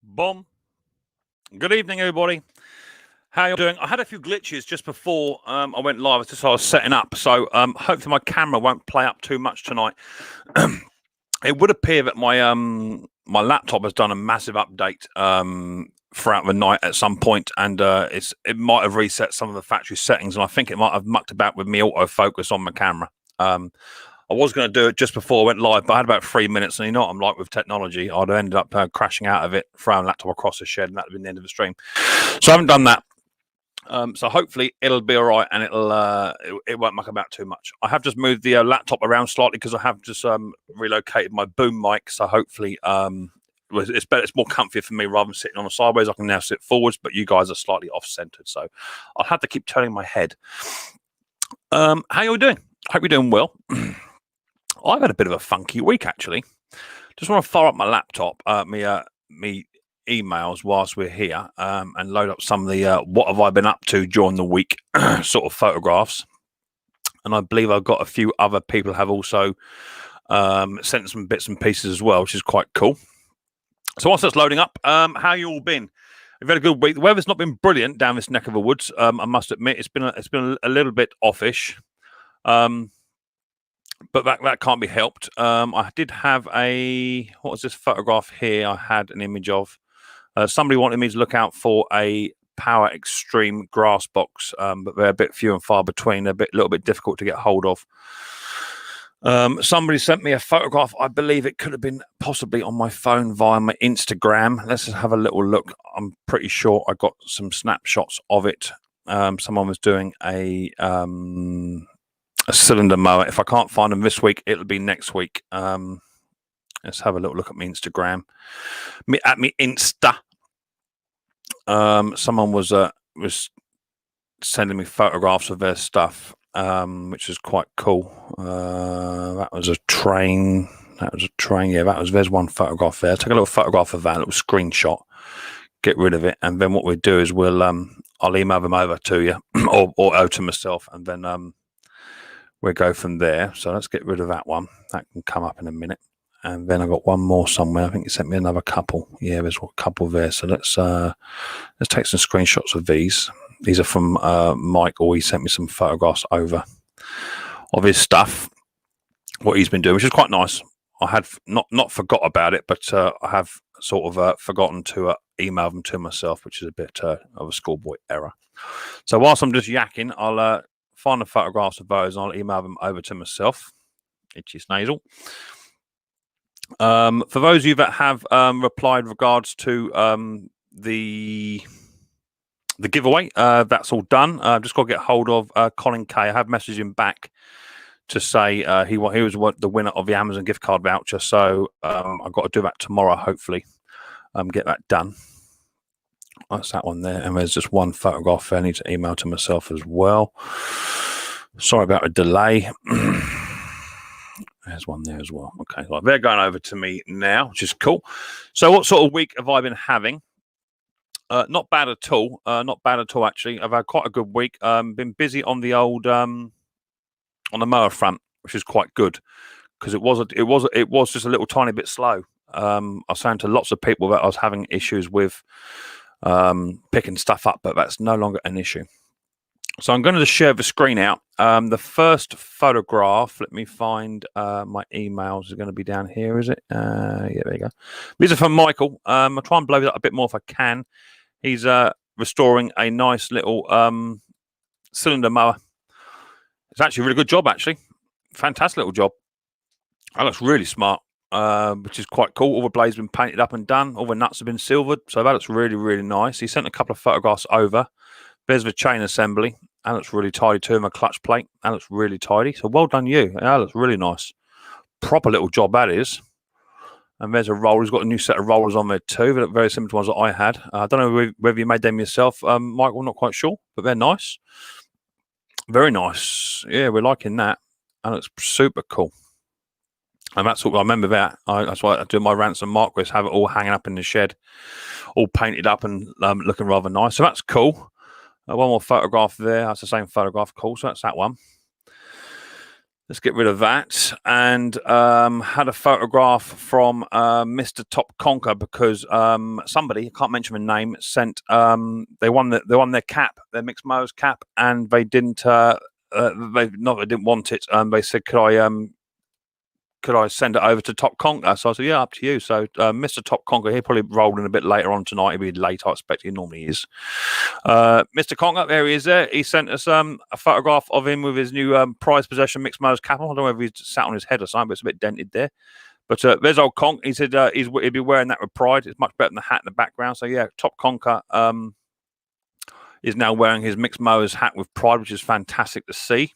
Boom. Good evening, everybody. How you doing? I had a few glitches just before I went live. It's just I was setting up, so hopefully my camera won't play up too much tonight. It would appear that my laptop has done a massive update throughout the night at some point, and it might have reset some of the factory settings, and I think it might have mucked about with me autofocus on my camera. I was going to do it just before I went live, but I had about 3 minutes, and you know what I'm like with technology. I'd have ended up crashing out of it, throwing the laptop across the shed, and that would have been the end of the stream. So I haven't done that. So hopefully it'll be all right, and it won't muck about too much. I have just moved the laptop around slightly because I have just relocated my boom mic. So hopefully it's better. It's more comfy for me rather than sitting on the sideways. I can now sit forwards, but you guys are slightly off-centered, so I'll have to keep turning my head. How are you doing? Hope you're doing well. I've had a bit of a funky week, actually. Just want to fire up my laptop, me emails whilst we're here, and load up some of the what have I been up to during the week sort of photographs. And I believe I've got a few other people have also sent some bits and pieces as well, which is quite cool. So whilst that's loading up, how you all been? We've had a good week. The weather's not been brilliant down this neck of the woods. I must admit, it's been a little bit offish. But that can't be helped. I did have what was this photograph here? I had an image of somebody wanted me to look out for a Power Extreme grass box, but they're a bit few and far between. They're a little bit difficult to get hold of. Somebody sent me a photograph. I believe it could have been possibly on my phone via my Instagram. Let's just have a little look. I'm pretty sure I got some snapshots of it. Someone was doing a cylinder mower. If I can't find them this week, it'll be next week. Let's have a little look at my Instagram. At me Insta. Someone was sending me photographs of their stuff, which is quite cool. That was a train. Yeah, there's one photograph there. Take a little photograph of that, a little screenshot. Get rid of it, and then what we do is I'll email them over to you, or to myself, and then we'll go from there. So let's get rid of that one. That can come up in a minute. And then I've got one more somewhere. I think he sent me another couple. Yeah, there's a couple there. So let's take some screenshots of these. These are from Mike, or he sent me some photographs over of his stuff, what he's been doing, which is quite nice. I had not forgot about it, but I have sort of forgotten to email them to myself, which is a bit of a schoolboy error. So whilst I'm just yakking, I'll find the photographs of those and I'll email them over to myself. Itchy snazel. For those of you that have replied regards to the giveaway, that's all done. I've just got to get hold of Colin K. I have messaged him back to say he was the winner of the Amazon gift card voucher. So I've got to do that tomorrow, hopefully. Get that done. That's that one there. And there's just one photograph I need to email to myself as well. Sorry about the delay. There's one there as well. Okay, well, they're going over to me now, which is cool. So what sort of week have I been having? Not bad at all. Not bad at all, actually. I've had quite a good week. Been busy on the old on the mower front, which is quite good because it was just a little tiny bit slow. I was saying to lots of people that I was having issues with picking stuff up, but that's no longer an issue. So I'm going to just share the screen out. The first photograph, let me find my emails, is going to be down here, is it? Yeah, there you go. These are from Michael. I'll try and blow it up a bit more if I can. He's restoring a nice little cylinder mower. It's actually a really good job, actually. Fantastic little job. That looks really smart, which is quite cool. All the blades have been painted up and done. All the nuts have been silvered. So that looks really, really nice. He sent a couple of photographs over. There's the chain assembly. That looks really tidy too. My clutch plate. That looks really tidy. So well done, you. That looks really nice. Proper little job that is. And there's a roller. He's got a new set of rollers on there too. They look very similar to ones that I had. I don't know whether you made them yourself, Michael. Not quite sure, but they're nice. Very nice. Yeah, we're liking that. That looks super cool. And that's what I remember that. That's why I do my ransom Marquis, have it all hanging up in the shed, all painted up and looking rather nice. So that's cool. One more photograph there. That's the same photograph. Cool. So that's that one. Let's get rid of that. And had a photograph from Mr. Top Conker because somebody, I can't mention the name, sent they won their cap, their Micks Mowers cap, and they didn't they didn't want it. They said, could I send it over to Top Conker? So I said, yeah, up to you. So Mr. Top Conker, he'll probably roll in a bit later on tonight. He'll be late, I expect he normally is. Mr. Conker, there he is there. He sent us a photograph of him with his new prized possession Micks Mowers cap. I don't know if he's sat on his head or something, but it's a bit dented there. But there's old Conk. He said he'd be wearing that with pride. It's much better than the hat in the background. So yeah, Top Conker is now wearing his Micks Mowers hat with pride, which is fantastic to see.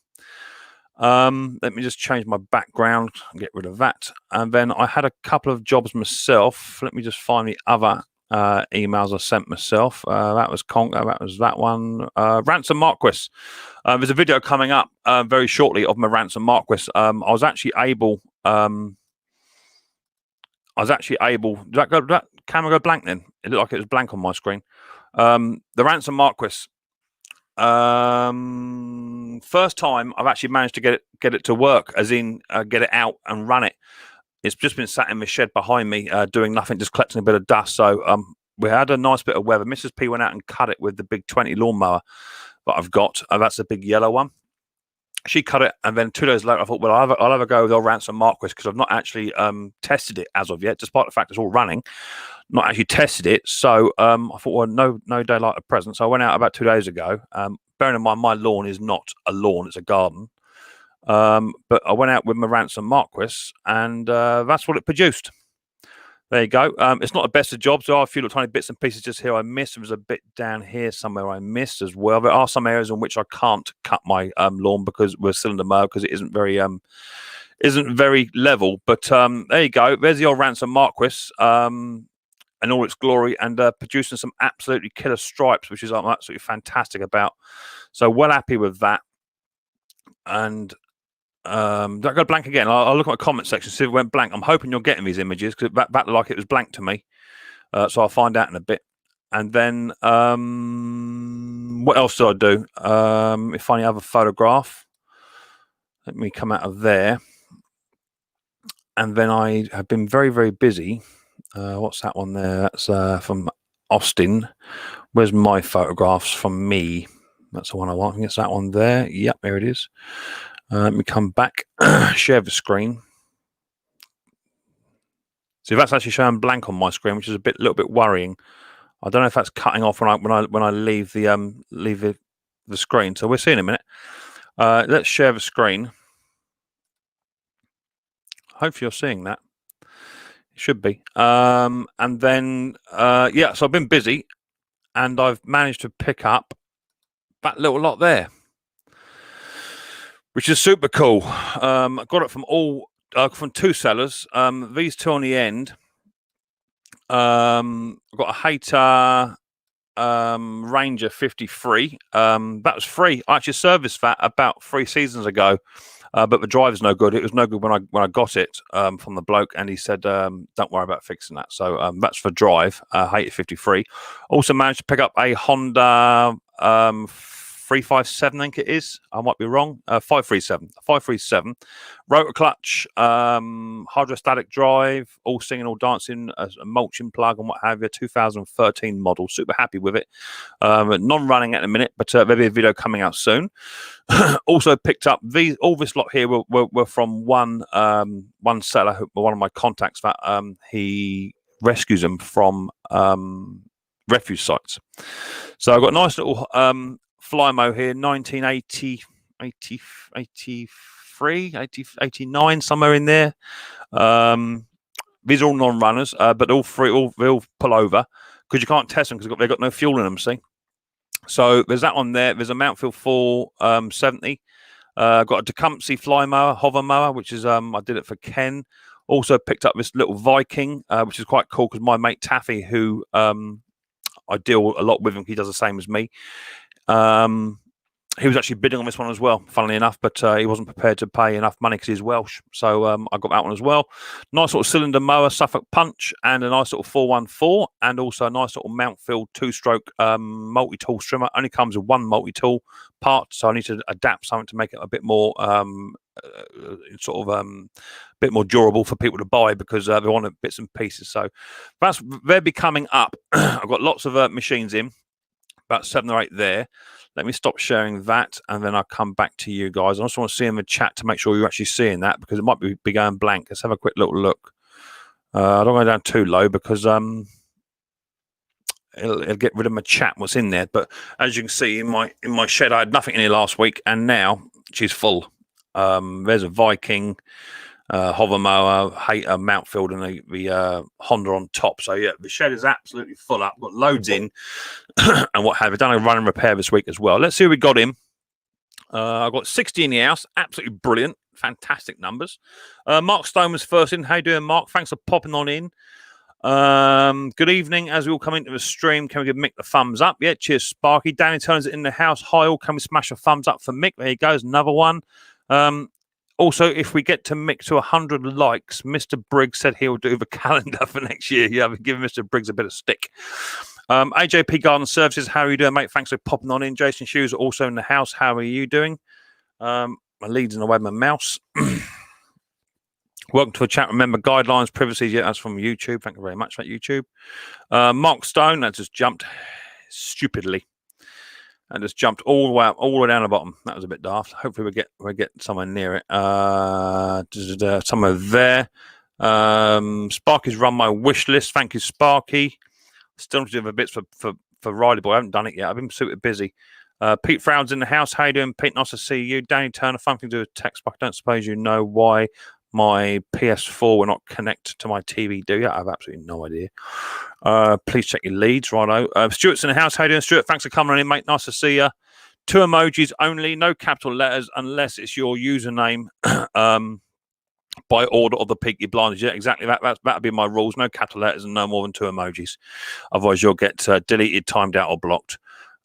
Let me just change my background and get rid of that. And then I had a couple of jobs myself. Let me just find the other emails I sent myself. That was Conker. That was that one. Ransom Marquis. There's a video coming up very shortly of my Ransom Marquis. I was actually able. Did that camera go blank then? It looked like it was blank on my screen. The Ransom Marquis. First time I've actually managed to get it to work, as in get it out and run it. It's just been sat in the shed behind me doing nothing, just collecting a bit of dust. So we had a nice bit of weather. Mrs. P went out and cut it with the big 20 lawnmower that I've got. That's a big yellow one. She cut it, and then 2 days later I thought, well, I'll have a go with our Ransom Marquis, because I've not actually tested it as of yet, despite the fact it's all running. Not actually tested it. So I thought, well, no day like a present. So I went out about 2 days ago. Bearing in mind, my lawn is not a lawn, it's a garden. But I went out with my Ransom Marquis, and that's what it produced. There you go. It's not the best of jobs. There are a few little tiny bits and pieces just here I missed. There was a bit down here somewhere I missed as well. There are some areas in which I can't cut my lawn because we're still in the mow, because it isn't very level. But there you go. There's the old Ransom Marquis. And all its glory, and producing some absolutely killer stripes, which is I'm absolutely fantastic about. So well happy with that. And don't go blank again. I'll look at my comment section, see if it went blank. I'm hoping you're getting these images, because that looked like it was blank to me. So I'll find out in a bit. And then what else did I do? If I have a photograph, let me come out of there. And then I have been very, very busy. What's that one there? That's from Austin. Where's my photographs from me? That's the one I want. I think it's that one there. Yep, there it is. Let me come back, share the screen. See, that's actually showing blank on my screen, which is a little bit worrying. I don't know if that's cutting off when I leave the screen. So we'll see in a minute. Let's share the screen. Hopefully you're seeing that. Should be. And then yeah, so I've been busy, and I've managed to pick up that little lot there, which is super cool. I got it from two sellers. These two on the end. I've got a Hater Ranger 53. That was free. I actually serviced that about 3 seasons ago. But the drive's no good. It was no good when I got it from the bloke, and he said, "Don't worry about fixing that." So that's for drive. Hater 53. Also managed to pick up a Honda 357, I think it is. I might be wrong. 537. Rotor clutch, hydrostatic drive, all singing, all dancing, a mulching plug and what have you. 2013 model. Super happy with it. Non-running at the minute, but there'll be a video coming out soon. Also picked up all this lot here were from one seller, one of my contacts, that he rescues them from refuse sites. So I've got a nice little Flymo here, 1980, 83, 89, somewhere in there. These are all non-runners, but all pull over, because you can't test them because they've got no fuel in them, see? So there's that one there. There's a Mountfield 470. Got a Tecumseh fly mower, hover mower, which is I did it for Ken. Also picked up this little Viking, which is quite cool, because my mate Taffy, who I deal a lot with him, he does the same as me. he was actually bidding on this one as well, funnily enough, but he wasn't prepared to pay enough money because he's Welsh. So I got that one as well. Nice sort of cylinder mower, Suffolk Punch, and a nice sort of 414, and also a nice sort of Mountfield 2-stroke multi-tool trimmer. Only comes with one multi-tool part, so I need to adapt something to make it a bit more bit more durable for people to buy, because they want it bits and pieces. So they'll be coming up. I've got lots of machines in, about 7 or 8 there. Let me stop sharing that, and then I'll come back to you guys. I also want to see in the chat to make sure you're actually seeing that, because it might be going blank. Let's have a quick little look. I don't go down too low, because it'll get rid of my chat, what's in there. But as you can see, in my shed, I had nothing in here last week, and now she's full. There's a Viking, hover mower, Hater, Mountfield, and the Honda on top. So yeah, the shed is absolutely full up. Got loads in and what have you. Done a run and repair this week as well. Let's see who we got in. I've got 60 in the house. Absolutely brilliant. Fantastic numbers. Mark Stone was first in. How you doing, Mark? Thanks for popping on in. Good evening. As we all come into the stream, can we give Mick the thumbs up? Yeah, cheers, Sparky. Danny turns it in the house. Hi all, can we smash a thumbs up for Mick? There he goes, another one. Also, if we get to Mick to 100 likes, Mr. Briggs said he'll do the calendar for next year. Yeah, I've given Mr. Briggs a bit of stick. AJP Garden Services, how are you doing, mate? Thanks for popping on in. Jason Hughes also in the house. How are you doing? My lead's in the way of my mouse. Welcome to a chat. Remember, guidelines, privacy. Yeah, that's from YouTube. Thank you very much for that, YouTube. Mark Stone, that just jumped stupidly. And just jumped all the way down the bottom. That was a bit daft. Hopefully we'll get somewhere near it. Somewhere there. Sparky's run my wish list. Thank you, Sparky. Still to do the bits for Riley Boy. I haven't done it yet. I've been super busy. Pete Froud's in the house. How you doing, Pete? Nice to see you. Danny Turner, something to do with text, but I don't suppose you know why my PS4 will not connect to my TV, do you? I have absolutely no idea. Please check your leads, righto. Stuart's in the house. How you doing, Stuart? Thanks for coming in, mate. Nice to see you. 2 emojis only, no capital letters, unless it's your username by order of the Peaky Blinders. Yeah, exactly. That'd be my rules. No capital letters and no more than 2 emojis. Otherwise, you'll get deleted, timed out, or blocked.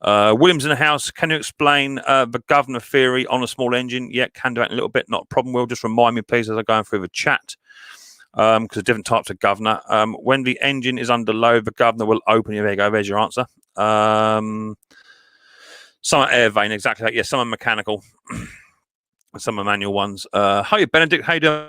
Williams in the house. Can you explain the governor theory on a small engine? Yeah, can do that in a little bit. Not a problem. Will, just remind me, please, as I'm going through the chat. Because different types of governor. When the engine is under load, the governor will open. There you go. There's your answer. Some are air vane, exactly that. Yeah, some are mechanical. Some are manual ones. Hi, Benedict. How you doing?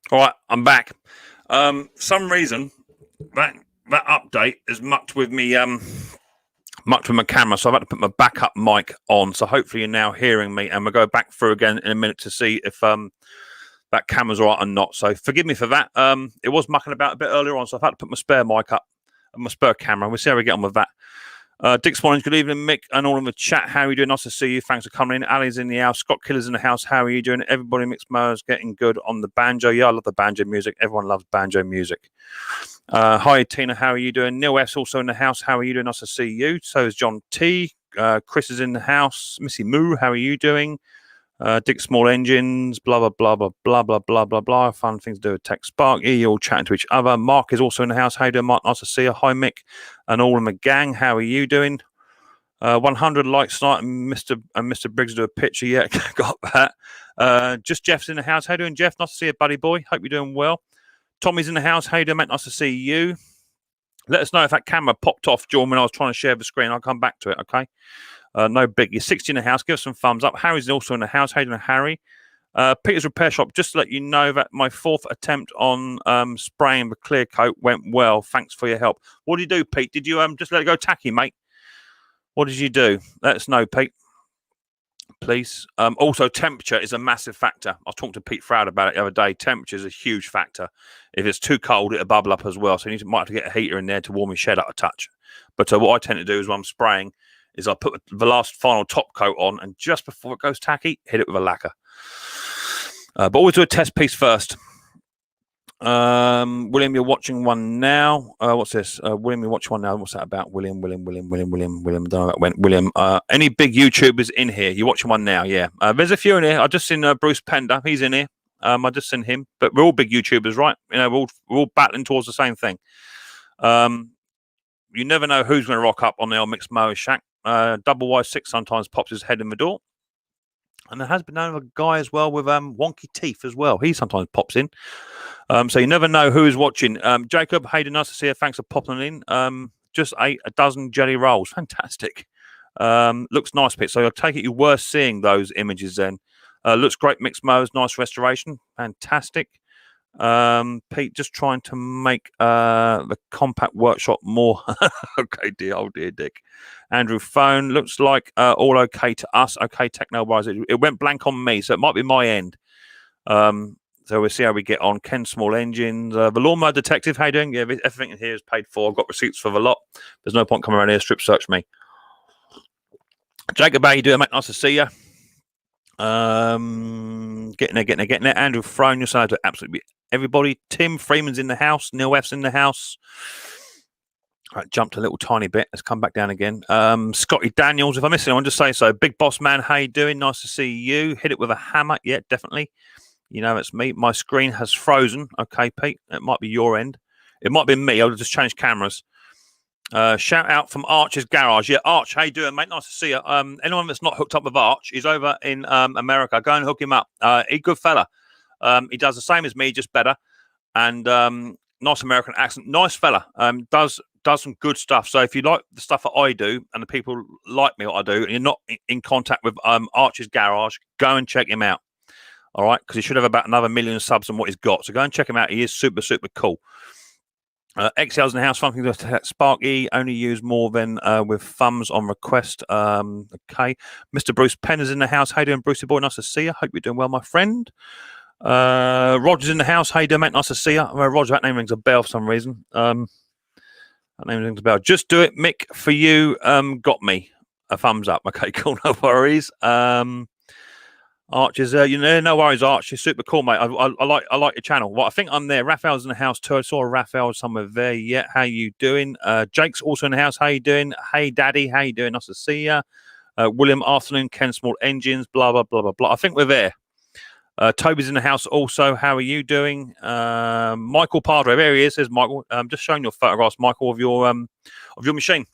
All right, I'm back. Some reason that update has mucked with me. Mucked with my camera, so I've had to put my backup mic on. So hopefully you're now hearing me, and we'll go back through again in a minute to see if that camera's all right or not. So forgive me for that. It was mucking about a bit earlier on, so I've had to put my spare mic up and my spare camera. We'll see how we get on with that. Dick Smallings, good evening, Mick, and all in the chat. How are you doing? Nice to see you. Thanks for coming in. Ali's in the house. Scott Killer's in the house. How are you doing? Everybody, Micks Mowers, getting good on the banjo. Yeah, I love the banjo music. Everyone loves banjo music. Hi, Tina. How are you doing? Neil F's also in the house. How are you doing? Nice to see you. So is John T. Chris is in the house. Missy Moo, how are you doing? Dick Small Engines, blah, blah, blah, blah, blah, blah, blah, blah, blah. Fun things to do with Tech Sparky. You're all chatting to each other. Mark is also in the house. How you doing, Mark? Nice to see you. Hi, Mick. And all in the gang. How are you doing? 100 likes tonight, and Mr. Briggs do a picture. Yeah, got that. Just Jeff's in the house. How you doing, Jeff? Nice to see you, buddy boy. Hope you're doing well. Tommy's in the house. How you doing, mate? Nice to see you. Let us know if that camera popped off during when I was trying to share the screen. I'll come back to it, okay? No big. You're 60 in the house. Give us some thumbs up. Harry's also in the house. How you doing, Harry? Peter's Repair Shop. Just to let you know that my 4th attempt on spraying the clear coat went well. Thanks for your help. What did you do, Pete? Did you just let it go tacky, mate? What did you do? Let us know, Pete, please. Also, temperature is a massive factor. I was talking to Pete Froud about it the other day. Temperature is a huge factor. If it's too cold, it'll bubble up as well. So you might have to get a heater in there to warm your shed up a touch. But what I tend to do is when I'm spraying is I put the last final top coat on, and just before it goes tacky, hit it with a lacquer. But always do a test piece first. William, you're watching one now. What's this? William, you're watching one now. What's that about? William. Don't know about when. William. Any big YouTubers in here? You're watching one now, yeah. There's a few in here. I just seen Bruce Pender. He's in here. I just seen him. But we're all big YouTubers, right? You know, we're all battling towards the same thing. You never know who's going to rock up on the old Micks Mowers shack. Double Y6 sometimes pops his head in the door. And there has been another guy as well with wonky teeth as well. He sometimes pops in. So you never know who is watching. Jacob, Hayden, nice to see you. Thanks for popping in. Just ate a dozen jelly rolls. Fantastic. Looks nice, Pete. So I take it you were seeing those images then. Looks great, Micks Mowers. Nice restoration. Fantastic. Pete, just trying to make the compact workshop more. Okay, dear. Oh, dear, Dick. Andrew Phone. Looks like all okay to us. Okay, techno-wise. It went blank on me, so it might be my end. So we'll see how we get on. Ken Small Engines. The Lawnmower Detective, how you doing? Yeah, everything in here is paid for. I've got receipts for the lot. There's no point coming around here, strip search me. Jacob, how you doing, mate? Nice to see you. Getting there. Andrew Throne, you're saying to absolutely everybody. Tim Freeman's in the house. Neil F's in the house. Right, jumped a little tiny bit. Let's come back down again. Scotty Daniels, if I miss anyone, just say so. Big Boss Man, how you doing? Nice to see you. Hit it with a hammer. Yeah, definitely. You know, it's me. My screen has frozen. Okay, Pete. It might be your end. It might be me. I'll just change cameras. Shout out from Arch's Garage. Yeah, Arch, how you doing, mate? Nice to see you. Anyone that's not hooked up with Arch, he's over in America. Go and hook him up. He's a good fella. He does the same as me, just better. And nice American accent. Nice fella. Does some good stuff. So if you like the stuff that I do and the people like me what I do, and you're not in contact with Arch's Garage, go and check him out. All right, because he should have about another 1 million subs than what he's got. So go and check him out. He is super, super cool. XL's in the house. Something to Sparky. Only use more than with thumbs on request. Okay. Mr. Bruce Penn is in the house. How you doing, Brucey boy? Nice to see you. Hope you're doing well, my friend. Roger's in the house. How you doing, mate? Nice to see you. Roger, that name rings a bell for some reason. That name rings a bell. Just do it, Mick, for you. Got me. A thumbs up. Okay, cool. No worries. Arch is no worries, Arch. You're super cool, mate. I like your channel. Well, I think I'm there. Raphael's in the house too. I saw Raphael somewhere there. Yeah, how you doing? Jake's also in the house. How you doing? Hey, Daddy, how you doing? Nice to see you. William, afternoon. Ken Small Engines. Blah blah blah blah blah. I think we're there. Toby's in the house also. How are you doing? Michael Padre, there he is. There's Michael. Just showing your photographs, Michael, of your machine.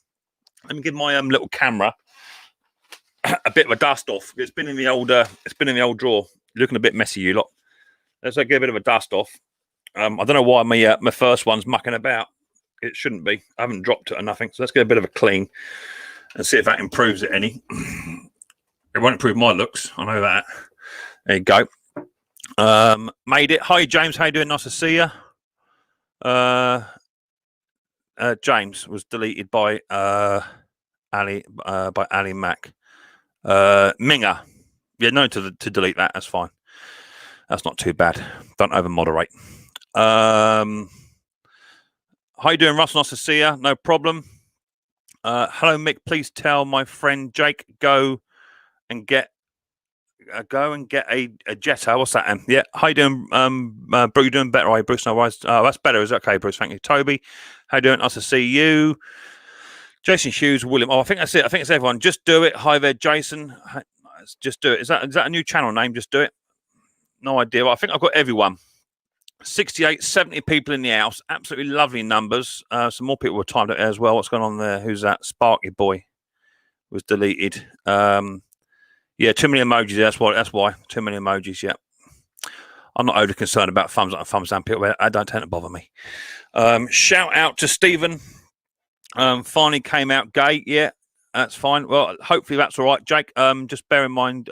Let me give my little camera a bit of a dust off. It's been in the old drawer. You're looking a bit messy, you lot. Let's get a bit of a dust off. I don't know why my first one's mucking about. It shouldn't be. I haven't dropped it or nothing. So let's get a bit of a clean and see if that improves it any. It won't improve my looks. I know that. There you go. Made it. Hi, James. How you doing? Nice to see you. James was deleted by Ali Mac. Minger. Yeah, no to delete that. That's fine. That's not too bad. Don't over moderate. How you doing, Russ? Nice to see you. No problem. Hello, Mick. Please tell my friend Jake go and get a Jetta. What's that? Yeah. How you doing, Bruce? You doing better? Are you, Bruce? No worries. That's better. Is that okay, Bruce? Thank you, Toby. How you doing? Nice to see you. Jason Hughes, William. Oh, I think that's it. I think it's everyone. Just do it. Hi there, Jason. Just do it. Is that a new channel name? Just do it. No idea. Well, I think I've got everyone. 68, 70 people in the house. Absolutely lovely numbers. Some more people were timed out as well. What's going on there? Who's that? Sparky boy was deleted. Yeah, too many emojis. That's why. Too many emojis. Yeah. I'm not overly concerned about thumbs up and thumbs down. People, I don't tend to bother me. Shout out to Stephen. Finally came out gay. Yeah, that's fine. Well, hopefully that's all right, Jake. Just bear in mind,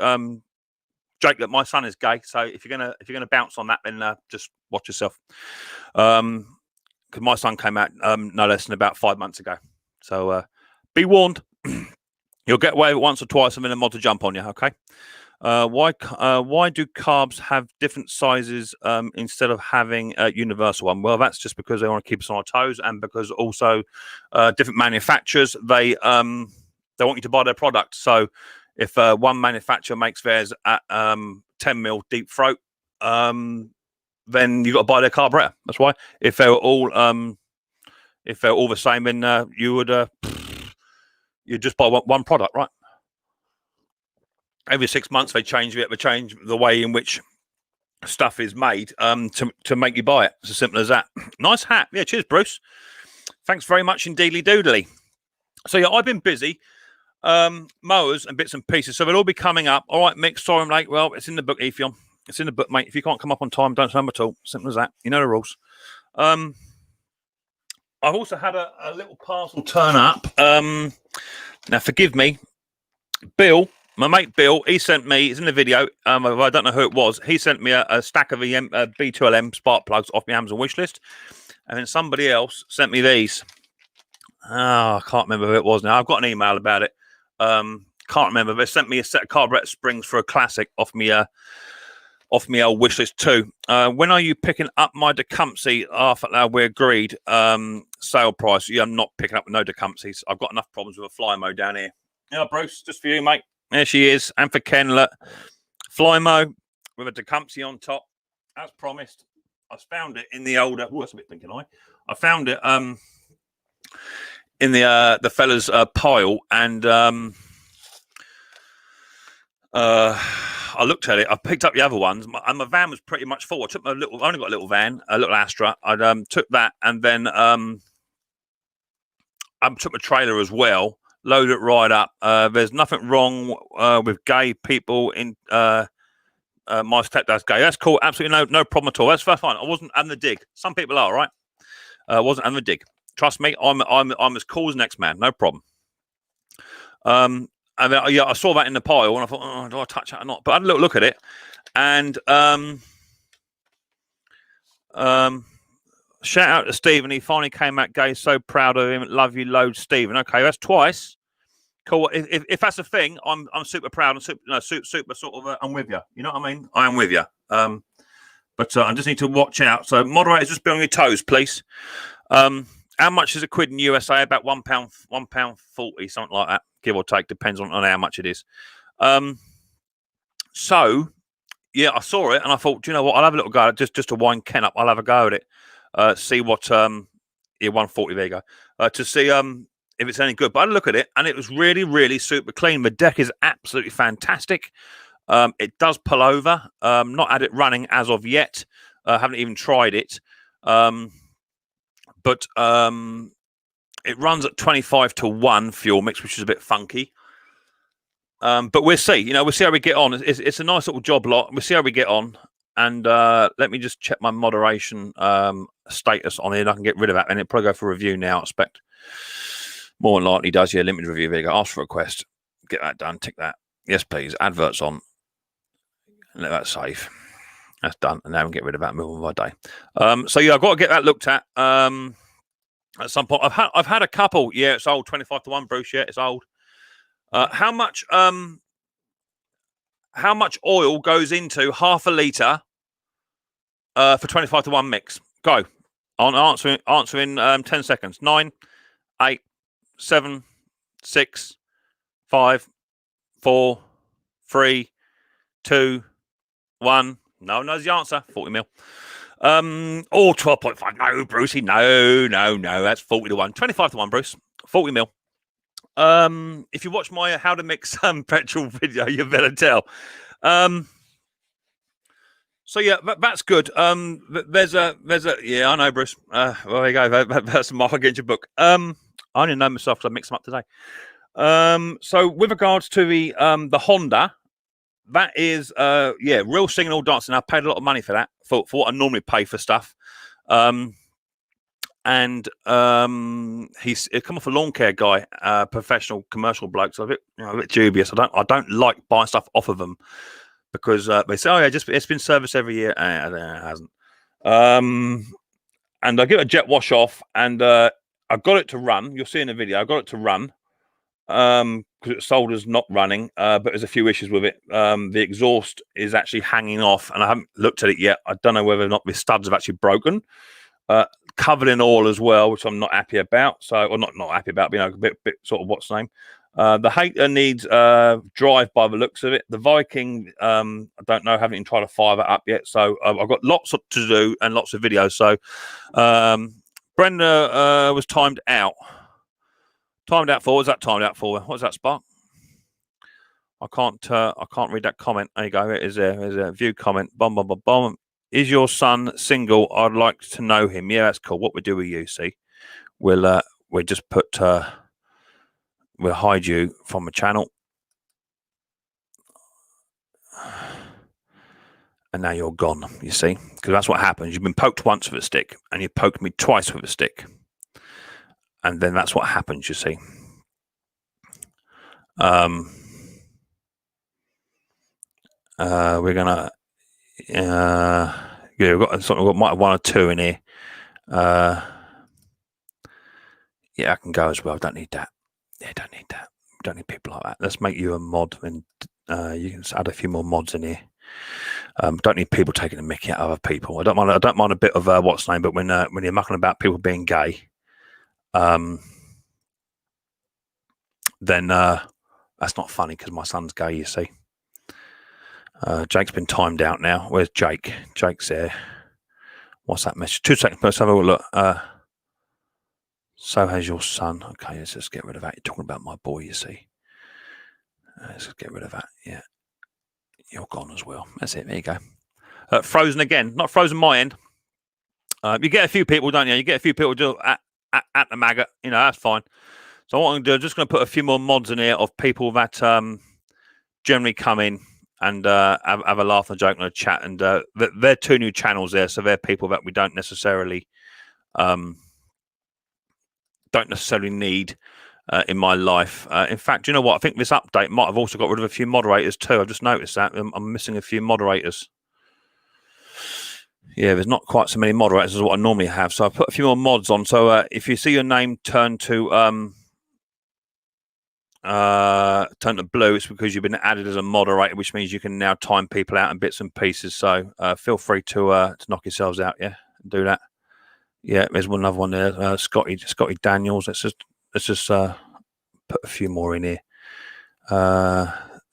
Jake, that my son is gay. So if you're gonna bounce on that, then just watch yourself. Because my son came out no less than about 5 months ago. So be warned. You'll get away with it once or twice, and then a mod to jump on you. Okay. Why do carbs have different sizes instead of having a universal one? Well, that's just because they want to keep us on our toes, and because also different manufacturers they want you to buy their product. So if one manufacturer makes theirs at 10 mil deep throat, then you got to buy their carburetor. That's why. If they're all the same, then you just buy one product, right? Every 6 months they change it. They change the way in which stuff is made to make you buy it. It's as simple as that. Nice hat. Yeah, cheers, Bruce. Thanks very much indeedly doodly. So yeah, I've been busy. Mowers and bits and pieces. So they'll all be coming up. All right, Mick, sorry I'm late. Well, it's in the book, Ethion. It's in the book, mate. If you can't come up on time, don't come at all. Simple as that. You know the rules. I've also had a little parcel turn up. Now, forgive me. Bill, my mate Bill, he sent me, it's in the video, I don't know who it was, he sent me a stack of B2LM spark plugs off my Amazon wish list. And then somebody else sent me these. Oh, I can't remember who it was now. I've got an email about it. Can't remember. They sent me a set of carburetor springs for a classic off me old wish list too. When are you picking up my Tecumseh? After we agreed. Sale price. Yeah, I'm not picking up no Tecumsehs. I've got enough problems with a Flymo down here. Yeah, Bruce, just for you, mate. There she is. And for Ken, look. Flymo with a Tecumseh on top. As promised. I found it in the older. Oh, that's a bit thinking I found it in the fella's pile, and I looked at it. I picked up the other ones, and my van was pretty much full. I took I only got a little van, a little Astra. I took that, and then I took my trailer as well. Load it right up. There's nothing wrong with gay people in my stepdad's gay. That's cool. Absolutely no problem at all. That's fine. I wasn't having the dig. Some people are, right? Wasn't having the dig. Trust me, I'm as cool as next man. No problem. And then, yeah, I saw that in the pile, and I thought, oh, do I touch that or not? But I had a little look at it, and shout out to Stephen. He finally came out gay. So proud of him. Love you loads, Stephen. Okay, that's twice. Cool. If that's a thing, I'm super proud and super sort of. I'm with you. You know what I mean? I am with you. But I just need to watch out. So moderators, just be on your toes, please. How much is a quid in USA? About £1.40, something like that, give or take. Depends on how much it is. So yeah, I saw it and I thought, do you know what? I'll have a little go at it, just to wind Ken up. I'll have a go at it. See what yeah, 140. There you go. To see if it's any good. But I look at it and it was really, really super clean. The deck is absolutely fantastic. It does pull over. Not had it running as of yet. Haven't even tried it. But it runs at 25-1 fuel mix, which is a bit funky. But we'll see. You know, we'll see how we get on. It's a nice little job lot. We'll see how we get on. And let me just check my moderation status on it. I can get rid of that, and it'll probably go for review now. I expect more than likely does. Yeah, limited review. There you go. Ask for request. Get that done. Tick that. Yes, please. Adverts on. Let that save. That's done. And now we can get rid of that. Move on with our day. So yeah, I've got to get that looked at. At some point, I've had a couple. Yeah, it's old. 25-1, Bruce. Yeah, it's old. How much oil goes into half a litre for 25-1 mix? Go. On answering 10 seconds. 9, 8, 7, 6, 5, 4, 3, 2, 1. No, knows the answer. 40 mil. 12.5. No, Brucey. No. That's 40 to 1. 25 to 1, Bruce. 40 mil. If you watch my how to mix petrol video, you better tell. So yeah, that's good. There's a yeah, I know, Bruce. Well, there you go. That's a mark against your book. I only know myself because I mixed them up today. So with regards to the Honda, that is real singing, all dancing. I paid a lot of money for that for what I normally pay for stuff. And he's come off a lawn care guy, professional commercial bloke. So a bit dubious. I don't like buying stuff off of them because they say, oh yeah, it's been serviced every year. It hasn't. And I give it a jet wash off, and I got it to run. You'll see in the video. I got it to run because its solder's not running, but there's a few issues with it. The exhaust is actually hanging off, and I haven't looked at it yet. I don't know whether or not the studs have actually broken. Covered in oil as well, which I'm not happy about. So, or not happy about, a bit sort of what's the name. The Hater needs drive by the looks of it. The Viking, I don't know, haven't even tried to fire that up yet. So I've got lots to do and lots of videos. So Brenda was timed out. Timed out for? What's that timed out for? What's that, Spark? I can't read that comment. There you go. It is there. There's a view comment. Bomb. Is your son single? I'd like to know him. Yeah, that's cool. What we do with you, see, we'll just put we'll hide you from the channel, and now you're gone. You see, because that's what happens. You've been poked once with a stick, and you poked me twice with a stick, and then that's what happens. You see. We're gonna. Yeah, we've got might have 1 or 2 in here. Yeah, I can go as well. Don't need that. Yeah, don't need that. Don't need people like that. Let's make you a mod, and you can add a few more mods in here. Don't need people taking a mickey out of other people. I don't mind a bit of what's name, but when you're mucking about people being gay, then that's not funny because my son's gay. You see. Jake's been timed out now. Where's Jake? Jake's there. What's that message? 2 seconds. Let's have a look. So has your son. Okay, let's just get rid of that. You're talking about my boy, you see. Let's just get rid of that. Yeah. You're gone as well. That's it. There you go. Frozen again. Not frozen my end. You get a few people, don't you? You get a few people do at the maggot. That's fine. So what I'm going to do, I'm just going to put a few more mods in here of people that generally come in and have a laugh and a joke and a chat. And they're 2 new channels there, so they're people that we don't necessarily need in my life. In fact, you know what? I think this update might have also got rid of a few moderators too. I've just noticed that I'm missing a few moderators. Yeah, there's not quite so many moderators as what I normally have, so I put a few more mods on. So if you see your name turn to blue, it's because you've been added as a moderator, which means you can now time people out in bits and pieces. So feel free to knock yourselves out. Yeah, do that. Yeah, there's another one there. Scotty Daniels. Let's just put a few more in here.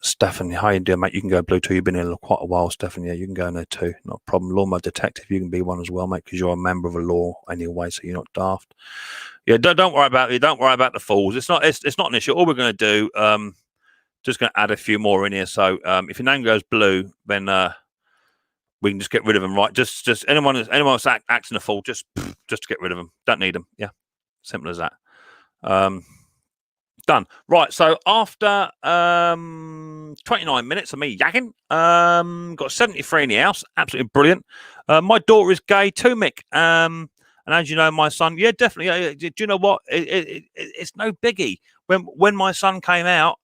Stefan, how you doing, mate? You can go blue too. You've been in quite a while, Stefan. Yeah, you can go in there too. Not a problem. Lawnmower detective, you can be one as well, mate, because you're a member of a law anyway, so you're not daft. Yeah, don't worry about it. Don't worry about the fools. It's not an issue. All we're going to do, just going to add a few more in here. So if your name goes blue, then we can just get rid of them, right? Just anyone that's acting a fool, just get rid of them. Don't need them. Yeah, simple as that. Done. Right, so after 29 minutes of me yakking, got 73 in the house. Absolutely brilliant. My daughter is gay too, Mick. And as you know, my son, yeah, definitely. Do you know what? It's no biggie. When my son came out,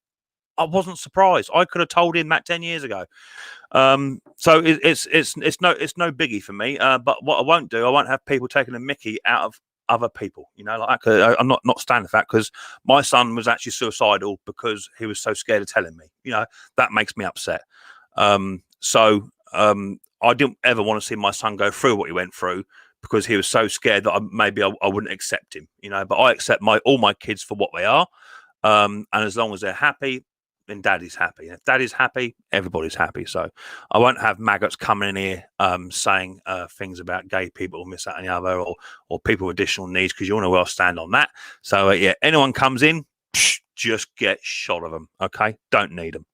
I wasn't surprised. I could have told him that 10 years ago. So it's no biggie for me. But what I won't do, I won't have people taking a mickey out of other people, like that. I'm not standing for that, because my son was actually suicidal because he was so scared of telling me. That makes me upset. So I didn't ever want to see my son go through what he went through, because he was so scared that maybe I wouldn't accept him. But I accept all my kids for what they are. And as long as they're happy, then daddy's happy. If daddy's happy, everybody's happy. So I won't have maggots coming in here saying things about gay people or this, that, and the other, or people with additional needs, because you all know where I stand on that. So yeah, anyone comes in, just get shot of them. Okay, don't need them.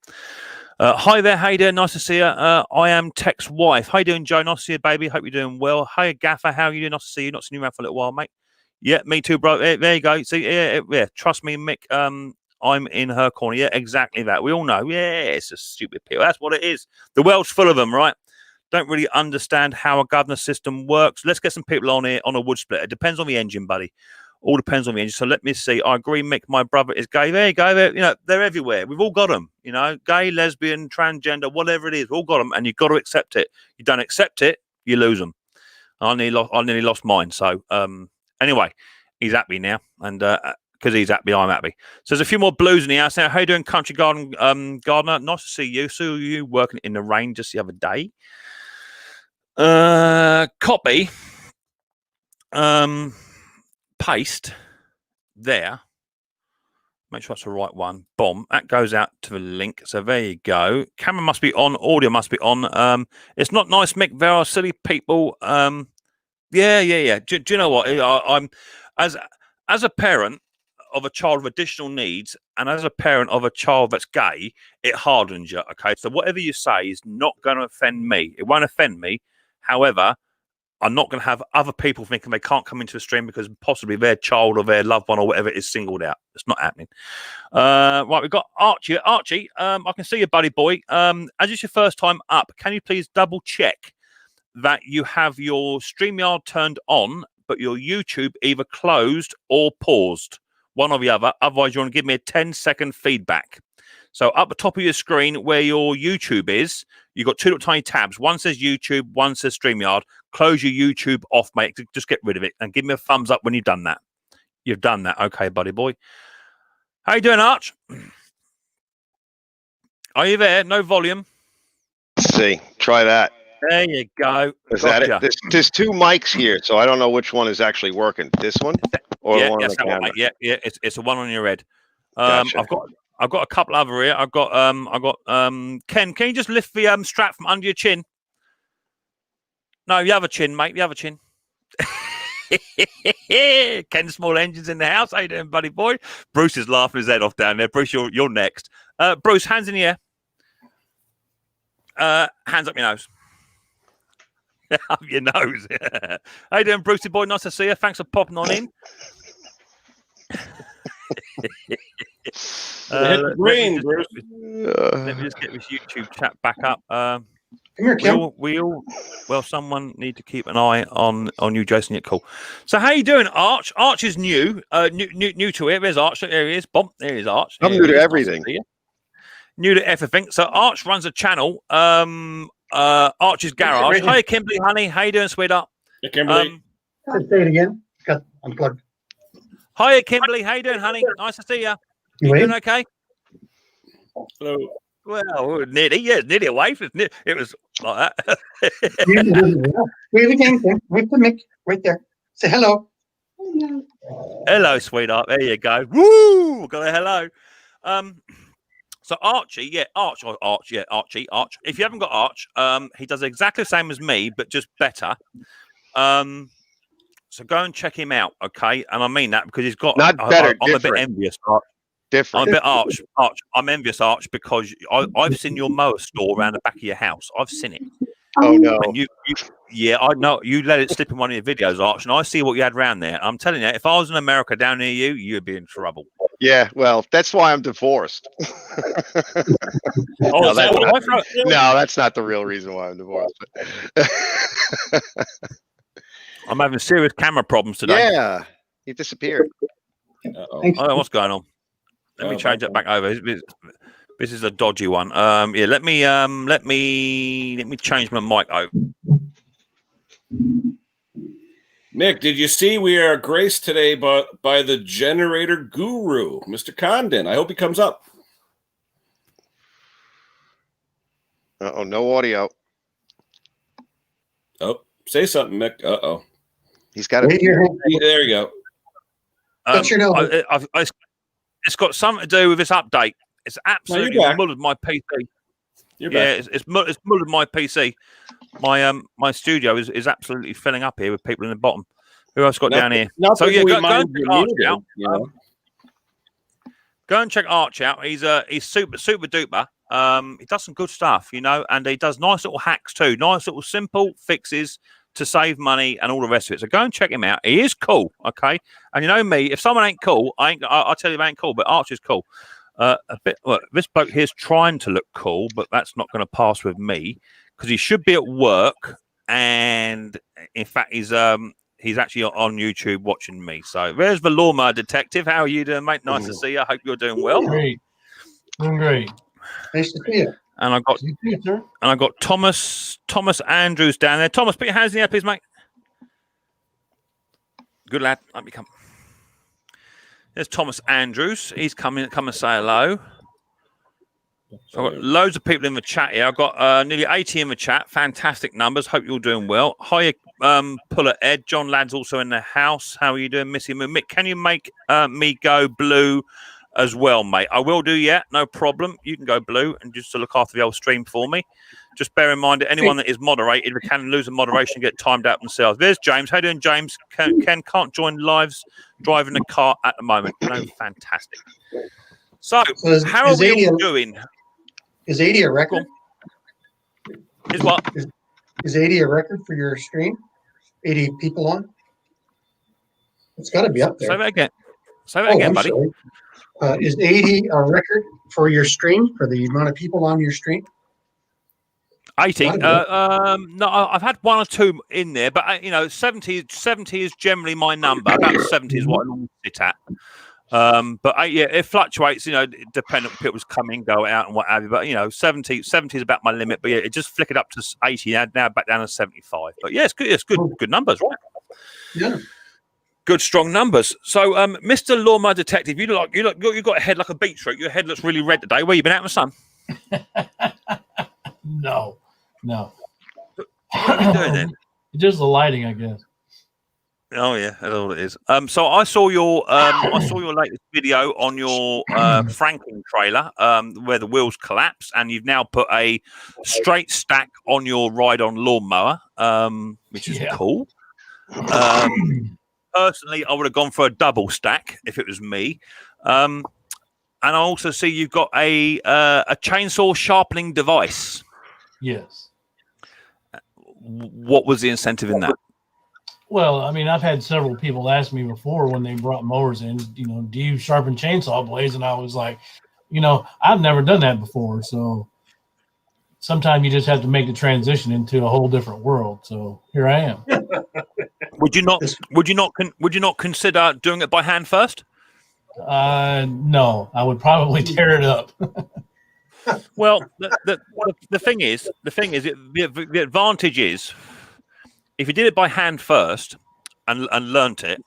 Hi there, how you doing? Nice to see you. I am Tech's wife. How you doing, Joe? Nice to see you, baby. Hope you're doing well. Hi, Gaffer. How are you doing? Nice to see you. Not seen you around for a little while, mate. Yeah, me too, bro. There you go. See, yeah. Trust me, Mick. I'm in her corner. Yeah, exactly that. We all know. Yeah, it's a stupid people. That's what it is. The world's full of them, right? Don't really understand how a governance system works. Let's get some people on here on a wood split. It depends on the engine, buddy. All depends on the engine. So let me see. I agree, Mick. My brother is gay. There you go. They're everywhere. We've all got them. Gay, lesbian, transgender, whatever it is. We've all got them, and you've got to accept it. You don't accept it, you lose them. I nearly lost mine. So anyway, he's happy now, and because he's happy, I'm happy. So there's a few more blues in the house now. How you doing, Country Garden Gardener? Nice to see you. Saw you working in the rain just the other day. Copy. Paste there. Make sure that's the right one. Boom. That goes out to the link. So there you go. Camera must be on. Audio must be on. It's not nice, Mick. There are silly people. Yeah. Do you know what? I'm as a parent of a child with additional needs, and as a parent of a child that's gay, it hardens you. Okay, so whatever you say is not going to offend me. It won't offend me. However, I'm not going to have other people thinking they can't come into the stream because possibly their child or their loved one or whatever is singled out. It's not happening. Right, we've got Archie. Archie, I can see you, buddy boy. As it's your first time up, can you please double check that you have your StreamYard turned on, but your YouTube either closed or paused? One or the other. Otherwise, you want to give me a 10-second feedback. So up the top of your screen where your YouTube is, you've got two little tiny tabs. One says YouTube, one says StreamYard. Close your YouTube off, mate. Just get rid of it and give me a thumbs up when you've done that. You've done that. Okay, buddy boy. How you doing, Arch? Are you there? No volume. Let's see. Try that. There you go. Is that it? There's two mics here, so I don't know which one is actually working. This one or yeah, the one on the the camera? one, yeah. It's the one on your head. Gotcha. I've got a couple other here. I've got Ken. Can you just lift the strap from under your chin? No, the other chin, mate. The other chin. Ken Small Engines in the house. How you doing, buddy boy? Bruce is laughing his head off down there. Bruce, you're next. Bruce, hands in the air. Hands up your nose. Up your nose. How you doing, Brucey boy? Nice to see you. Thanks for popping on in. Let me just get this YouTube chat back up. Come here, Kim. Someone need to keep an eye on you, Jason. Yeah, cool. So how you doing, Arch? Arch is new to it. There's Arch. There he is. Bump. There is Arch. I'm new to everything. Nice to new to everything. So Arch runs a channel. Arch's Garage. Hi, Kimberly, honey. How you doing, sweetheart? Hey, Kimberly. Let's say it again. Got unplugged. Hi, Kimberly. How you doing, honey? Nice to see you. You doing okay? Hello. Well, nearly away. It was like that. Wave again. Wave the mic right there. Say hello. Hello, sweetheart. There you go. Woo! Got a hello. So Archie, Arch. If you haven't got Arch, he does exactly the same as me, but just better. So go and check him out, okay? And I mean that because he's got. Not better. I'm a bit envious. Different. I'm a bit Arch. I'm envious, Arch, because I've seen your mower store around the back of your house. I've seen it. Oh no! And yeah, I know you let it slip in one of your videos, Arch, and I see what you had around there. I'm telling you, if I was in America down near you, you'd be in trouble. Yeah, well, that's why I'm divorced. No, that's not the real reason why I'm divorced. But I'm having serious camera problems today. Yeah, he disappeared. Oh, what's going on? Let me change that back over. This is a dodgy one. Yeah, let me change my mic over. Mick, did you see we are graced today by the generator guru, Mr. Condon? I hope he comes up. Uh-oh, no audio. Oh, say something, Mick. Uh-oh. He's got it. There you go. Touch your nose. It's got something to do with this update. It's absolutely mullered my PC. You're back. It's mullered my PC. My studio is absolutely filling up here with people in the bottom. Who else got down here? So yeah, go and check Arch out. Go and check Arch out. He's super duper. He does some good stuff, and he does nice little hacks too. Nice little simple fixes to save money and all the rest of it. So go and check him out. He is cool, okay? And you know me, if someone ain't cool, I'll tell you they ain't cool, but Arch is cool. Look, this bloke here's trying to look cool, but that's not going to pass with me because he should be at work, and in fact he's actually on YouTube watching me. So there's the Lawnmower Detective. How are you doing, mate? Nice to see you. I hope you're doing well. Great. Doing great. Nice to see you. And I got Thomas Andrews down there. Thomas, put your hands in the air, please, mate. Good lad. Let me come. There's Thomas Andrews. He's coming. Come and say hello. So I've got loads of people in the chat here. I've got nearly 80 in the chat. Fantastic numbers. Hope you're doing well. Hi, Puller Ed. John Ladd's also in the house. How are you doing, Missy Moon? Mick, can you make me go blue as well, mate? I will do, yeah. No problem. You can go blue and just to look after the old stream for me. Just bear in mind that anyone that is moderated, we can lose a moderation and get timed out themselves. There's James. How you doing, James? Ken can't join lives driving the car at the moment. No, fantastic. So how are we all doing? Is 80 a record? Is what? Is 80 a record for your stream? 80 people on? It's got to be up there. Say that again. Say that again, buddy. Is 80 a record for your stream, for the amount of people on your stream? 80. No, I've had one or two in there, but 70 is generally my number. About 70 is what I normally sit at. But yeah, it fluctuates, depending on people's come in, go out and what have you. But 70 is about my limit. But yeah, it just flick it up to 80 now back down to 75. But yeah, it's good. It's good numbers, right? Yeah. Good strong numbers. So, Mr. Lawnmower Detective, you got a head like a beetroot. Your head looks really red today. Where you been out in the sun? No. What are you doing then? Just the lighting, I guess. Oh yeah, that's all it is. So I saw your latest video on your Franklin trailer, where the wheels collapse, and you've now put a straight stack on your ride-on lawnmower, which is cool. Personally, I would have gone for a double stack if it was me. And I also see you've got a chainsaw sharpening device. Yes. What was the incentive in that? Well, I mean, I've had several people ask me before when they brought mowers in, do you sharpen chainsaw blades? And I was like, I've never done that before. So sometimes you just have to make the transition into a whole different world. So here I am. Would you not consider doing it by hand first? No, I would probably tear it up. Well, the thing is, the advantage is, if you did it by hand first and learnt it,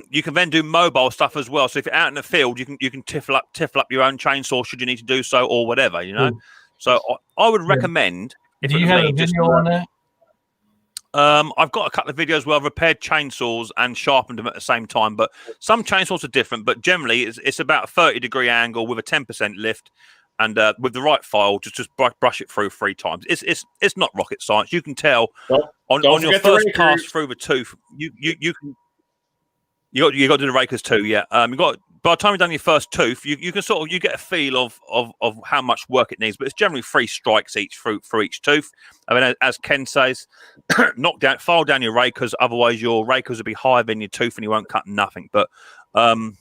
you can then do mobile stuff as well. So if you're out in the field, you can tiffle up your own chainsaw should you need to do so or whatever, Ooh. So I would recommend. Do you have a video on that? I've got a couple of videos where I've repaired chainsaws and sharpened them at the same time, but some chainsaws are different. But generally, it's about a 30-degree angle with a 10% lift. And with the right file, just brush it through 3 times. It's not rocket science. You can tell on your first pass through the tooth. You got to do the rakers too. Yeah. You got by the time you've done your first tooth, you can you get a feel of how much work it needs. But it's generally 3 strikes each through each tooth. I mean, as Ken says, file down your rakers. Otherwise, your rakers will be higher than your tooth, and you won't cut nothing. But I've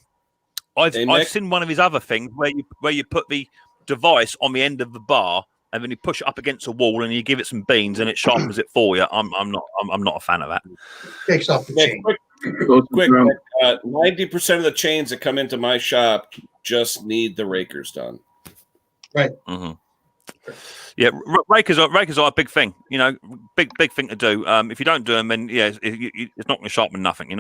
seen one of his other things where you put the device on the end of the bar and then you push it up against a wall and you give it some beans and it sharpens it for you. I'm not a fan of that. Takes off the chain. Quick, 90% of the chains that come into my shop just need the rakers done. Right. Mm-hmm. Yeah, rakers are a big thing. Big thing to do. If you don't do them, then it's not going to sharpen nothing.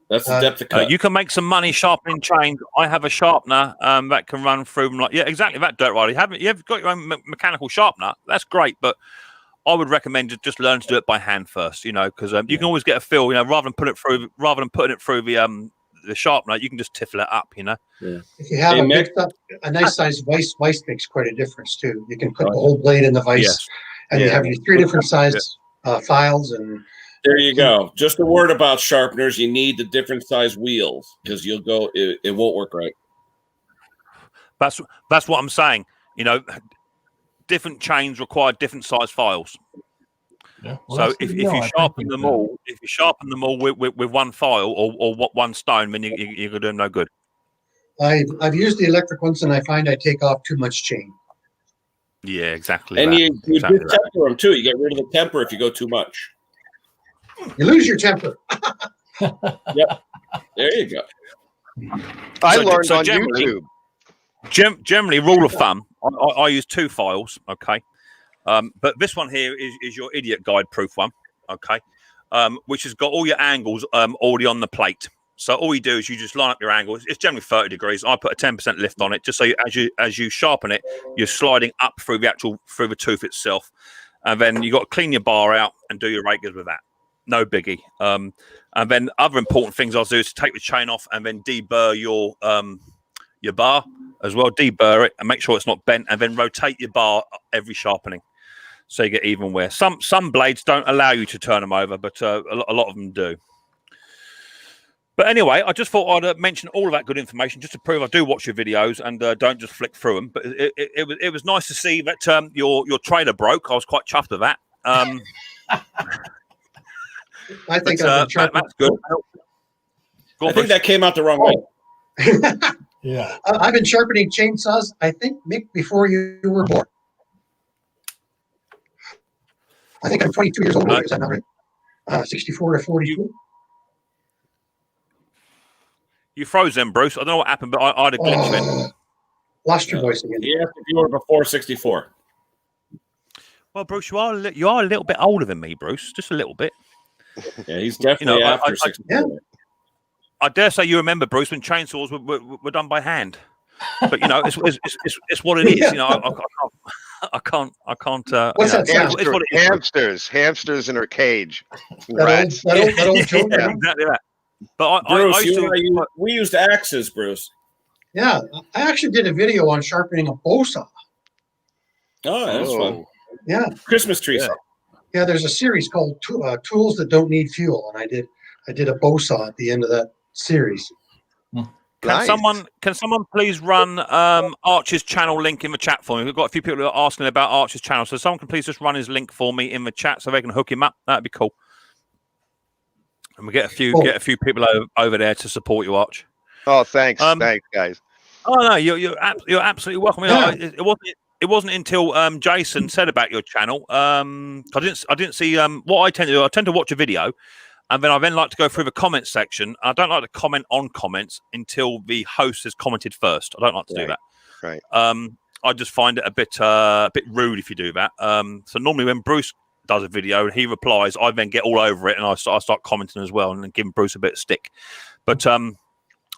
That's the depth of cut. You can make some money sharpening chains. I have a sharpener that can run through them. Exactly that, Dirt Rider. You've got your own mechanical sharpener. That's great, but I would recommend just learn to do it by hand first. Because you can always get a feel. Rather than putting it through the the sharpener, you can just tiffle it up, you know. If you have Hey, a Mick. a nice size vise makes quite a difference too. You can put the whole blade in the vise, Yes. and you have your 3 different size files. And There you go. Just a word about sharpeners. You need the different size wheels because it won't work right. That's what I'm saying. You know, different chains require different size files. Yeah. Well, So that's if good to you know. I sharpen appreciate them that. all, with one file or one stone, then you're gonna do them no good. I've used the electric ones, and I find I take off too much chain. Yeah, exactly. And that. you Exactly that. temper them too. You get rid of the temper if you go too much. You lose your temper. Yep. There you go. I So- learned so on generally- YouTube. Generally, rule of thumb, I use 2 files, okay? But this one here is your idiot guide proof one, okay? Which has got all your angles already on the plate. So all you do is you just line up your angles. It's generally 30 degrees. I put a 10% lift on it, just so as you sharpen it, you're sliding up through the tooth itself, and then you got to clean your bar out and do your rakers with that. No biggie. And then other important things I'll do is to take the chain off and then deburr your bar as well. Deburr it and make sure it's not bent, and then rotate your bar every sharpening so you get even wear. Some blades don't allow you to turn them over, but a lot of them do. But anyway, I just thought I'd mention all of that good information just to prove I do watch your videos and don't just flick through them. But it was nice to see that your trailer broke. I was quite chuffed with that. I think that's good. I think that came out the wrong way. Yeah. I've been sharpening chainsaws, I think, Mick, before you were born. I think I'm 22 years old. Is that not right? 64 to 42. You froze them, Bruce. I don't know what happened, but I had a glitch then. Lost your voice again. Yeah, if you were before 64. Well, Bruce, you are a little bit older than me, Bruce. Just a little bit. Yeah, he's definitely after 64. I dare say you remember, Bruce, when chainsaws were done by hand. But you know, it's what it is. You know, I can't. What's that sound? It's what it is. Hamsters in her cage. That old joke. Yeah, exactly that. But Bruce, I we used axes, Bruce. Yeah, I actually did a video on sharpening a bow saw. Oh, that's fun. Yeah, Christmas tree saw. yeah. There's a series called Tools That Don't Need Fuel, and I did a bow saw at the end of that series. Can someone please run Arch's channel link in the chat for me? We've got a few people who are asking about Arch's channel, so someone can please just run his link for me in the chat so they can hook him up. That'd be cool. And we get a few people over there to support you, Arch. Oh, thanks, thanks, guys. Oh no, you're absolutely welcome. Yeah. It wasn't until Jason said about your channel. I didn't see what I tend to do. I tend to watch a video, and then I like to go through the comments section. I don't like to comment on comments until the host has commented first. I don't like to do that. Right. I just find it a bit rude if you do that. So normally when Bruce does a video and he replies, I then get all over it and I start commenting as well and then giving Bruce a bit of stick. But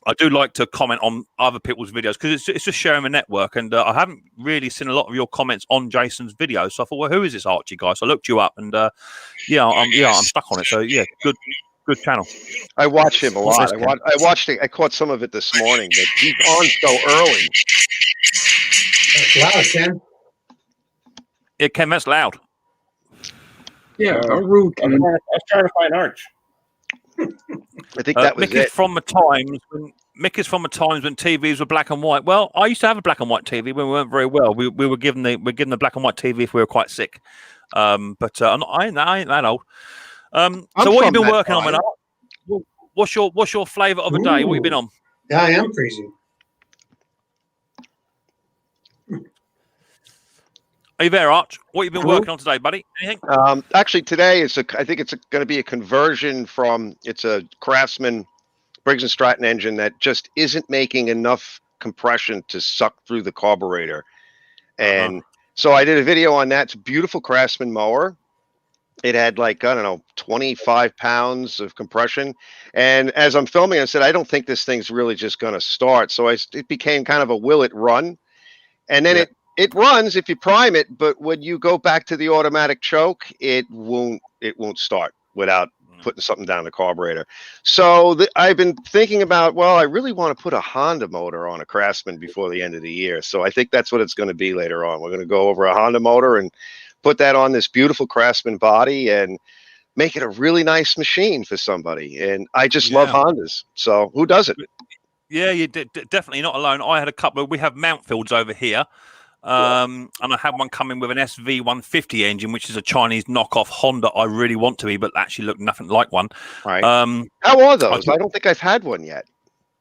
I do like to comment on other people's videos because it's just sharing the network. And I haven't really seen a lot of your comments on Jason's videos. So I thought, well, who is this Archie guy? So I looked you up and I'm stuck on it. So yeah, good channel. I watch him a lot. I caught some of it this morning, but he's on so early. That's loud, Ken. Yeah, Ken, that's loud. Yeah, a rude I was trying to find Arch. I think that was Mick is it. from the times when TVs were black and white. Well, I used to have a black and white TV when we weren't very well. We were given the black and white TV if we were quite sick. But I ain't that old. So what have you been working on, Art? What's your flavour of the day? What have you been on? Yeah, I am crazy. Are you there, Arch? What have you been working on today, buddy? Anything? Actually, today I think it's going to be a conversion from it's a Craftsman Briggs & Stratton engine that just isn't making enough compression to suck through the carburetor, and so I did a video on that. It's a beautiful Craftsman mower. It had 25 pounds of compression, and as I'm filming, I said I don't think this thing's really just going to start. So it became kind of a will it run, and then it runs if you prime it, but when you go back to the automatic choke, it won't start without putting something down the carburetor. So I've been thinking about, well, I really want to put a Honda motor on a Craftsman before the end of the year. So I think that's what it's going to be later on. We're going to go over a Honda motor and put that on this beautiful Craftsman body and make it a really nice machine for somebody. And I just love Hondas. So who doesn't? Yeah, you're definitely not alone. I had a couple we have Mountfields over here. And I had one coming with an SV150 engine, which is a Chinese knockoff Honda. I really want to be, but actually look nothing like one. Right. How are those? I don't think I've had one yet.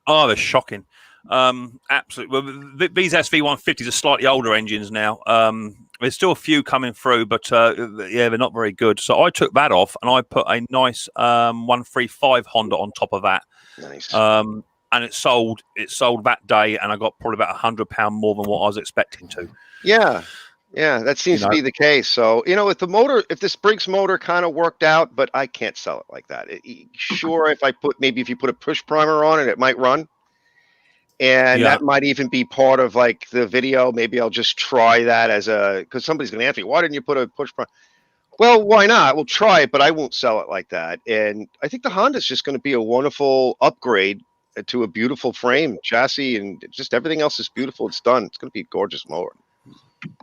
Oh, they're shocking. Absolutely. Well, these SV150s are slightly older engines now. There's still a few coming through, but yeah, they're not very good. So I took that off and I put a nice 135 Honda on top of that. Nice. And it sold that day, and I got probably about £100 more than what I was expecting to. Yeah, that seems to be the case. So, if the motor, if this Briggs motor kind of worked out, but I can't sell it like that. Sure, if you put a push primer on it, it might run. And that might even be part of like the video. Maybe I'll just try that because somebody's going to ask me, why didn't you put a push primer? Well, why not? We'll try it, but I won't sell it like that. And I think the Honda is just going to be a wonderful upgrade to a beautiful frame, chassis, and just everything else is beautiful. It's done. It's going to be a gorgeous mower.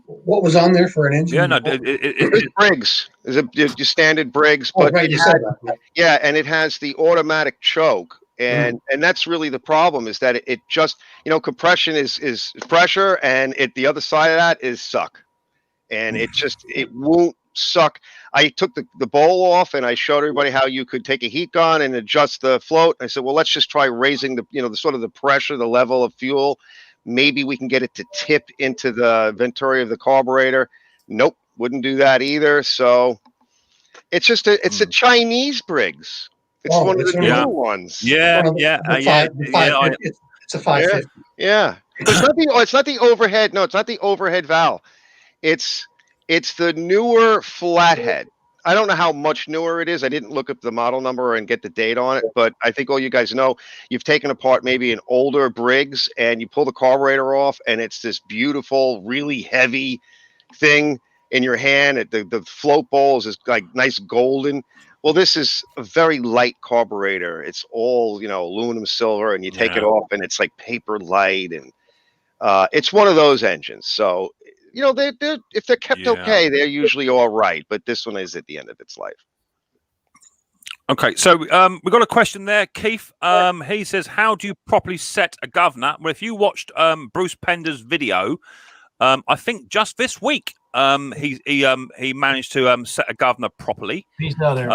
What was on there for an engine? Yeah, no, it's Briggs. It's a standard Briggs. Oh, but right, you said that. Yeah, and it has the automatic choke. And that's really the problem, is that it just, compression is pressure, and the other side of that is suck. And it won't suck. I took the bowl off and I showed everybody how you could take a heat gun and adjust the float. I said, well, let's just try raising the sort of the pressure, the level of fuel. Maybe we can get it to tip into the venturi of the carburetor. Nope, wouldn't do that either. So it's just it's a Chinese Briggs. It's one of the newer ones. Yeah. It's a 550. Yeah. It's not the overhead. No, it's not the overhead valve. It's the newer flathead. I don't know how much newer it is. I didn't look up the model number and get the date on it, but I think all you guys know, you've taken apart maybe an older Briggs and you pull the carburetor off and it's this beautiful, really heavy thing in your hand. The float bowl is like nice golden. Well, this is a very light carburetor. It's all, aluminum silver, and you take it off and it's like paper light, and it's one of those engines. So, if they're kept okay, they're usually all right. But this one is at the end of its life. Okay, so we've got a question there, Keith. He says, how do you properly set a governor? Well, if you watched Bruce Pender's video, I think just this week, he managed to set a governor properly. He's down there.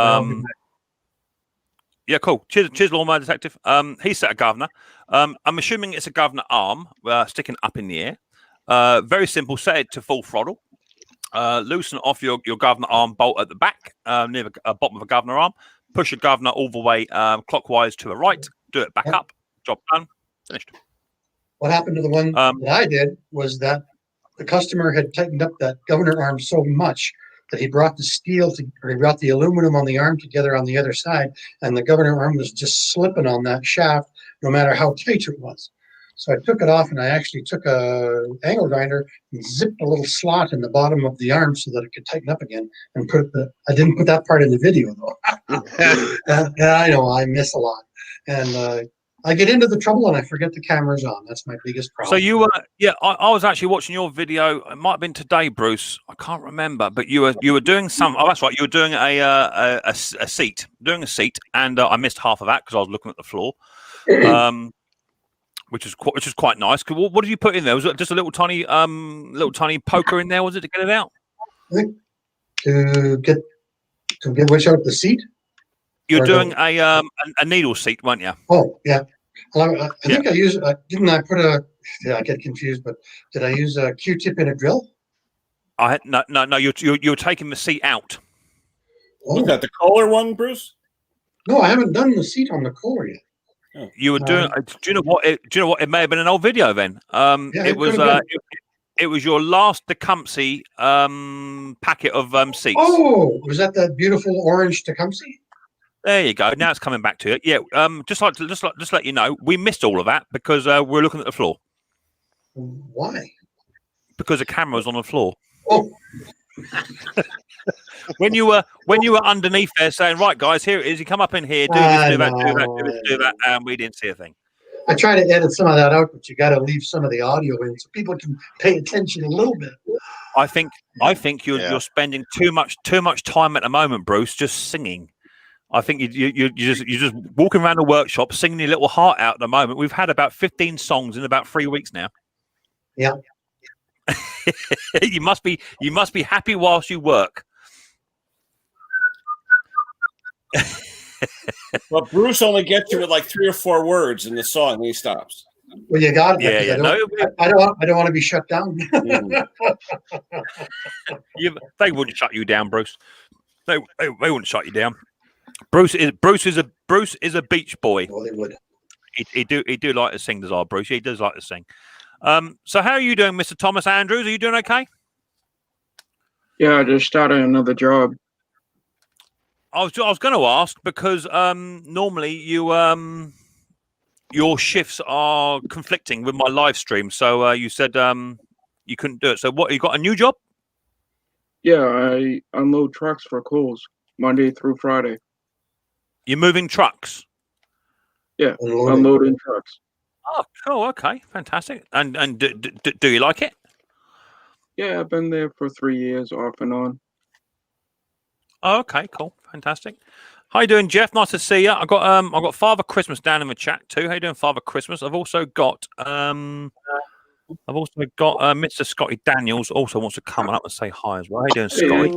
Yeah, cool. Cheers, Lawnmower Detective. He set a governor. I'm assuming it's a governor arm sticking up in the air. Very simple. Set it to full throttle. Loosen off your governor arm bolt at the back, near the bottom of the governor arm. Push your governor all the way clockwise to the right. Do it back up. Job done. Finished. What happened to the one that I did was that the customer had tightened up that governor arm so much that he brought the aluminum on the arm together on the other side, and the governor arm was just slipping on that shaft no matter how tight it was. So I took it off, and I actually took a angle grinder and zipped a little slot in the bottom of the arm so that it could tighten up again. And I didn't put that part in the video though. Yeah, I know I miss a lot, and I get into the trouble and I forget the camera's on. That's my biggest problem. So you were, I was actually watching your video. It might have been today, Bruce. I can't remember, but you were doing some. Oh, that's right. You were doing a seat, and I missed half of that because I was looking at the floor. Which is quite nice. What did you put in there? Was it just a little tiny poker in there? Was it to get it out? I think to get which out the seat. You're doing a needle seat, weren't you? Oh yeah. I think I used. Didn't I put a? Yeah, I get confused. But did I use a Q-tip in a drill? No. You're taking the seat out. Oh. Was that the Kohler one, Bruce? No, I haven't done the seat on the Kohler yet. Oh. You were doing. Do you know what? It may have been an old video then. It was your last Tecumseh packet of seats. Oh, was that beautiful orange Tecumseh? There you go. Now it's coming back to it. Yeah. Just let you know, we missed all of that because we're looking at the floor. Why? Because the camera was on the floor. Oh. when you were underneath there saying, "Right, guys, here it is. You come up in here, do this, do that, do that," and we didn't see a thing. I try to edit some of that out, but you got to leave some of the audio in so people can pay attention a little bit. I think you're spending too much time at the moment, Bruce, just singing. I think you're just walking around the workshop singing your little heart out at the moment. We've had about 15 songs in about 3 weeks now. Yeah. you must be happy whilst you work. But Bruce only gets you with like 3 or 4 words in the song when he stops. Well, you got it. Yeah. I don't want to be shut down. They wouldn't shut you down, Bruce. They wouldn't shut you down. Bruce is a beach boy. Well, they would. He do like to sing, does our Bruce? He does like to sing. So how are you doing, Mr. Thomas Andrews? Are you doing okay? Yeah, I just started another job. I was going to ask because normally your shifts are conflicting with my live stream. So you said you couldn't do it. So what? You got a new job? Yeah, I unload trucks for Coles Monday through Friday. You're moving trucks? Yeah, unloading trucks. Oh, cool. Okay, fantastic. And do you like it? Yeah, I've been there for 3 years, off and on. Oh, okay, cool, fantastic. How you doing, Jeff? Nice to see you. I got Father Christmas down in the chat too. How you doing, Father Christmas? I've also got Mr. Scotty Daniels also wants to come up and say hi as well. How you doing, Scotty?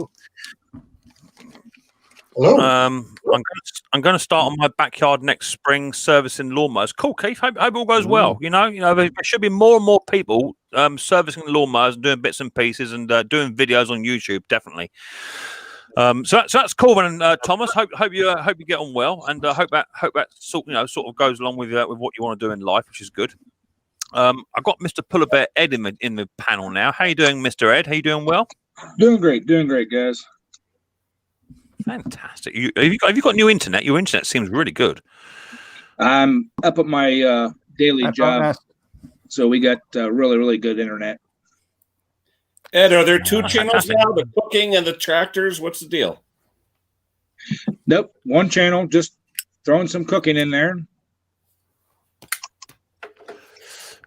Hello. I'm going to start on my backyard next spring servicing lawnmowers. Cool, Keith. Hope it all goes well. You know, there should be more and more people servicing lawnmowers and doing bits and pieces and doing videos on YouTube. Definitely. So that's cool, and Thomas. Hope you get on well, and hope that sort of goes along with what you want to do in life, which is good. I've got Mr. Puller Bear Ed in the panel now. How you doing, Mr. Ed? How you doing? Well. Doing great, guys. Fantastic. Have you got new internet? Your internet seems really good. I'm up at my daily job, so we got really, really good internet. Ed, are there 2 channels now? The cooking and the tractors? What's the deal? Nope, one channel. Just throwing some cooking in there.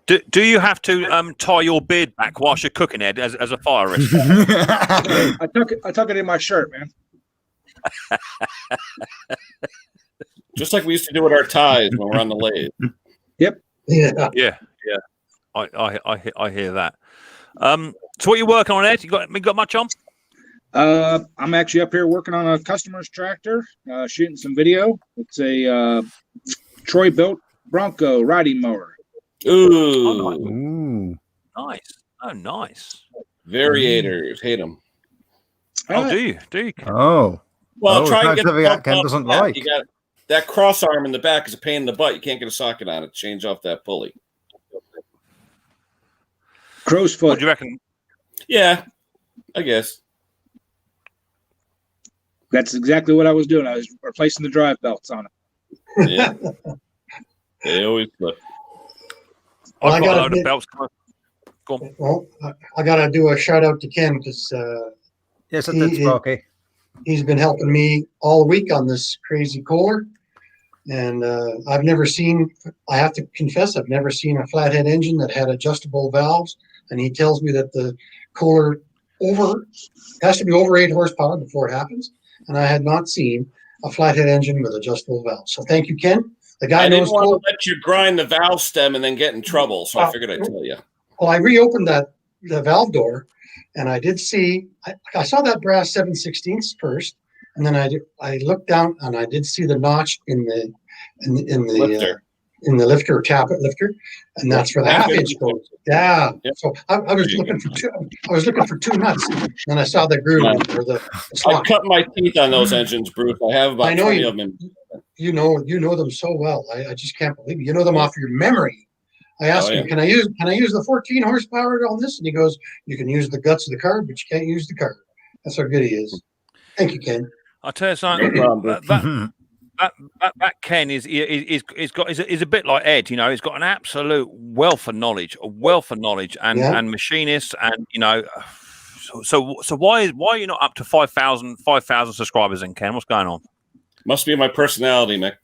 Do you have to tie your beard back whilst you're cooking, Ed, as a fire risk? I tuck it in my shirt, man. Just like we used to do with our ties when we're on the lathe. Yep. Yeah. I hear that. So what are you working on, Ed? You got much on? I'm actually up here working on a customer's tractor, shooting some video. It's a Troy built Bronco riding mower. Ooh. Nice. Oh, nice. Variators. Hate them. Oh, do you? Oh. Well, try and get the Ken doesn't like. You got that cross arm in the back is a pain in the butt. You can't get a socket on it. Change off that pulley. Crow's foot. What do you reckon? Yeah, I guess. That's exactly what I was doing. I was replacing the drive belts on it. Yeah. They always flip. Well, I've got a load of belts. Go on. Well, I got to do a shout out to Ken because Yes, it did, Sparky. He's been helping me all week on this crazy Kohler. And I've never seen, I have to confess, I've never seen a flathead engine that had adjustable valves. And he tells me that the Kohler has to be over 8 horsepower before it happens. And I had not seen a flathead engine with adjustable valves. So thank you, Ken. The guy I knows. didn't want to let you grind the valve stem and then get in trouble. So I figured I'd tell you. Well, I reopened the valve door, and I did see. I saw that brass 7/16 first, and then I looked down and I did see the notch in the Lifter. In the lifter, tappet lifter, and that's where the half-inch goes. Yeah. Yep. So I was looking for two. I was looking for 2 nuts, and I saw the groove or the I cut my teeth on those engines, Bruce. I have about 20 of them. You know them so well. I just can't believe it. You know them off your memory. I asked him, can I use the 14 horsepower on this? And he goes, you can use the guts of the car, but you can't use the car. That's how good he is. Thank you, Ken. I'll tell you something. That Ken is a bit like Ed. You know, he's got an absolute wealth of knowledge, and machinists, and So why are you not up to 5,000 subscribers in, Ken? What's going on? Must be my personality, Mick.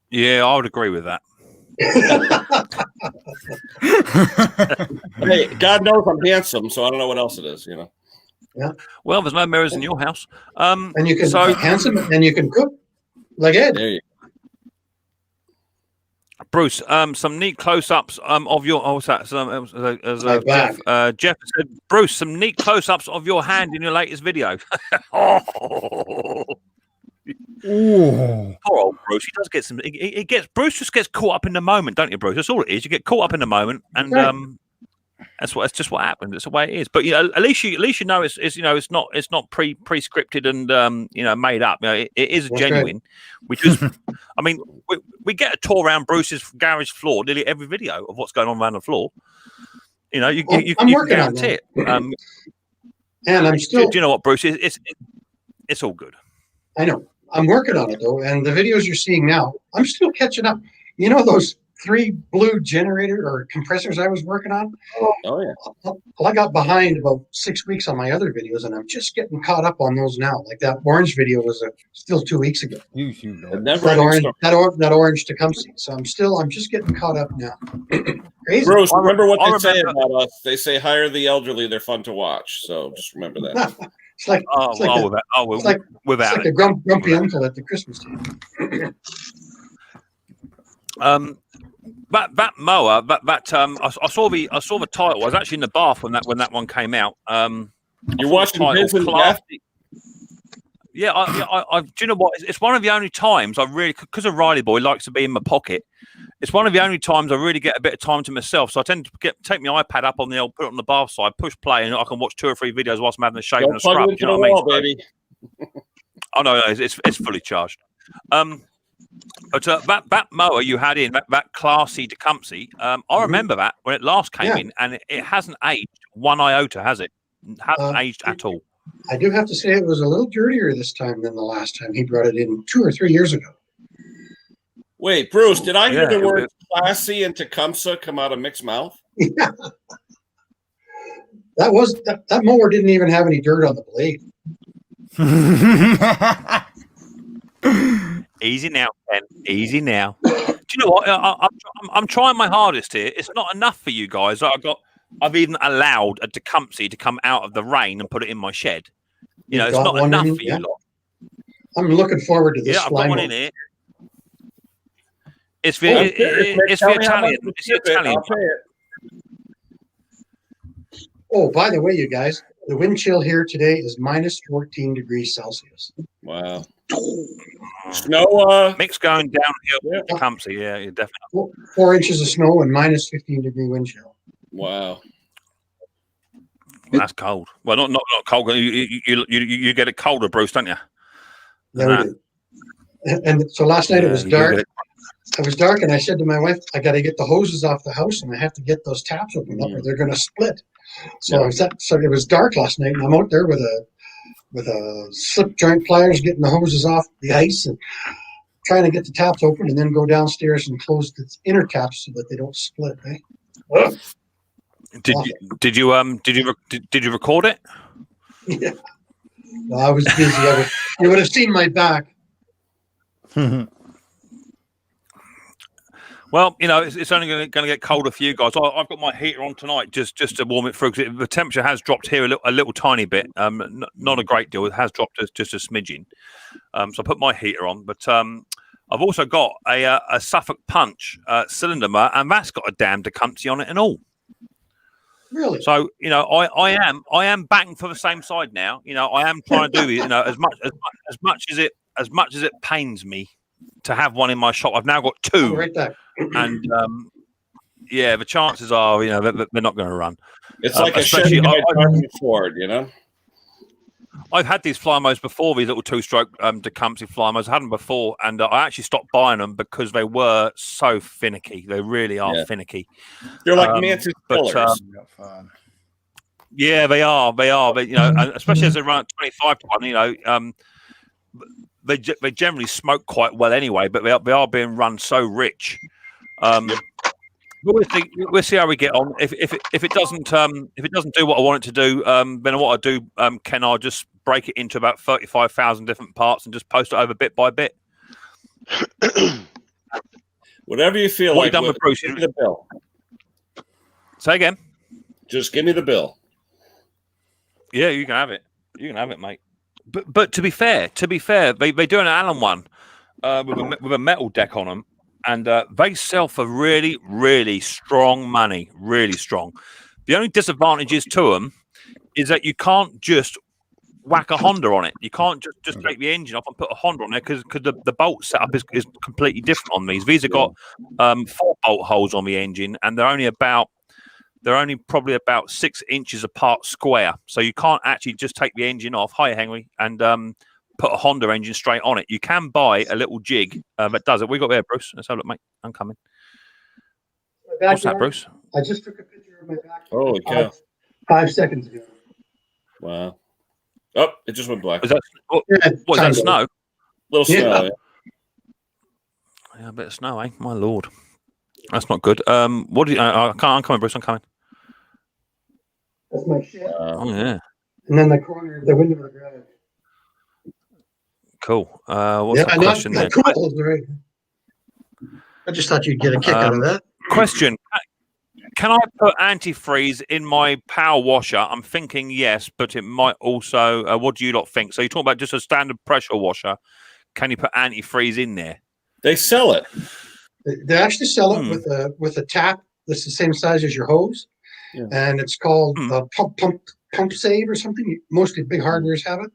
Yeah, I would agree with that. Hey, God knows I'm handsome, so I don't know what else it is, you know. Yeah. Well, there's no mirrors in your house. And you can handsome, and you can cook like Ed. There you go. Bruce, some neat close-ups of your. Oh, what's that? Jeff said, Bruce, some neat close-ups of your hand in your latest video. Ooh. Poor old Bruce. He does get some. Bruce just gets caught up in the moment, don't you, Bruce? That's all it is. You get caught up in the moment, and that's just what happens. It's the way it is. But at least you know it's not pre-scripted and made up. It is genuine. Right. We just, I mean, we get a tour around Bruce's garage floor nearly every video of what's going on around the floor. You can guarantee it. And I'm still. Do you know what, Bruce? It's all good. I know. I'm working on it though, and the videos you're seeing now, I'm still catching up. You know those 3 blue generator or compressors I was working on? Oh yeah. Well, I got behind about 6 weeks on my other videos, and I'm just getting caught up on those now. Like that orange video was still 2 weeks ago. That orange Tecumseh. So I'm just getting caught up now. Crazy. Bruce, remember what they say about us? They say hire the elderly; they're fun to watch. So just remember that. It's like a grumpy uncle at the Christmas table. That mower, I saw the title. I was actually in the bath when that one came out. You're watching his and Jeff? Yeah, I do you know what? It's one of the only times I really, because of Riley Boy likes to be in my pocket. It's one of the only times I really get a bit of time to myself. So I tend to take my iPad up on the old, put it on the bath side, push play, and I can watch 2 or 3 videos whilst I'm having a shave and a scrub. You know what I mean? Baby. Oh no, it's fully charged. But that mower you had in that classy Tecumseh, I remember that when it last came in, and it hasn't aged one iota, has it? Hasn't aged at all. I do have to say it was a little dirtier this time than the last time he brought it in 2 or 3 years ago. Wait, Bruce, did I hear the word classy and Tecumseh come out of Mick's mouth? Yeah. That mower didn't even have any dirt on the blade. Easy now, Ken. Easy now. Do you know what? I'm trying my hardest here. It's not enough for you guys. I've even allowed a Tecumseh to come out of the rain and put it in my shed. It's not enough for you lot. I'm looking forward to this. Yeah, I've got one in here. It's the Italian. It's the Italian. Oh, by the way, you guys, the wind chill here today is minus 14 degrees Celsius. Wow. Snow. Mick's going downhill. Tecumseh, yeah, definitely. 4 inches of snow and minus 15-degree wind chill. Wow. That's cold. Well, not cold. You get it colder, Bruce, don't you? Yeah, we do. And so last night it was dark. It was dark, and I said to my wife, I got to get the hoses off the house, and I have to get those taps opened up, or they're going to split. So it was dark last night, and I'm out there with a slip joint pliers, getting the hoses off the ice, and trying to get the taps open, and then go downstairs and close the inner taps so that they don't split. Eh? Did you record it? Yeah. No, I was busy. You would have seen my back. Well, it's only going to get colder for you guys. I've got my heater on tonight just to warm it through, because the temperature has dropped here a little tiny bit. Not a great deal. It has dropped just a smidgen. So I put my heater on, but I've also got a Suffolk Punch cylinder mower, and that's got a damn Tecumseh on it and all. Really? So I am backing for the same side now. I am trying to do as much as it pains me to have one in my shop. I've now got 2. Right there. And the chances are they're not going to run. It's like a Chevy driving Ford, I've had these fly mowers before, these little 2-stroke Tecumseh fly mowers. I had them before, and I actually stopped buying them because they were so finicky. They really are finicky. They're like Mantis killers. Yeah, they are. But, and especially as they run at 25 ton, they generally smoke quite well anyway. But they are being run so rich. We'll see how we get on. If it doesn't do what I want it to do, then what I do, Ken, I'll just break it into about 35,000 different parts and just post it over bit by bit. Whatever you feel what like. You done with Bruce? Give me the bill. Say again. Just give me the bill. Yeah, you can have it. You can have it, mate. But to be fair, they do an Allen one with a metal deck on them. And they sell for really, really strong money, really strong. The only disadvantages to them is that you can't just whack a Honda on it. You can't just take the engine off and put a Honda on there because the bolt setup is completely different on these. These have got 4 bolt holes on the engine, and they're only probably about 6 inches apart square. So you can't actually just take the engine off. Hi, Henry, and put a Honda engine straight on it. You can buy a little jig that does it. We got there, Bruce. Let's have a look, mate. I'm coming. What's that, Bruce? I just took a picture of my back. Holy cow. 5 seconds ago. Wow. Oh, it just went black. Was that snow? Little snow. Yeah, a bit of snow, eh? My lord. That's not good. What do you? I'm coming, Bruce. I'm coming. That's my shit. Oh yeah. And then the window of the garage. Cool. What's the question there? I just thought you'd get a kick out of that. Question. Can I put antifreeze in my power washer? I'm thinking yes, but it might also... what do you lot think? So you're talking about just a standard pressure washer. Can you put antifreeze in there? They sell it. They actually sell it with a tap that's the same size as your hose. Yeah. And it's called pump save or something. Mostly big hardwares have it.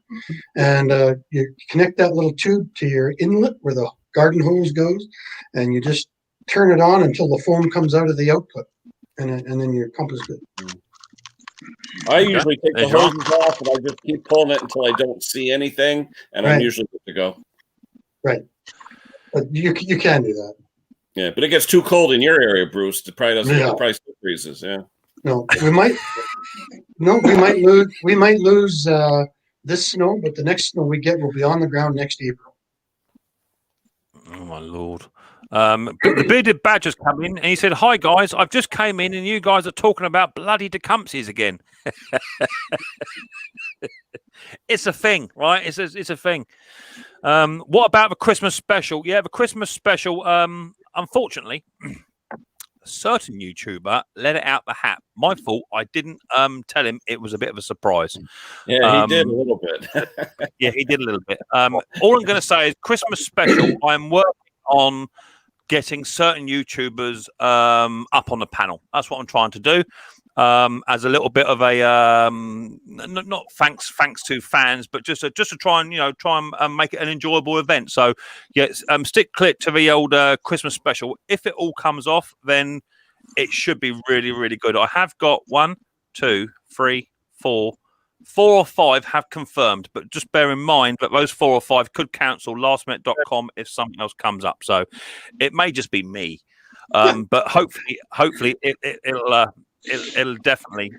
And you connect that little tube to your inlet where the garden hose goes, and you just turn it on until the foam comes out of the output, and then your pump is good. I usually take the hoses off, and I just keep pulling it until I don't see anything, and I'm usually good to go. Right. But you can do that. Yeah, but it gets too cold in your area, Bruce. The price the price increases. Yeah. No, we might lose this snow, but the next snow we get will be on the ground next April. Oh my lord! The bearded badger's come in and he said, "Hi guys, I've just came in and you guys are talking about bloody Tecumsehs again." It's a thing, right? It's a thing. What about the Christmas special? Yeah, the Christmas special. Unfortunately, a certain YouTuber let it out the hat. My fault. I didn't tell him it was a bit of a surprise. Yeah, he did a little bit. Yeah, he did a little bit. All I'm going to say is Christmas special. I'm working on getting certain YouTubers up on the panel. That's what I'm trying to do. As a little bit of a not thanks to fans, but just to try and make it an enjoyable event. So yes, stick click to the old Christmas special. If it all comes off, then it should be really, really good. I have got 1, 2, 3, 4 or 5 have confirmed, but just bear in mind that those 4 or 5 could cancel lastminute.com if something else comes up. So it may just be me, but hopefully it'll definitely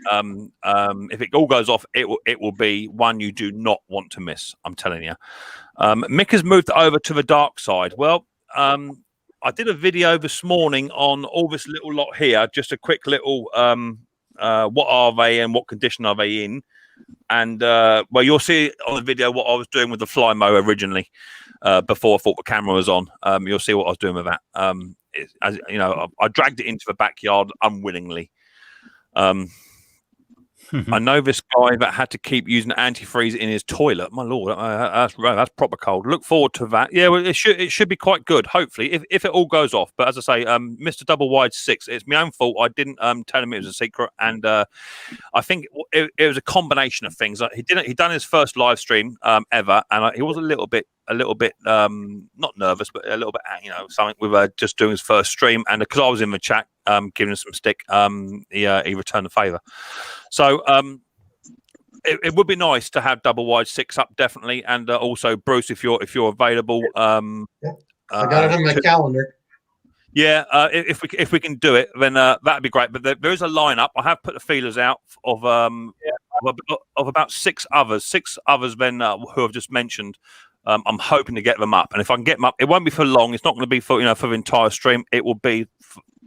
if it all goes off, it will be one you do not want to miss. I'm telling you. Mick has moved over to the dark side. Well, I did a video this morning on all this little lot here, just a quick little what are they and what condition are they in, and well, you'll see on the video what I was doing with the fly mower originally before I thought the camera was on. You'll see what I was doing with that. As you know, I dragged it into the backyard unwillingly. I know this guy that had to keep using antifreeze in his toilet. My lord, that's proper cold. Look forward to that. Yeah, well, it should be quite good. Hopefully, if it all goes off. But as I say, Mr. Double Wide 6, it's my own fault. I didn't tell him it was a secret, and I think it was a combination of things. He done his first live stream ever, and he was a little bit not nervous, but a little bit something with just doing his first stream, and because I was in the chat giving him some stick, he returned the favor. So it would be nice to have Double Wide 6 up, definitely, and also Bruce, if you're available. I got it on my calendar. Yeah, if we can do it, then that'd be great. But there is a lineup. I have put the feelers out of about 6 others then who I've just mentioned. I'm hoping to get them up, and if I can get them up, it won't be for long. It's not going to be for the entire stream. It will be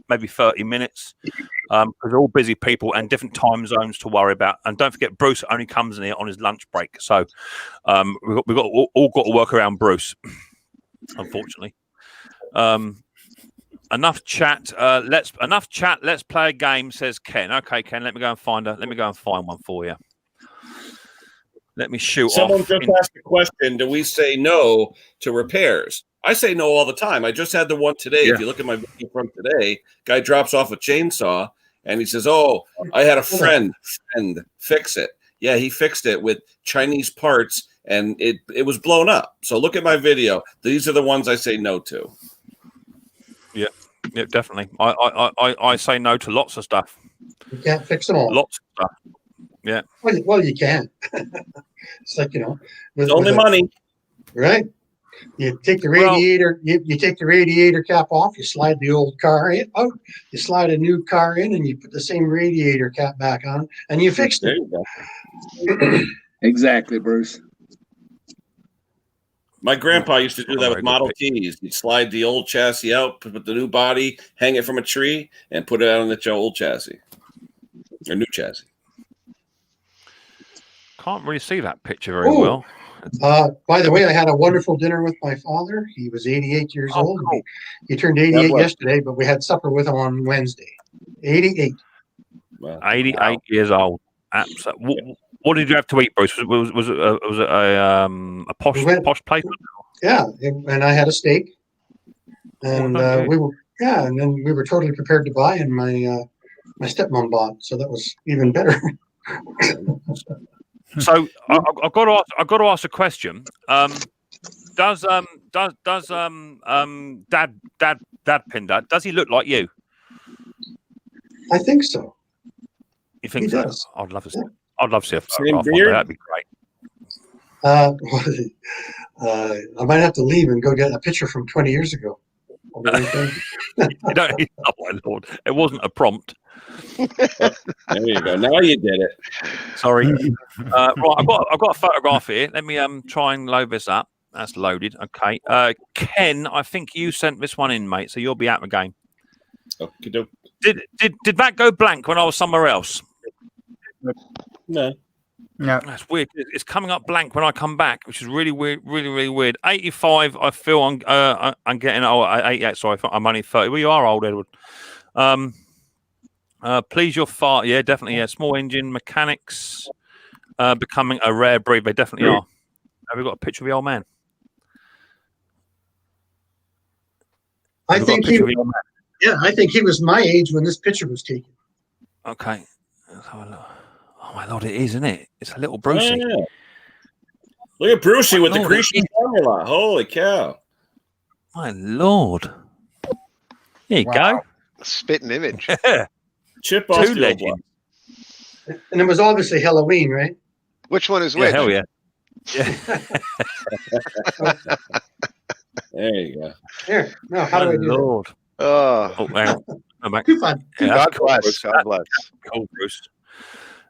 maybe 30 minutes. Because they're all busy people and different time zones to worry about. And don't forget, Bruce only comes in here on his lunch break. So we've got all got to work around Bruce, unfortunately. Enough chat. Let's play a game, says Ken. Okay, Ken, let me go and find one for you. Let me shoot Someone off. just asked a question. Do we say no to repairs? I say no all the time. I just had the one today. Yeah. If you look at my video from today, guy drops off a chainsaw and he says, "Oh, I had a friend fix it." Yeah, he fixed it with Chinese parts and it was blown up. So look at my video. These are the ones I say no to. Yeah, definitely. I say no to lots of stuff. You can't fix them all. Lots of stuff. Yeah. Well, you can. It's like, It's only money. Right? You take the radiator, you take the radiator cap off, you slide the old car out, you slide a new car in, and you put the same radiator cap back on, and you fixed it. Exactly, Bruce. My grandpa used to do that with Model Ts. He'd slide the old chassis out, put the new body, hang it from a tree, and put it out on the old chassis. Or new chassis. Can't really see that picture very well. By the way, I had a wonderful dinner with my father. He was 88 years old. Cool. He turned 88 yesterday, but we had supper with him on Wednesday. 88. Wow. 88 years old. Absolutely. What did you have to eat, Bruce? Was it a posh place? Yeah, and I had a steak, and and then we were totally prepared to buy, and my stepmom bought, so that was even better. So I've got to ask a question. Does Dad Pinder, does he look like you? I think so. You think he so? Does. I'd love to see. I'd love to see a photograph. That'd be great. I might have to leave and go get a picture from 20 years ago. Oh my Lord! It wasn't a prompt. There you go. Now you did it. Sorry. Right, I've got a photograph here. Let me try and load this up. That's loaded. Okay. Ken, I think you sent this one in, mate. So you'll be out of the game. Okay. Did that go blank when I was somewhere else? No. That's weird. It's coming up blank when I come back, which is really weird. Really, really weird. 85. I feel I'm getting old. 88. Sorry, I'm only 30. Well, you are old, Edward. Please your fart. Yeah, definitely. Yeah, small engine mechanics becoming a rare breed. They definitely are. Have we got a picture of the old man? I think he was my age when this picture was taken. Okay. Oh my Lord, it is, isn't it? It's a little Brucey. Yeah. Look at Brucey with the Grecian formula. Holy cow. My Lord. There you go. A spitting image. Chip off Two legends. And it was obviously Halloween, right? Which one is which? Hell yeah. There you go. Here. Now, how do I do Lord. Oh, man. Too fun. Yeah, God cool, bless. Bruce. God bless. Cool, Bruce.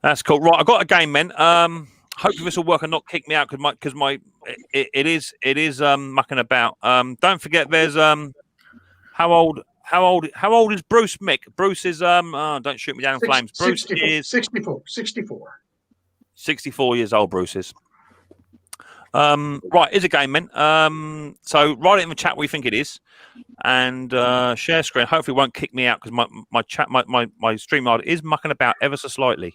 That's cool. Right, I got a game, man. Hopefully this will work and not kick me out because it is mucking about. Don't forget, there's how old is Bruce Mick? Bruce is don't shoot me down in flames. Bruce is 64. 64 years old. Bruce is. Right, is a game, man. So write it in the chat what you think it is, and share screen. Hopefully, it won't kick me out because my StreamYard is mucking about ever so slightly.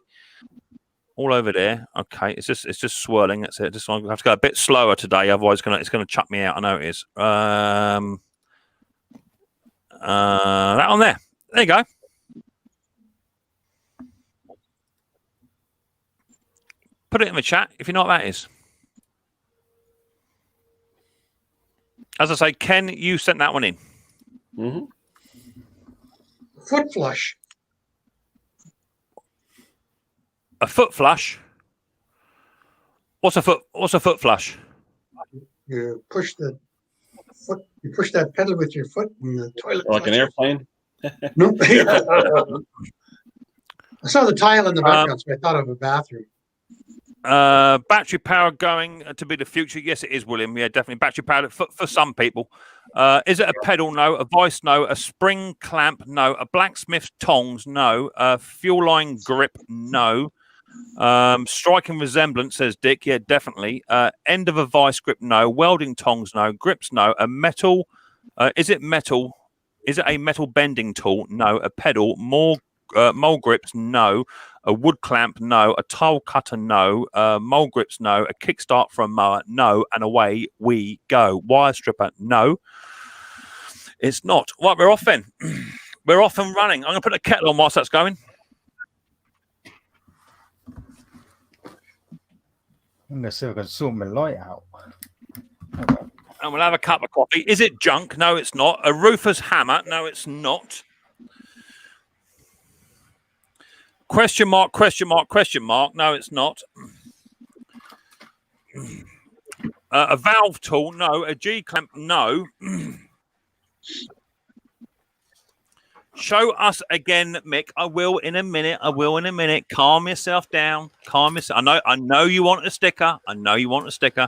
All over there. Okay, it's just swirling. That's it. Just I have to go a bit slower today, otherwise it's gonna chuck me out. I know it is. That on there. There you go. Put it in the chat if you know what that is. As I say, Ken, you sent that one in. Mm-hmm. Foot flush. A foot flush. What's a foot flush? You push the foot. You push that pedal with your foot, and the toilet. Like an airplane. Nope. I saw the tile in the background, so I thought of a bathroom. Battery power going to be the future. Yes, it is, William. Yeah, definitely battery powered for some people. Is it a pedal? No. A vice? No. A spring clamp? No. A blacksmith's tongs? No. A fuel line grip? No. Striking resemblance, says Dick. Yeah, definitely. End of a vice grip? No. Welding tongs? No. Grips? No. A metal? Is it metal? Is it a metal bending tool? No. A pedal? Mole grips? No. A wood clamp? No. A tile cutter? No. Mole grips? No. A kickstart for a mower? No. And away we go. Wire stripper? No. It's not. Right, we're off then. We're off and running. I'm going to put the kettle on whilst that's going. I'm going to see if I can sort my light out. And we'll have a cup of coffee. Is it junk? No, it's not. A roofer's hammer? No, it's not. Question mark, question mark, question mark. No, it's not. A valve tool? No. A G-clamp? No. Show us again, Mick. I will in a minute. I will in a minute. Calm yourself down. Calm yourself. I know you want a sticker. I know you want a sticker.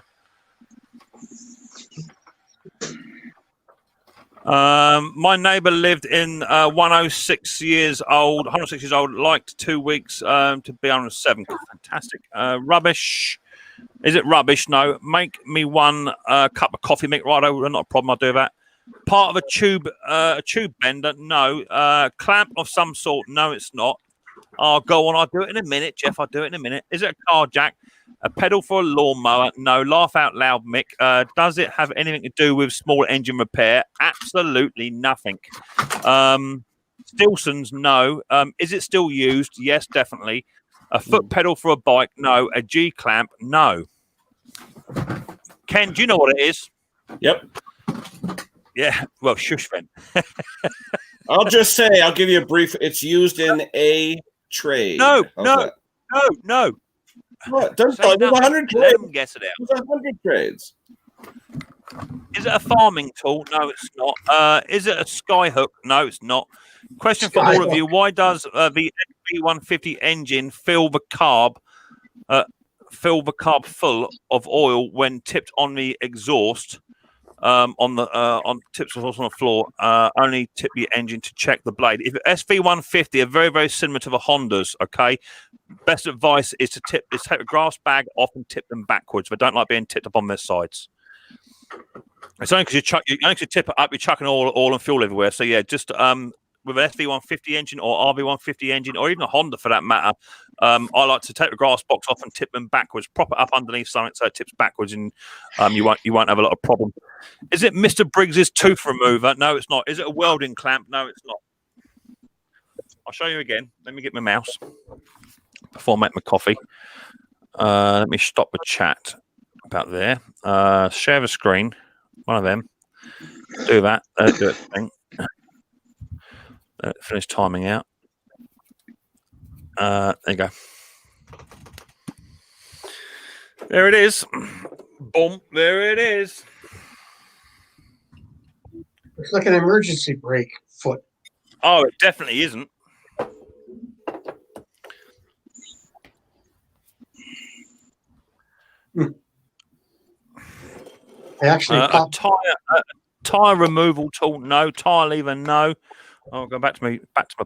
My neighbour lived in 106 years old. 106 years old. Liked 2 weeks to be 107. Fantastic. Rubbish. Is it rubbish? No. Make me one cup of coffee, Mick. Righto. Not a problem. I'll do that. Part of a tube bender? No. Clamp of some sort? No, it's not. Oh, go on. I'll do it in a minute, Jeff. I'll do it in a minute. Is it a car jack? A pedal for a lawnmower? No. Laugh out loud, Mick. Does it have anything to do with small engine repair? Absolutely nothing. Stilson's? No. Is it still used? Yes, definitely. A foot pedal for a bike? No. A G-clamp? No. Ken, do you know what it is? Yep. Yeah, well, shush then. I'll just say, I'll give you a brief. It's used in a trade. No. What? There's 100 trades. Let them guess it out. There's 100 trades. Is it a farming tool? No, it's not. Is it a skyhook? No, it's not. Question for all of you: why does the SV150 engine fill the carb full of oil when tipped on the exhaust? On tips on the floor, only tip the engine to check the blade. If SV150 are very, very similar to the Hondas, okay, best advice is to take the grass bag off and tip them backwards. They don't like being tipped up on their sides. It's only because you tip it up, you're chucking oil and fuel everywhere. So yeah, just with an SV150 engine or RV150 engine, or even a Honda for that matter, I like to take the grass box off and tip them backwards, prop it up underneath something so it tips backwards, and you won't have a lot of problem. Is it Mr. Briggs's tooth remover? No, it's not. Is it a welding clamp? No, it's not. I'll show you again. Let me get my mouse before I make my coffee. Let me stop the chat about there. Share the screen. One of them. Do that. Do it. Thing. Finish timing out. There you go. There it is. Boom. There it is. Looks like an emergency brake foot. Oh, it definitely isn't. I actually tire removal tool. No. Tire lever. No. I'll go back to my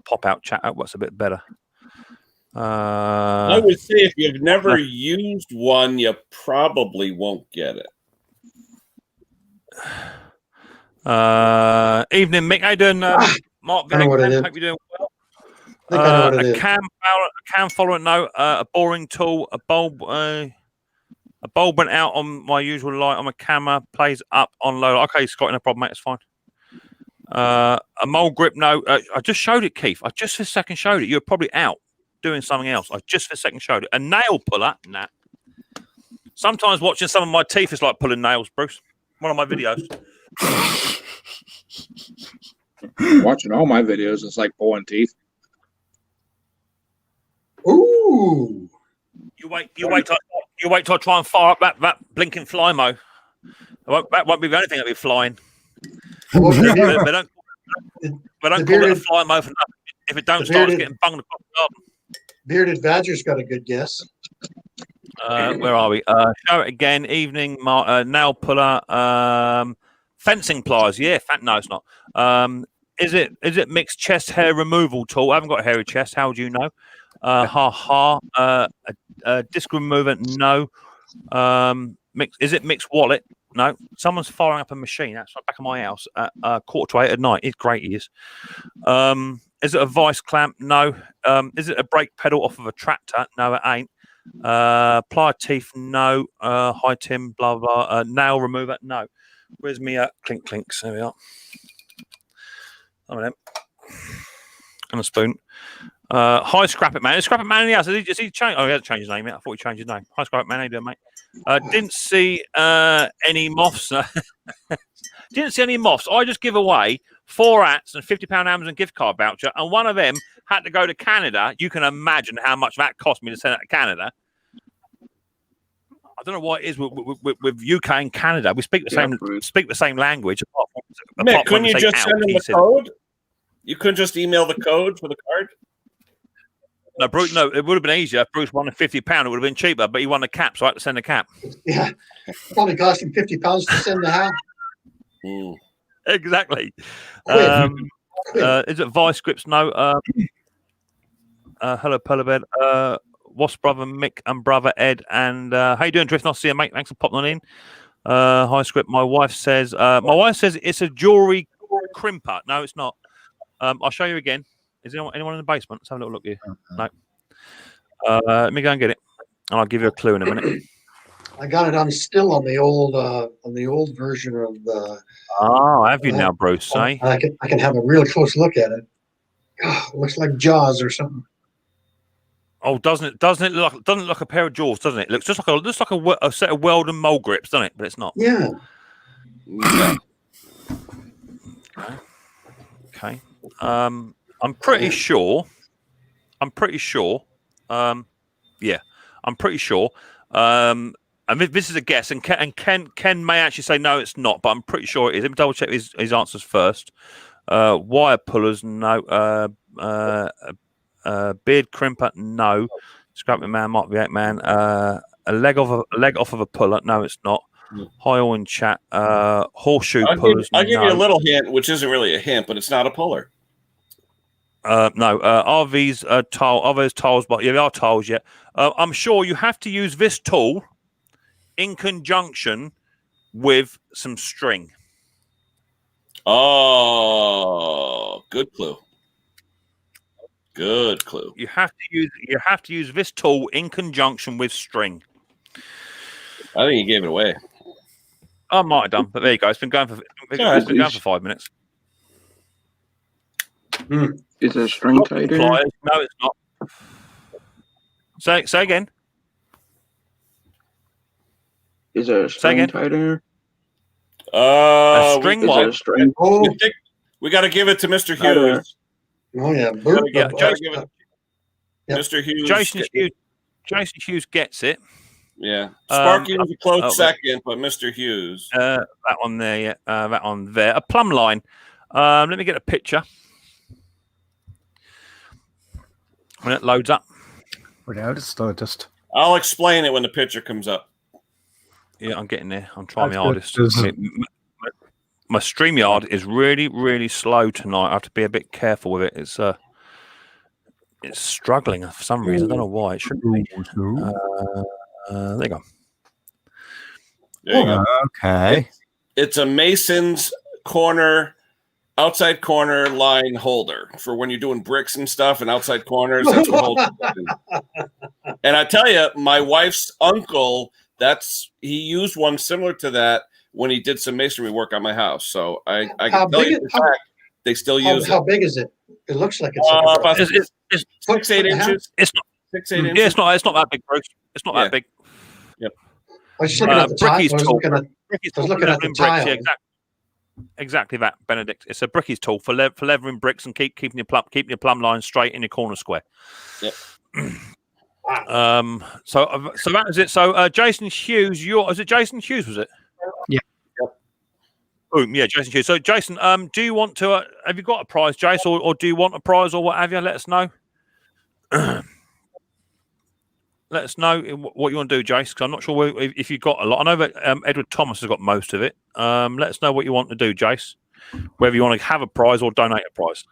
pop-out chat. Oh, what's a bit better? I would say if you've never used one, you probably won't get it. Evening, Mick. How you doing, Mark? I know what it is. Hope you're doing well. I think I know what it is. Cam follower. No. A boring tool. A bulb. A bulb went out on my usual light on my camera. Plays up on low. Okay, Scott, no problem, mate. It's fine. A mole grip, no. I just showed it, Keith. I just for a second showed it. You're probably out doing something else. I just for a second showed it. A nail puller, nah. Sometimes watching some of my teeth is like pulling nails, Bruce. One of my videos. Watching all my videos, it's like pulling teeth. Ooh. You wait till I try and fire up that blinking flymo. That won't be the only thing that'll be flying. They don't call it a fly mo for nothing. If it don't start, it's getting bunged across the garden. Bearded Badger's got a good guess. Where are we? Show it again. Evening, nail puller. Fencing pliers, yeah. No, it's not. Is it Micks chest hair removal tool? I haven't got a hairy chest. How do you know? Disc remover, no. Is it Micks wallet? No. Someone's firing up a machine. That's right back of my house at 7:45 at night. It's great. He is. Is it a vice clamp? No. Is it a brake pedal off of a tractor? No, it ain't. Plier teeth? No. High Tim, blah blah. Nail remover? No. Where's me clink clinks? There we are. Some of them. And a spoon. Hi, Scrap It Man. Is Scrap It Man in the house? Has he changed? Oh, he hasn't changed his name yet. I thought he changed his name. Hi, Scrap It Man. How you doing, mate? Didn't see any moths. Didn't see any moths. I just give away 4 hats and £50 Amazon gift card voucher, and one of them had to go to Canada. You can imagine how much that cost me to send it to Canada. I don't know what it is with UK and Canada. We speak the same language. Mick, couldn't you just send him the code? You couldn't just email the code for the card? No, Bruce. No, it would have been easier. If Bruce won £50. It would have been cheaper, but he won the cap, so I had to send a cap. Yeah, probably cost him £50 to send the hat. Exactly. Is it Vice Scripts? No. Hello, Pelabed. Wasp brother Mick and brother Ed. And how you doing, Drift? Nice to see you, mate. Thanks for popping on in. Hi, Script. My wife says it's a jewelry crimper. No, it's not. I'll show you again. Is anyone in the basement? Let's have a little look here. No. Let me go and get it, and I'll give you a clue in a minute. I got it on the old version of the. Oh, have you now, Bruce? I can have a real close look at it. Oh, it looks like Jaws or something. Oh, doesn't it look like a pair of jaws? Doesn't it? It looks just like a set of Weldon mole grips, doesn't it? But it's not. Yeah. Okay. I'm pretty sure. Yeah, I'm pretty sure. And this is a guess, and Ken may actually say no, it's not, but I'm pretty sure it is. Let me double check his answers first. Wire pullers, no. Beard crimper, no. Scrapping man, Mark the 8 man. A leg off of a puller, no, it's not. High oil in chat. Horseshoe pullers. I'll give you a little hint, which isn't really a hint, but it's not a puller. No, RV's tiles, but yeah, they are tiles. Yeah, I'm sure you have to use this tool in conjunction with some string. Oh, good clue. Good clue. You have to use this tool in conjunction with string. I think you gave it away. I might have done, but there you go. It's been going for 5 minutes. Is it a string tighter? No, it's not. Say again. Is it a string tighter? A string what? String? We got to give it to Mr. Hughes. Oh yeah, Mr. Hughes. Jason Hughes gets it. Yeah, Sparky was a close second, but Mr. Hughes. That one there, yeah. That one there. A plumb line. Let me get a picture. When it loads up. Without it's just. I'll explain it when the picture comes up. Yeah, I'm getting there. I'm trying my hardest. My StreamYard is really, really slow tonight. I have to be a bit careful with it. It's struggling for some reason. I don't know why. It should be. There you go. There you go. Okay. It's a Mason's outside corner line holder for when you're doing bricks and stuff and outside corners. That's what holds it. And I tell you, my wife's uncle, he used one similar to that when he did some masonry work on my house. So I can tell you for fact they still use it. How big is it? It looks like it's it's 6-8 inches. It's not 6-8 inches. Yeah, it's not that big, Bruce. It's not that big. Yep. I was just looking at the Bricky's tool. I was looking at the tile. Yeah, exactly that, Benedict. It's a Bricky's tool for leveling bricks and keeping your plumb line straight in your corner square. Yep. So that was it. So Jason Hughes, is it Jason Hughes? Was it? Yeah. Boom. Yeah, Jason Hughes. So Jason, do you want to? Have you got a prize, Jace, or do you want a prize or what have you? Let us know. Let Let us know what you want to do, Jace, because I'm not sure if you've got a lot. I know that Edward Thomas has got most of it. Let us know what you want to do, Jace, whether you want to have a prize or donate a prize.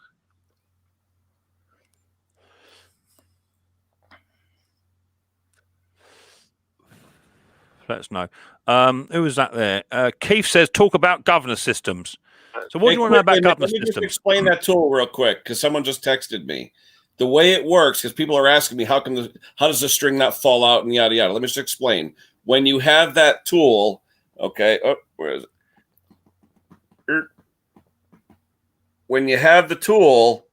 Let us know. Who was that there? Keith says, talk about governor systems. So what do you want to know about governor systems? Let me just explain that tool real quick, because someone just texted me. The way it works, because people are asking me, how does the string not fall out and yada, yada. Let me just explain. When you have that tool, okay, where is it? When you have the tool,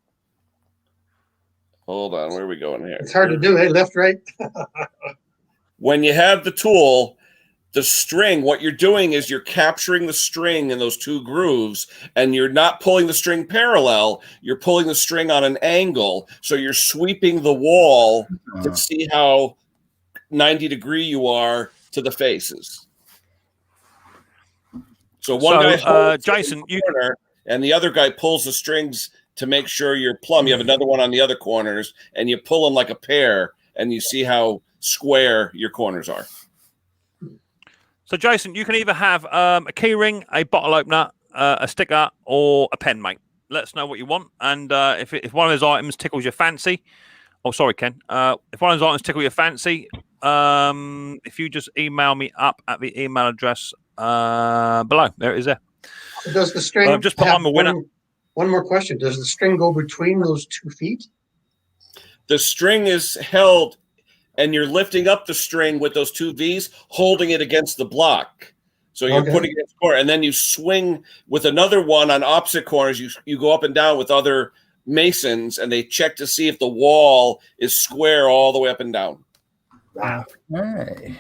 hold on, where are we going here? It's hard to do, hey, left, right. When you have the tool, the string, what you're doing is you're capturing the string in those two grooves, and you're not pulling the string parallel. You're pulling the string on an angle. So you're sweeping the wall to see how 90-degree you are to the faces. So one guy holds Jason, the corner, and the other guy pulls the strings to make sure you're plumb. You have another one on the other corners, and you pull them like a pair, and you see how square your corners are. So, Jason, you can either have a key ring, a bottle opener, a sticker, or a pen, mate. Let us know what you want. And if one of those items tickles your fancy, oh, sorry, Ken. If one of those items tickle your fancy, if you just email me up at the email address below. There it is there. Does the string just put I'm a winner. One more question. Does the string go between those 2 feet? The string is held, and you're lifting up the string with those 2 V's, holding it against the block. So you're putting it in the corner, and then you swing with another one on opposite corners. You go up and down with other masons, and they check to see if the wall is square all the way up and down. Wow. Hey.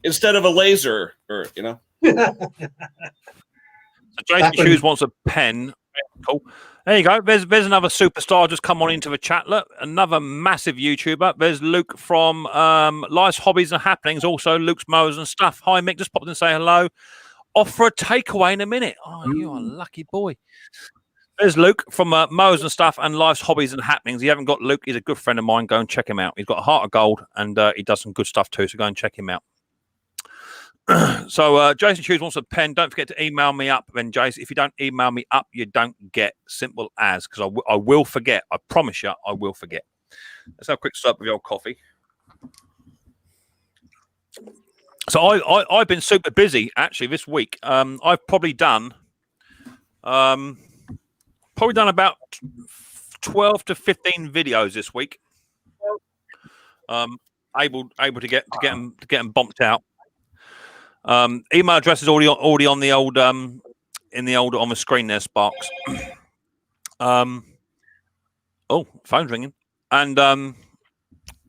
Instead of a laser, or So Jason Shoes wants a pen. Cool. There you go. There's another superstar just come on into the chat. Look, another massive YouTuber. There's Luke from Life's Hobbies and Happenings. Also, Luke's Mowers and Stuff. Hi, Mick. Just popped in and say hello. Off for a takeaway in a minute. Oh, you are a lucky boy. There's Luke from Mowers and Stuff and Life's Hobbies and Happenings. If you haven't got Luke, he's a good friend of mine. Go and check him out. He's got a heart of gold, and he does some good stuff too. So go and check him out. So Jason Shoes wants a pen. Don't forget to email me up then, Jason. If you don't email me up, you don't get. Simple as, because I will forget. I promise you, I will forget. Let's have a quick start with your coffee. So I've been super busy actually this week. I've probably done about 12 to 15 videos this week. Able to get them bumped out. Email address is already on the old on the screen there, Sparks. Oh, phone's ringing. And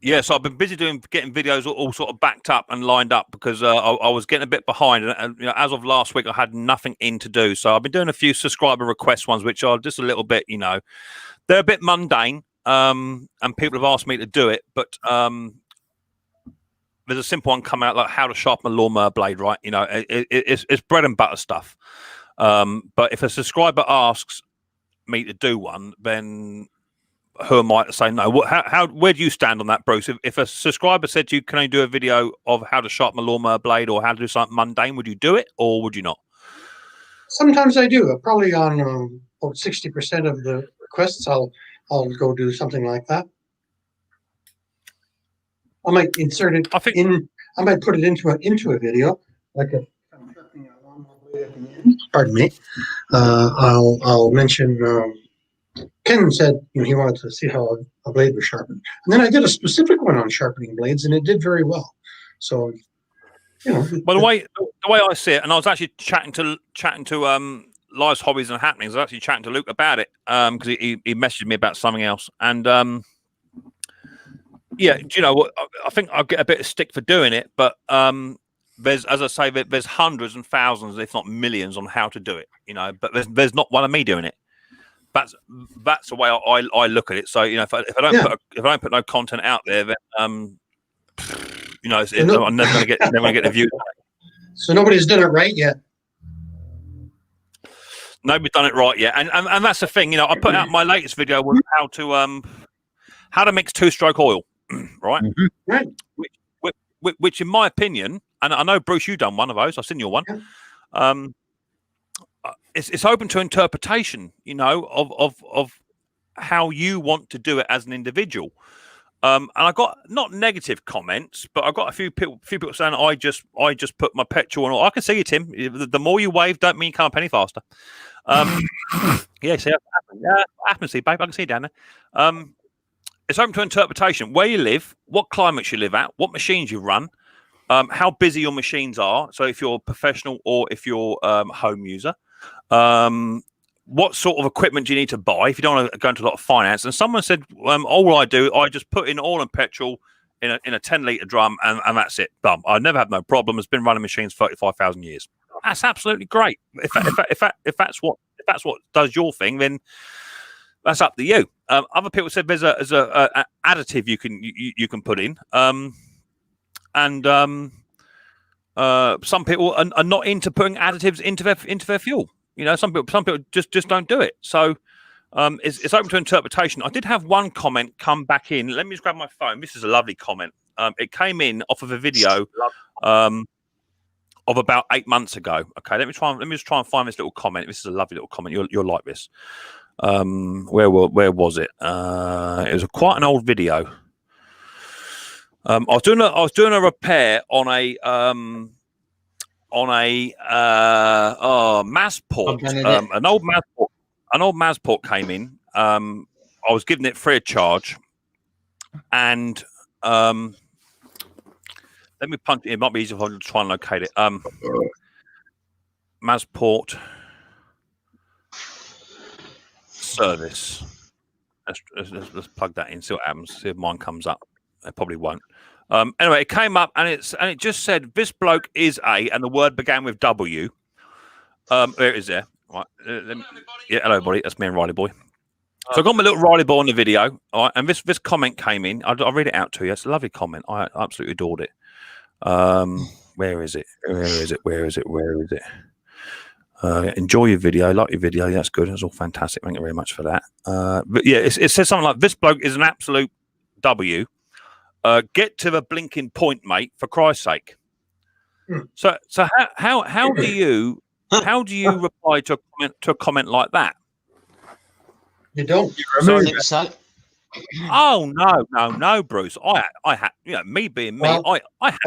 yeah, so I've been busy getting videos all sort of backed up and lined up because I was getting a bit behind, and you know, as of last week I had nothing in to do. So I've been doing a few subscriber request ones, which are just a little bit, you know, they're a bit mundane, and people have asked me to do it, but there's a simple one come out like how to sharpen a lawnmower blade, right? You know, it's bread and butter stuff. But if a subscriber asks me to do one, then who am I to say no? Where do you stand on that, Bruce? If a subscriber said to you, can I do a video of how to sharpen a lawnmower blade or how to do something mundane, would you do it or would you not? Sometimes I do. Probably on about 60% of the requests, I'll go do something like that. I might insert it I might put it into a video, like a pardon me. I'll mention. Ken said he wanted to see how a blade was sharpened, and then I did a specific one on sharpening blades, and it did very well. So, By the way I see it, and I was actually chatting to Life's Hobbies and Happenings. I was actually chatting to Luke about it because he messaged me about something else, and yeah, do you know what? I think I'll get a bit of stick for doing it, but there's, as I say, there's hundreds and thousands, if not millions, on how to do it. You know, but there's not one of me doing it. That's the way I look at it. So if I don't put no content out there, then I'm never gonna get the views. So nobody's done it right yet. Nobody's done it right yet, and that's the thing. I put out my latest video was how to mix 2-stroke oil. Right. Mm-hmm. Right. which in my opinion, and I know Bruce, you've done one of those. I've seen your one. It's open to interpretation, you know, of how you want to do it as an individual. And I got not negative comments, but I got a few people saying I just put my petrol on. I can see you, Tim. The more you wave, don't mean you come up any faster. Yeah, see, I can see, babe. I can see you down there. It's open to interpretation. Where you live, what climates you live at, what machines you run, how busy your machines are. So if you're professional or if you're home user, what sort of equipment do you need to buy if you don't want to go into a lot of finance? And someone said, all I do, I just put in oil and petrol in a 10-litre drum, and that's it. Done. I never have no problem. It's been running machines 35,000 years. That's absolutely great. If that's what does your thing, then that's up to you. Other people said there's a additive you can put in, and some people are not into putting additives into their fuel. You know, some people just don't do it. So it's open to interpretation. I did have one comment come back in. Let me just grab my phone. This is a lovely comment. It came in off of a video of about 8 months ago. Okay, let me just try and find this little comment. This is a lovely little comment. You'll like this. Where was it? It was quite an old video. I was doing a repair on a Masport. An old Masport came in. I was giving it free of charge, and let me punch it. It might be easier if I try and locate it. Masport service. Let's plug that in. See what happens. See if mine comes up. It probably won't. Anyway, it came up and it just said this bloke is a, and the word began with W. There it is there. Right. Yeah, hello, everybody. That's me and Riley Boy. So I got my little Riley Boy on the video. All right, and this comment came in. I'll read it out to you. It's a lovely comment. I absolutely adored it. Where is it? Enjoy your video. Like your video. That's good. That's all fantastic. Thank you very much for that. But yeah, it says something like, this bloke is an absolute W. Get to the blinking point, mate, for Christ's sake. So how do you reply to a comment like that? You don't. Oh no, Bruce. I had, you know, me being me, I had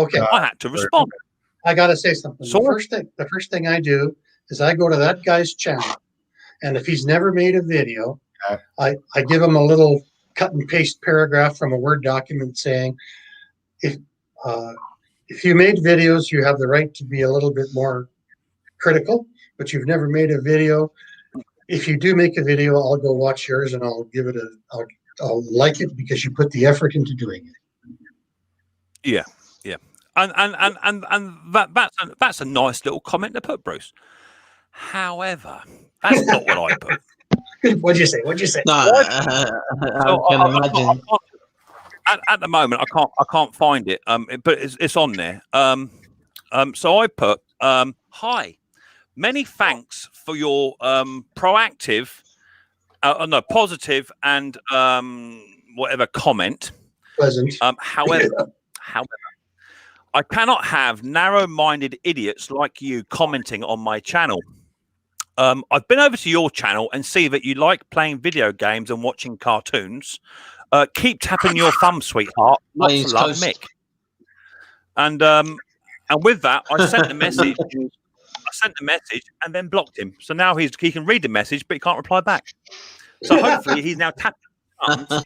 to respond. I gotta say something. The first thing I do is I go to that guy's channel, and if he's never made a video, I give him a little cut and paste paragraph from a Word document saying, if you made videos, you have the right to be a little bit more critical, but you've never made a video. If you do make a video, I'll go watch yours and I'll give it I'll like it because you put the effort into doing it. Yeah. And that's a nice little comment to put, Bruce. However, that's not what I put. What'd you say? No, I can imagine. At the moment, I can't find it. But it's on there. So I put, hi. Many thanks for your proactive, positive and whatever comment. Pleasant. However, I cannot have narrow-minded idiots like you commenting on my channel. I've been over to your channel and see that you like playing video games and watching cartoons. Keep tapping your thumb, sweetheart. Lots of love, Mick. And with that, I sent the message. And then blocked him. So now he can read the message, but he can't reply back. So hopefully he's now tapping his thumbs,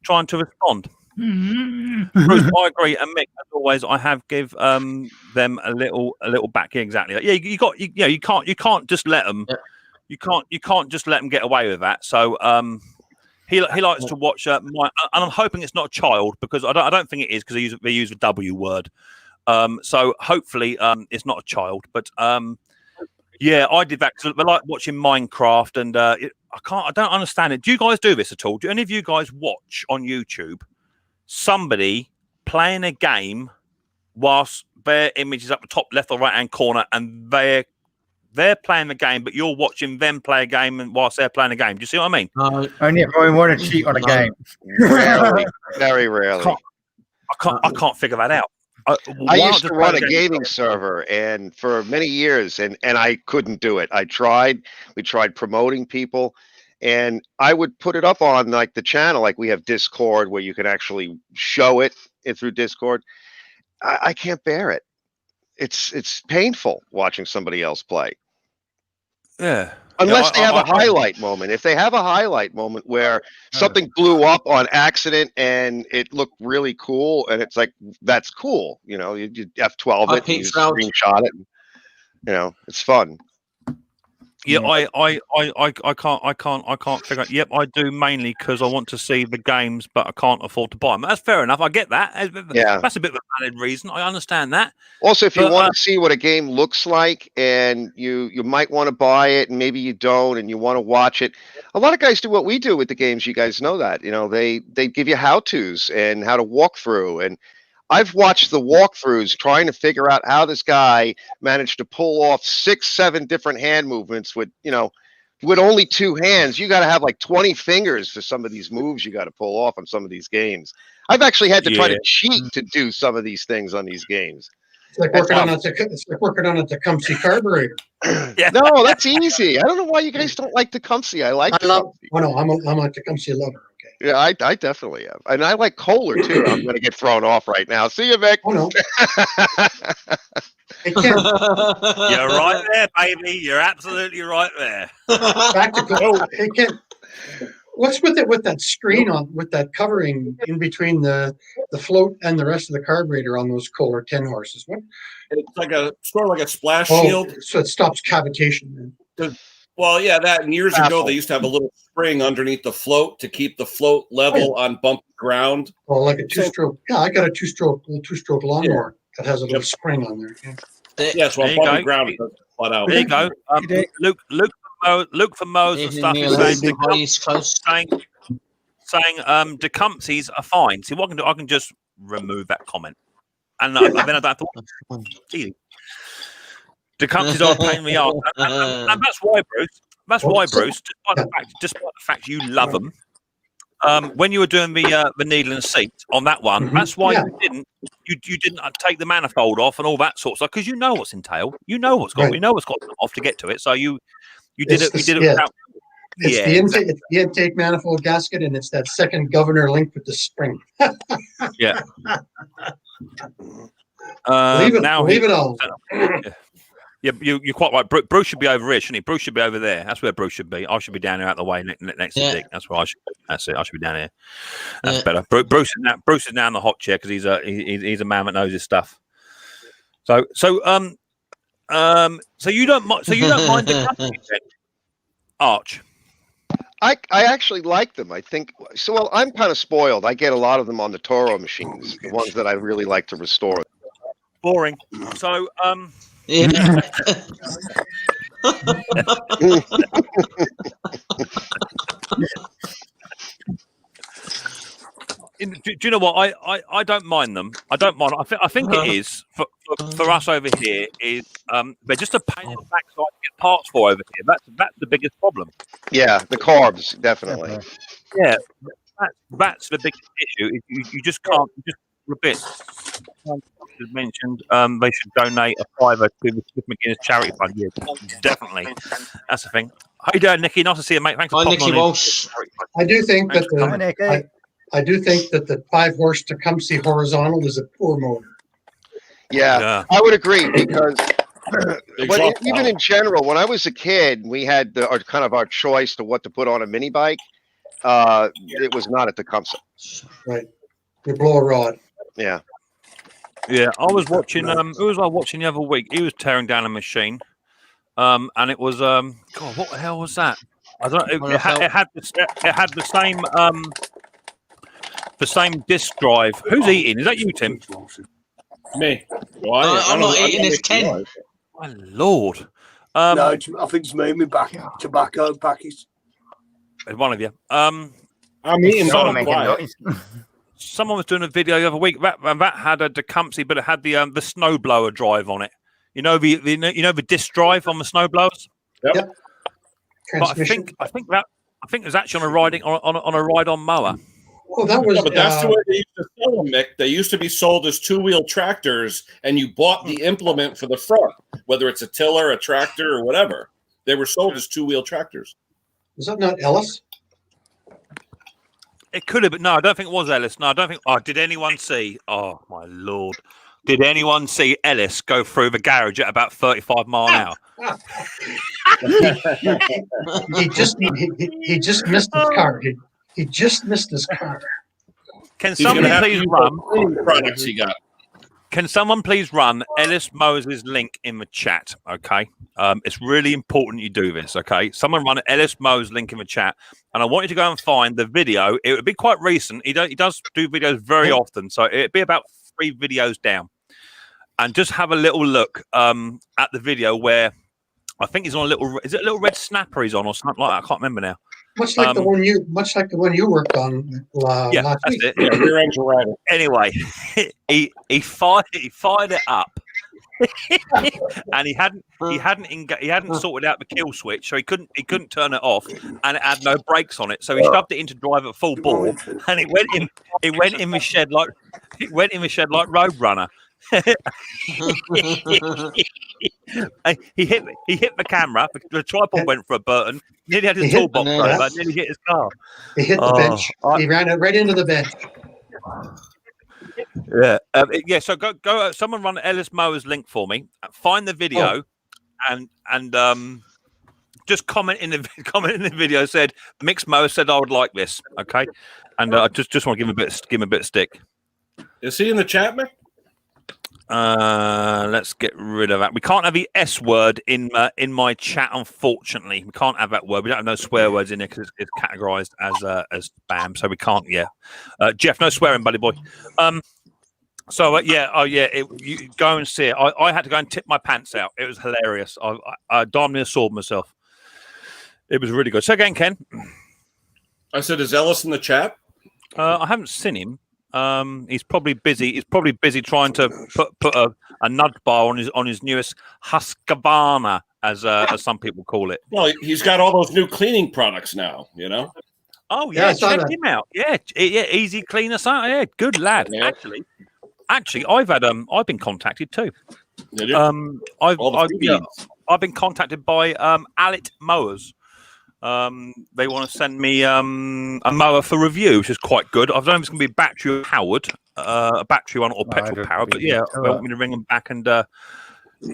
trying to respond. Bruce, I agree, and Mick, as always, I have give them a little back. Exactly. Yeah, you can't just let them. You can't just let them get away with that. So he likes to watch and I'm hoping it's not a child because I don't think it is because they use the W word. So hopefully it's not a child, but yeah, I did that because I like watching Minecraft, and I don't understand it. Do you guys do this at all? Do any of you guys watch on YouTube somebody playing a game whilst their image is up the top left or right hand corner, and they're playing the game, but you're watching them play a game and whilst they're playing a game? Do you see what I mean? Only if I want to cheat on a game. Rarely, very rarely. I can't figure that out. I used to run a gaming server, and for many years, and I couldn't do it. We tried promoting people, and I would put it up on like the channel, like we have Discord where you can actually show it through Discord. I can't bear it. It's painful watching somebody else play. Yeah. Unless they have a highlight moment. If they have a highlight moment where something blew up on accident and it looked really cool, and it's like, that's cool. You know, you F12 it, and you screenshot it. And, you know, it's fun. Yeah, I can't figure out. Yep, I do mainly because I want to see the games, but I can't afford to buy them. That's fair enough. I get that. Yeah, that's a bit of a valid reason. I understand that. Also, if you want to see what a game looks like, and you might want to buy it, and maybe you don't, and you want to watch it. A lot of guys do what we do with the games. You guys know that. You know, they give you how-tos and how to walk through, and I've watched the walkthroughs trying to figure out how this guy managed to pull off 6-7 different hand movements with only 2 hands. You got to have like 20 fingers for some of these moves you got to pull off on some of these games. I've actually had to try to cheat to do some of these things on these games. It's like working on a Tecumseh carburetor. No, that's easy. I don't know why you guys don't like Tecumseh. I like Tecumseh. Oh no, I'm a Tecumseh lover. Yeah, I definitely am. And I like Kohler, too. I'm going to get thrown off right now. See you, Vic. Oh, no. You're right there, baby. You're absolutely right there. Back to Kohler. Hey, Ken, what's with it with that screen on, with that covering in between the float and the rest of the carburetor on those Kohler 10 horses? What? It's like sort of like a splash shield. So it stops cavitation. Well, yeah, that. And years ago, they used to have a little spring underneath the float to keep the float level on bumpy ground. Oh, like a 2-stroke. Yeah, I got a two-stroke lawnmower that has a little spring on there. Yeah, so on bumpy ground, it doesn't flat out. There you go. Luke from Mowers and stuff is saying Tecumsehs are fine. See, what I can do, I can just remove that comment. And then I don't have to. Easy. Tecumseh's are paying me off, and that's why, Bruce. That's why, Bruce. Despite the fact you love them, when you were doing the needle and seat on that one, that's why you didn't take the manifold off and all that sort of stuff, because you know what's entailed. You know what's got. You know what's got off to get to it. So you did it. You did it. It's the intake manifold gasket, and it's that second governor link with the spring. Yeah. Leave it all. Yeah, you're quite right. Bruce should be over here, shouldn't he? Bruce should be over there. That's where Bruce should be. I should be down here out the way next to Dick. That's where I should. That's it. I should be down here. That's better. Bruce is now in the hot chair because he's a man that knows his stuff. So you don't mind the company then, Arch? I actually like them. I think so. Well, I'm kind of spoiled. I get a lot of them on the Toro machines, the ones that I really like to restore. Boring. So Yeah. Do you know what? I don't mind them. I don't mind. I think it is for us over here is they're just a pain in the backside to get parts for over here. That's the biggest problem. Yeah, the carbs, definitely. Yeah, that's the biggest issue. You just can't. Just repeat. As mentioned, they should donate a $5 to the Smith McGuinness charity fund. Yeah, definitely. That's the thing. How you doing, Nicky? Nice to see you, mate. Thanks for popping Nicky on Walsh. I do think that the 5-horse Tecumseh horizontal is a poor motor. Yeah, I would agree because but even in general, when I was a kid, we had our choice to what to put on a mini bike. It was not a Tecumseh. Right. You blow a rod. Yeah. Yeah, I was watching. Who was I watching the other week? He was tearing down a machine, and it was God, what the hell was that? I don't. It had the same disc drive. Who's eating? Is that you, Tim? Me. I'm not eating this Ken. My lord. No, I think it's me. My back tobacco package. It's one of you. I'm eating. Someone was doing a video the other week that had a Tecumseh, but it had the snowblower drive on it. You know the disc drive on the snowblowers. Yep. But I think it was actually on a ride on mower. Oh, that was. Yeah, but that's the way they used to sell them, Mick. They used to be sold as two-wheel tractors, and you bought the implement for the front, whether it's a tiller, a tractor, or whatever. They were sold as two-wheel tractors. Is that not Ellis? It could have, but no, I don't think it was Ellis. No, I don't think. Oh, did anyone see? Oh my lord! Did anyone see Ellis go through the garage at about 35 mile an hour? he just missed his car. He just missed his car. Can somebody please run? Products he got. Can someone please run Ellis Mowers' link in the chat? Okay, it's really important you do this. Okay, someone run Ellis Mowers' link in the chat, and I want you to go and find the video. It would be quite recent. He does do videos very often, so it'd be about 3 videos down, and just have a little look at the video where I think he's on a little. Is it a little red snapper he's on or something like that? I can't remember now. Much like the one you worked on last week. It. Yeah, rear engine rider. Anyway, he fired it up, and he hadn't sorted out the kill switch, so he couldn't turn it off, and it had no brakes on it. So he shoved it into drive at full bore, and it went in the shed like Roadrunner. he hit the camera. The tripod went for a Burton. Nearly had his toolbox over. Nearly hit his car. He hit the bench. He ran it right into the bench. Yeah. So go. Someone run Ellis Mowers' link for me. Find the video, and just comment in the video. Said Micks Mowers said I would like this. Okay, and I just want to give him a bit of stick. Is he in the chat, Mick? Let's get rid of that. We can't have the S word in my chat, unfortunately. We can't have that word. We don't have no swear words in there because it's categorized as spam, so we can't. Yeah, Jeff, no swearing, buddy boy. You go and see it. I had to go and tip my pants out. It was hilarious. I darn near sawed myself. It was really good. So again, Ken, I said, is Ellis in the chat? I haven't seen him. He's probably busy. He's probably busy trying to put a nudge bar on his newest Husqvarna, as some people call it. Well, he's got all those new cleaning products now. You know. Oh yeah, check him out. Yeah, easy cleaner. Yeah, good lad. Yeah. Actually, I've been contacted too. Did you? I've been contacted by Untitled Mowers. They want to send me a mower for review, which is quite good. I don't know if it's going to be battery powered, a battery one or petrol powered, but yeah, they want me to ring them back and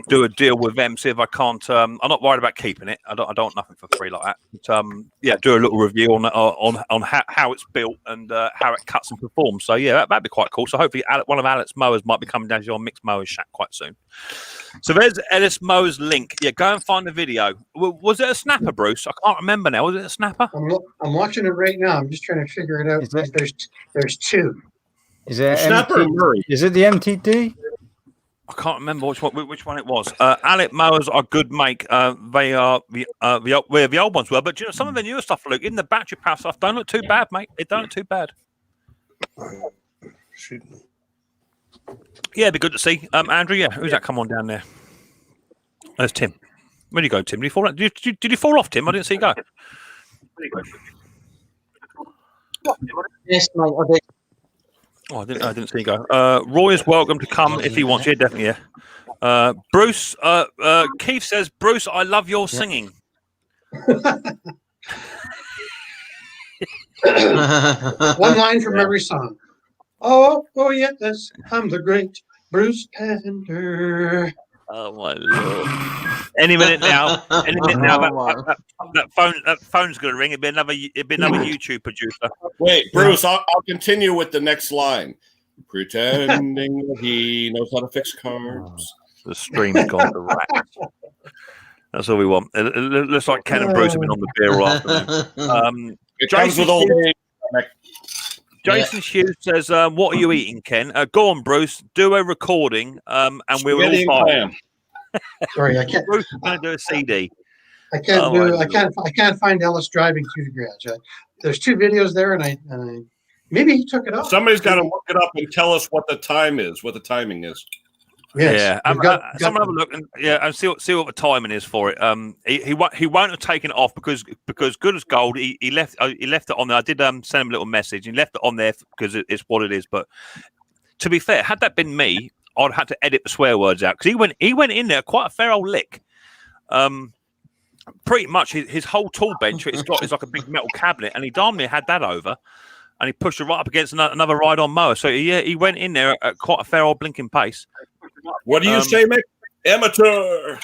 do a deal with them. See if I can't. I'm not worried about keeping it. I don't want nothing for free like that. But, do a little review on how it's built and how it cuts and performs. So yeah, that'd be quite cool. So hopefully, one of Alex Mowers might be coming down to your Micks Mowers chat quite soon. So there's Ellis Mowers' link. Yeah, go and find the video. Was it a snapper, Bruce? I can't remember now. Was it a snapper? I'm watching it right now. I'm just trying to figure it out. There's 2. Is it snapper? Is it the MTD? I can't remember which one it was. Alec Mowers are good make. They are the old ones were, but some of the newer stuff, Luke, in the battery power stuff, don't look too bad, mate. It don't look too bad. Yeah, it'd be good to see. Andrew, yeah, who's that? Come on down there. There's Tim. Where'd you go, Tim? Did you fall? Did you fall off, Tim? I didn't see you go. Yes, mate, I did. Oh, I didn't see you go. Roy is welcome to come if he wants. Yeah, definitely. Yeah. Bruce. Keith says, Bruce, I love your singing. One line from every song. Oh yes, I'm the great Bruce Pender. Oh my lord! Any minute now, that phone's going to ring. It'd be another YouTube producer. Wait, Bruce, I'll continue with the next line. Pretending that he knows how to fix carbs. The stream's gone to rat. That's all we want. It looks like Ken and Bruce have been on the beer all afternoon. It comes with old age. Jason Hughes says, what are you eating, Ken? Go on, Bruce. Do a recording, and we will all buy them. Sorry, I can't. Bruce is going to do a CD. I can't find Ellis driving through the garage. There's 2 videos there, and I maybe he took it off. Somebody's got to look it up and tell us what the time is, what the timing is. Yes. Someone have a look and see what the timing is for it. He won't have taken it off because good as gold. He left it on there. I did send him a little message. He left it on there because it's what it is. But to be fair, had that been me, I'd had to edit the swear words out because he went in there quite a fair old lick. Pretty much his whole tool bench it's got is like a big metal cabinet, and he darn near had that over. And he pushed it right up against another ride-on mower. So, yeah, he went in there at quite a fair old blinking pace. What do you say, Mick? Amateur.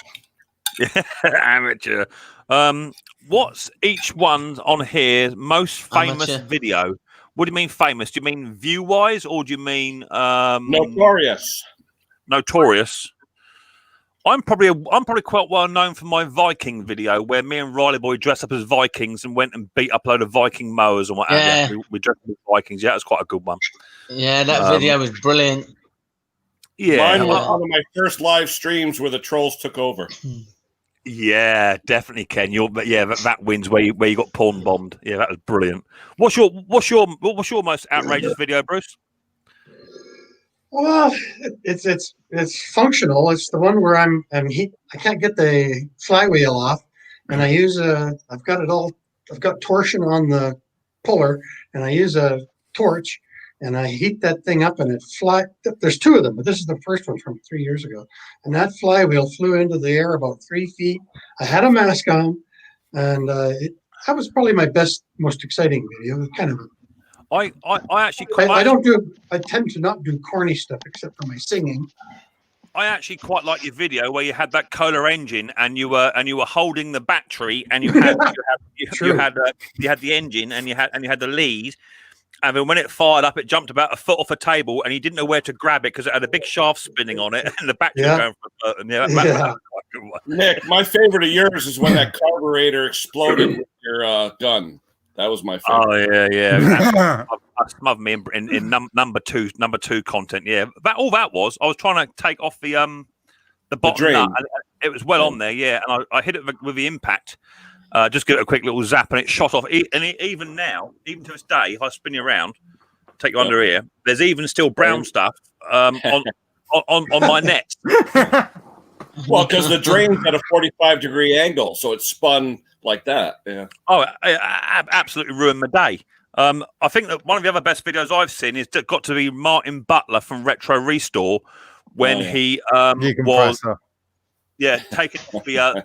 Yeah, amateur. What's each one on here most famous video? What do you mean famous? Do you mean view-wise, or do you mean... Notorious. Notorious. I'm probably quite well known for my Viking video where me and Riley Boy dressed up as Vikings and went and beat up a load of Viking mowers and what have you. We dressed up as Vikings. Yeah, that was quite a good one. Yeah, that video was brilliant. Yeah, mine was one of my first live streams where the trolls took over. Yeah, definitely, Ken. That wins where you got porn bombed. Yeah, that was brilliant. What's your most outrageous video, Bruce? Well, it's functional. It's the one where I can't get the flywheel off, and I use I've got torsion on the puller, and I use a torch, and I heat that thing up, and it fly. There's two of them, but this is the first one from 3 years ago, and that flywheel flew into the air about 3 feet. I had a mask on, and that was probably my most exciting video. It was kind of. I actually I tend to not do corny stuff except for my singing. I actually quite like your video where you had that Kohler engine and you were holding the battery and you had the engine and you had the lead, and then when it fired up, it jumped about a foot off a table and he didn't know where to grab it because it had a big shaft spinning on it and the battery was going for a foot. That was quite a good one. Nick, my favorite of yours is when that carburetor exploded with your gun. That was my favorite. Oh yeah. I smothered me in number two content. Yeah, I was trying to take off the bottom nut, and it was well on there. Yeah, and I hit it with the impact. Just give it a quick little zap, and it shot off. Even now, even to this day, if I spin you around, take you under here, there's even still brown stuff on my net. Well, because the drain's at a 45-degree angle, so it spun like that. Yeah. Oh, it absolutely ruined my day. I think that one of the other best videos I've seen is got to be Martin Butler from Retro Restore when he was taking off the off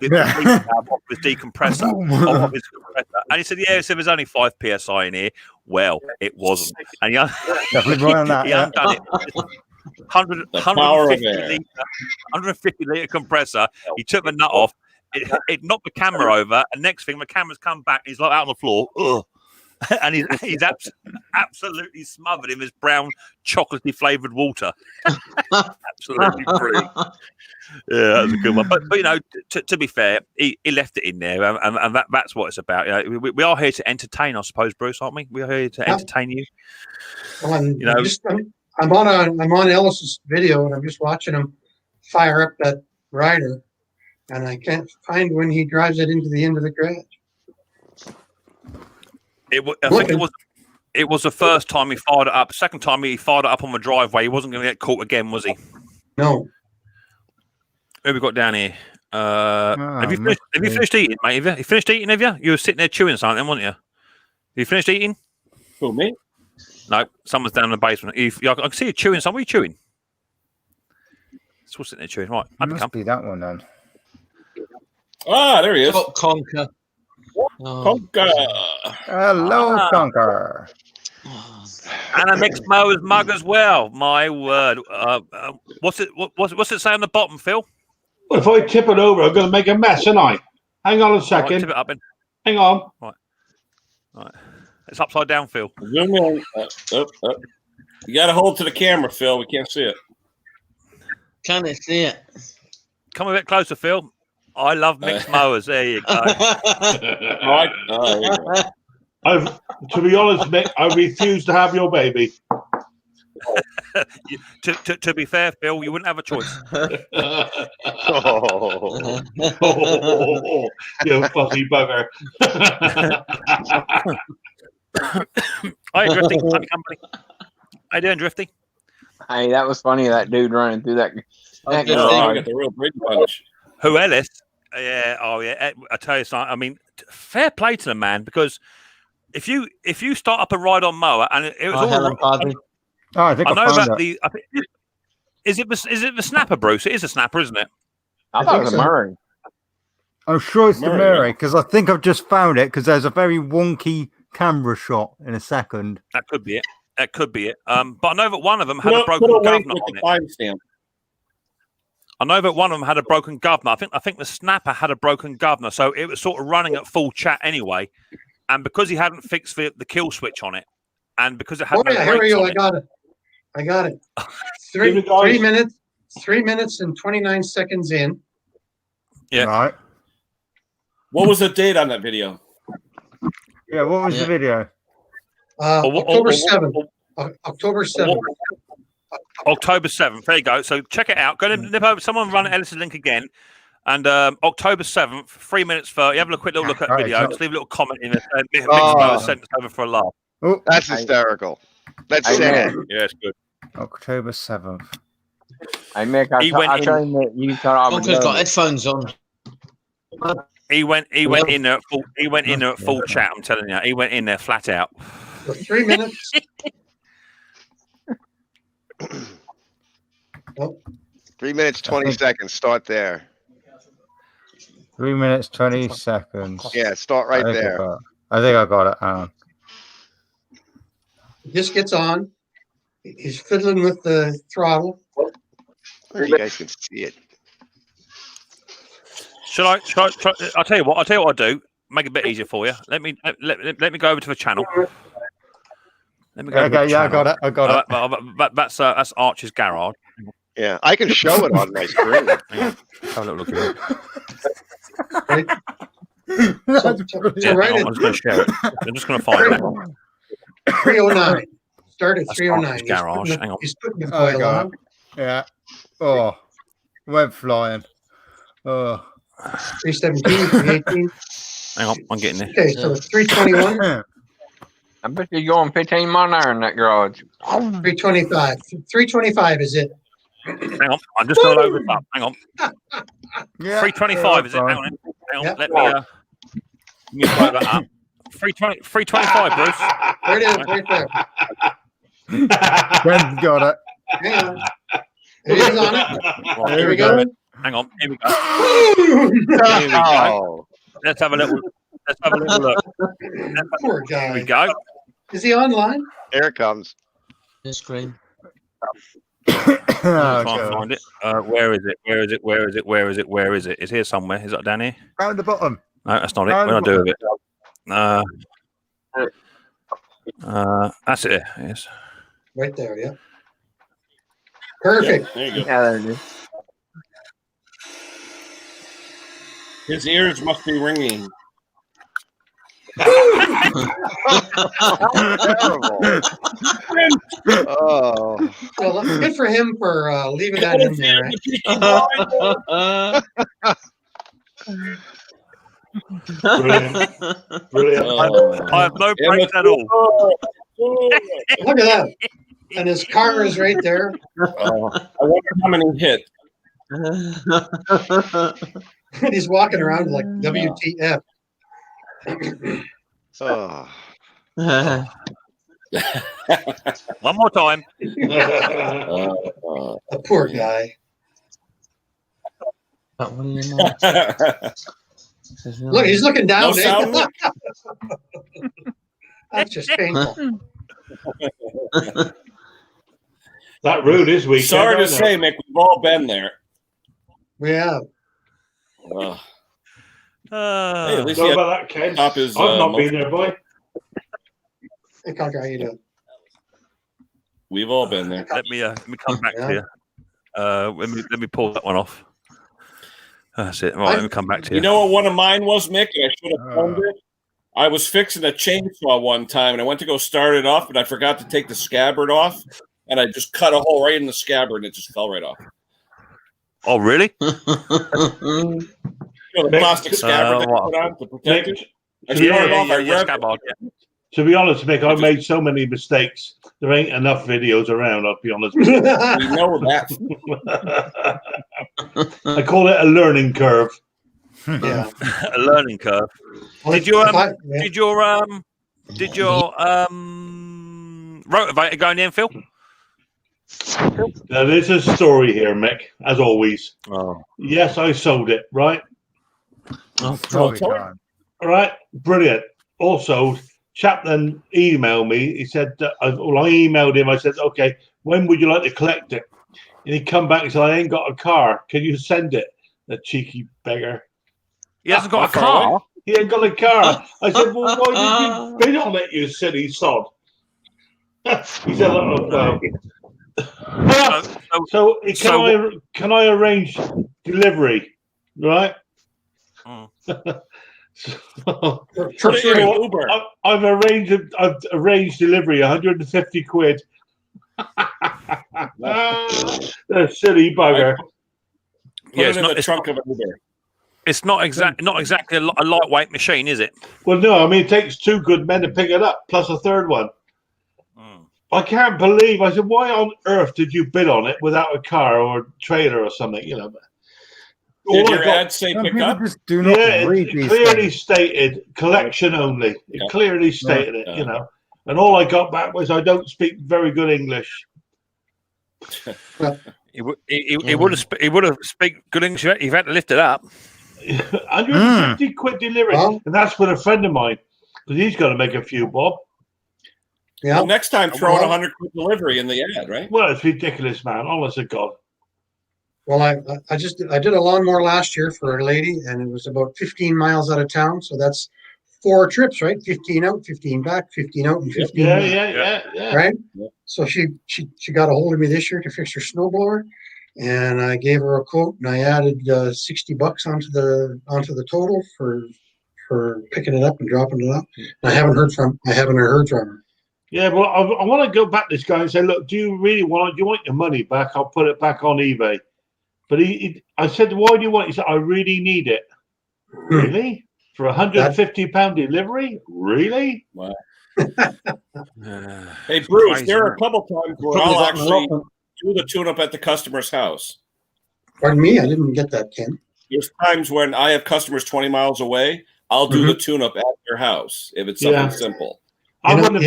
his decompressor, off his compressor, and he said, "Yeah, so there's only 5 psi in here." Well, it wasn't, and he undone it. 150 litre compressor. He took the nut off. It knocked the camera over, and next thing, the camera's come back. And he's like out on the floor, and he's absolutely smothered in this brown chocolatey flavoured water. Absolutely brilliant. Yeah, that was a good one. But you know, to be fair, he left it in there, and that's what it's about. You know, we are here to entertain, I suppose, Bruce, aren't we? We are here to entertain you. Well, you know, I'm on Ellis's video, and I'm just watching him fire up that rider, and I can't find when he drives it into the end of the garage. I think it was the first time he fired it up. Second time he fired it up on the driveway. He wasn't going to get caught again, was he? No. Who have we got down here? Have you finished eating, mate? Have you finished eating? Have you? You were sitting there chewing something, weren't you? Have you finished eating? Who, me? No, someone's down in the basement. I can see you chewing something. What are you chewing? Still sitting there chewing. Right. It must be that one then. Ah, there he is. Conker. Conker. Hello, Conker. And a Micks Mowers mug as well. My word. What's it say on the bottom, Phil? Well, if I tip it over, I'm going to make a mess, aren't I? Hang on a second. Right, tip it up then. Hang on. Right. It's upside down, Phil. Zoom in. You got to hold to the camera, Phil. We can't see it. Can't see it. Come a bit closer, Phil. I love Micks Mowers. There you go. To be honest, Mick, I refuse to have your baby. To be fair, Phil, you wouldn't have a choice. You fussy bugger. Hi, Drifty. Company. How you doing, Drifty? Hey, that was funny. That dude running through that. I got the real Brady punch. Who Ellis? Yeah. Oh yeah. I tell you something. I mean, fair play to the man, because if you start up a ride on mower and it was I think I know found about it. Is it the snapper, Bruce? It is a snapper, isn't it? I thought it was a Murray. I'm sure it's the Murray, Murray because I think I've just found it because there's a very wonky camera shot in a second. That could be it. That could be it. But I know that one of them had a broken governor on it. Timestamp. I know that one of them had a broken governor. I think the snapper had a broken governor, so it was sort of running at full chat anyway. And because he hadn't fixed the kill switch on it, and because it had no brakes here we go. on I got it. 3 minutes. 3 minutes and 29 seconds in. Yeah. Right. What was the date on that video? Yeah. What was the video? October 7th. October 7th. October 7th. There you go. So check it out. Go to nip over. Someone run Ellis' link again. And October 7th, 3 minutes 30. Have a quick little look at the video. Just leave a little comment in it. Micks Mowers sent us over for a laugh. Oh, that's hysterical. That's sad. Yeah, it's good. October 7th. Hey, Mick, I tell you that you thought I was got headphones on. He went in there at full chat, I'm telling you. He went in there flat out. For 3 minutes. 3 minutes, 20 seconds. Start there. 3 minutes, 20 seconds. Yeah, start right there. I think I got it. Just gets on. He's fiddling with the throttle. You guys can see it. Shall I I'll tell you what I'll do. Make it a bit easier for you. Let me go over to the channel. Let me go. Okay, yeah, channel. I got it. That's Arch's garage. Yeah, I can show it on my screen. Have a little look at it. Right. I'm just going to share it. I'm just going to find it. 309. Start at 309. Garage. Hang on. He's putting the I coil got on. it. Yeah. Oh, went flying. Oh. 317, 318. Hang on, I'm getting there. Okay, so 321. I bet you're going 15 mile an hour in that garage. 325. 325 is it. Hang on, I'm just going to load this up. Hang on. Yeah, 325 is it? Hang on. Yep. Let me blow that up. 325, Bruce. There it is, right there. Ben's got it. Hang on. It is on it. Right, here we go. Hang on. Here we go. Here we go. Let's have a little look. Poor guy. Here we go. Is he online? There it comes. The screen. I can't find it. Where is it? Where is it? Where is it? Where is it? Where is it? It's here somewhere. Is that down here? Down the bottom. No, that's not it. What do I do with it? That's it. Yes. Right there, yeah. Perfect. There you go. Yeah, there it is. His ears must be ringing. Terrible. Oh. Well, good for him for leaving that in there. Brilliant. I have no brakes at all. Look at that. And his car is right there. I wonder how many hit. And he's walking around like WTF. Oh. One more time. The poor guy. Look, he's looking down. No That's just painful. That rude is weak. Sorry to say, Mick, we've all been there. We have. Hey, at least Sorry about that, Ken. Top is, I've not been there, boy. Hey, Conker, how you doing? We've all been there. Let me come back to you. Let me pull that one off. That's it. Right, let me come back to you. You know what one of mine was, Mick? And I should have filmed it. I was fixing a chainsaw one time, and I went to go start it off, but I forgot to take the scabbard off, and I just cut a hole right in the scabbard, and it just fell right off. Oh, really? You know, the plastic scabbard that you put on to protect it. I started off. To be honest, Mick, I made so many mistakes. There ain't enough videos around, I'll be honest with you. We know that. I call it a learning curve. Yeah. A learning curve. Well, Did your rotivator go in the end, Phil? Now, there's a story here, Mick, as always. Oh. Yes, I sold it, right? Oh, All right, brilliant. All sold. Chap then emailed me. He said, I emailed him. I said, okay, when would you like to collect it? And he come back and said, I ain't got a car. Can you send it? The cheeky beggar. He hasn't got a car. He ain't got a car. I said, well, why did you bid on it, you silly sod? He said, well. Can I arrange delivery? Right? Uber. I've arranged delivery, 150 quid. The silly bugger. Yeah, it's not the trunk of an Uber. It's not exactly a lightweight machine, is it? Well, no. I mean, it takes 2 good men to pick it up, plus a third one. I can't believe. I said, why on earth did you bid on it without a car or a trailer or something? You know. Did your ad say pick up? Do not it clearly stated collection only. It clearly stated it, you know. And all I got back was I don't speak very good English. He would have speak good English. You've had to lift it up. 150 quid delivery, and that's with a friend of mine because he's got to make a few bob. Yeah. Well, next time, throw in 100 quid delivery in the ad, right? Well, it's ridiculous, man. Honest to God. Well, I did a lawnmower last year for a lady, and it was about 15 miles out of town. So that's 4 trips, right? 15 out, 15 back, 15 out, and 15 back. Yeah. Right? Yeah. So she got a hold of me this year to fix her snowblower, and I gave her a quote, and I added $60 onto the total for picking it up and dropping it up. And I haven't heard from her. Yeah, well, I want to go back to this guy and say, look, do you want your money back? I'll put it back on eBay. But I said, why do you want it? He said, I really need it. Really? For £150 delivery? Really? Wow. Hey, Bruce, there are a couple times where I'll actually do the tune-up at the customer's house. Pardon me? I didn't get that, Ken. There's times when I have customers 20 miles away. I'll do the tune-up at their house if it's something simple. I wouldn't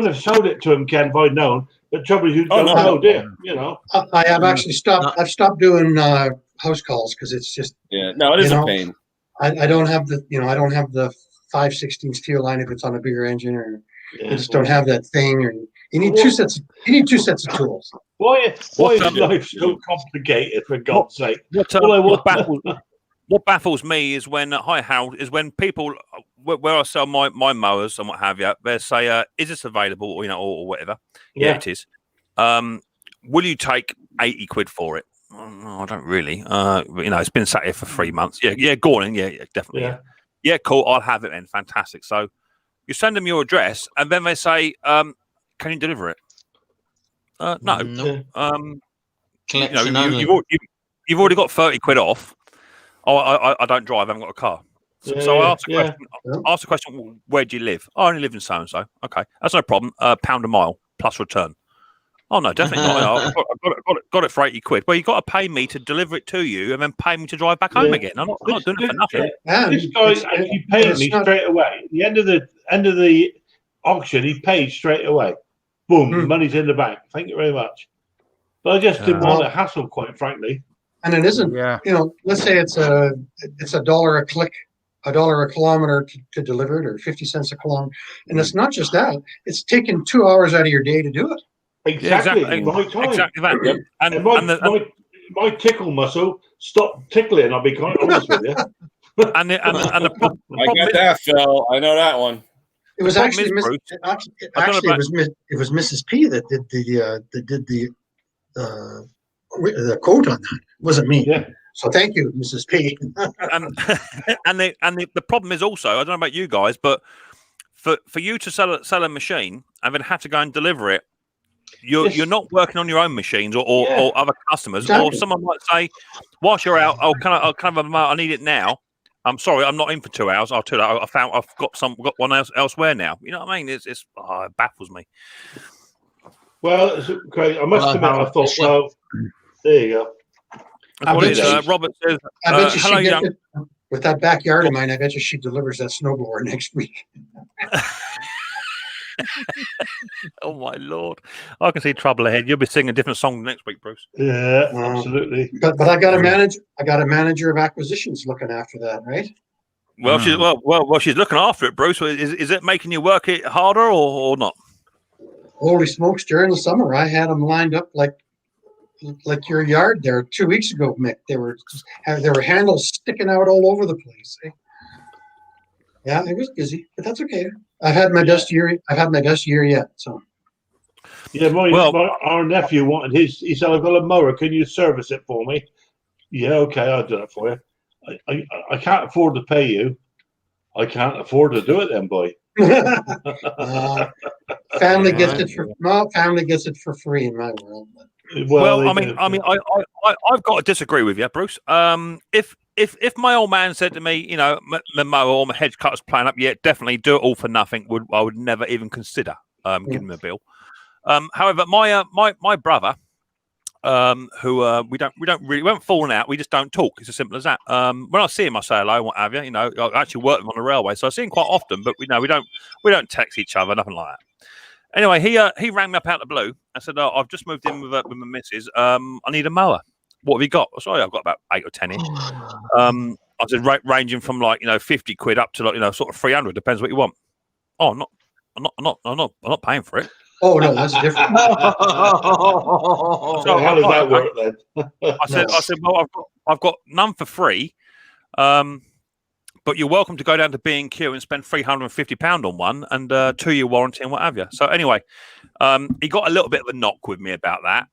have sold it to him, Ken, if I'd known. The trouble is, you don't know, dear. You know. I have actually stopped. I've stopped doing house calls because it's just. Yeah, no, it is a pain. I don't have the I don't have the 5/16 steel line if it's on a bigger engine, or I just don't have that thing. Or you need two sets. You need 2 sets of tools. Why is life so complicated? For God's sake! What baffles me is when when people where I sell my mowers and what have you, they say, "Is this available?" Or, or whatever. Yeah, it is. Will you take 80 quid for it? No, I don't really. It's been sat here for 3 months. Yeah, go on in. Yeah, definitely. Yeah, cool. I'll have it then. Fantastic. So you send them your address, and then they say, "Can you deliver it?" No. You've already got 30 quid off. Oh, I don't drive. I haven't got a car. So I asked the question, well, where do you live? Oh, I only live in so-and-so. Okay, that's no problem. £1 a mile plus return. Oh, no, definitely not. I got it for 80 quid. Well, you've got to pay me to deliver it to you and then pay me to drive back home again. I'm not doing it for nothing. This guy actually paid me straight away. At the end of the auction, he paid straight away. Boom, money's in the bank. Thank you very much. But I just didn't want to hassle, quite frankly. And it isn't, let's say it's $1 a click, $1 a kilometer to deliver it, or 50 cents a kilometer. And it's not just that; it's taking 2 hours out of your day to do it. Exactly. Exactly that. Yep. And my tickle muscle stopped tickling. I'll be quite honest with you. And the problem, I got that, Phil. I know that one. It was actually it was Mrs. P that did the quote on that. It wasn't me. Yeah. So thank you, Mrs. P. and the problem is also, I don't know about you guys, but for you to sell a machine and then have to go and deliver it, you're not working on your own machines or other customers. Exactly. Or someone might say, whilst you're out, I need it now. I'm sorry, I'm not in for 2 hours. I'll tell you that. I've got one elsewhere now. You know what I mean? It baffles me. Well, it's great. I must admit, I thought, well, there you go. That's what it is. Robert says, I bet you hello, she young. with that backyard of mine, I bet you she delivers that snowblower next week. Oh my Lord! I can see trouble ahead. You'll be singing a different song next week, Bruce. Yeah, absolutely. But I got a manager of acquisitions looking after that, right? Well, she's looking after it, Bruce. Is it making you work it harder or not? Holy smokes! During the summer, I had them lined up like your yard there 2 weeks ago, Mick. There were handles sticking out all over the place. Eh? Yeah, it was busy, but that's okay. I've had my best year yet. So. Yeah, our nephew wanted his. He said, "I've got a mower. Can you service it for me?" Yeah, okay, I'll do that for you. I can't afford to pay you. I can't afford to do it, then, boy. Family gets it for free in my world. Well, I've got to disagree with you, Bruce. If my old man said to me, you know, my mower or my hedge cutter's playing up, yeah, definitely do it all for nothing. I would never even consider giving him a bill. However, my brother, who we won't fall out. We just don't talk. It's as simple as that. When I see him, I say hello and what have you. You know, I actually work on the railway, so I see him quite often. But we don't text each other, nothing like that. Anyway, he rang me up out of the blue and said, "Oh, I've just moved in with my missus. I need a mower. What have you got?" Sorry, I've got about 8 or 10 in. I said, ranging from 50 quid up to sort of 300, depends what you want. Oh, I'm not paying for it. Oh no, that's different. So how does that work then? I said, well, I've got none for free. But you're welcome to go down to B&Q and spend £350 on one and 2-year warranty and what have you. So anyway, he got a little bit of a knock with me about that.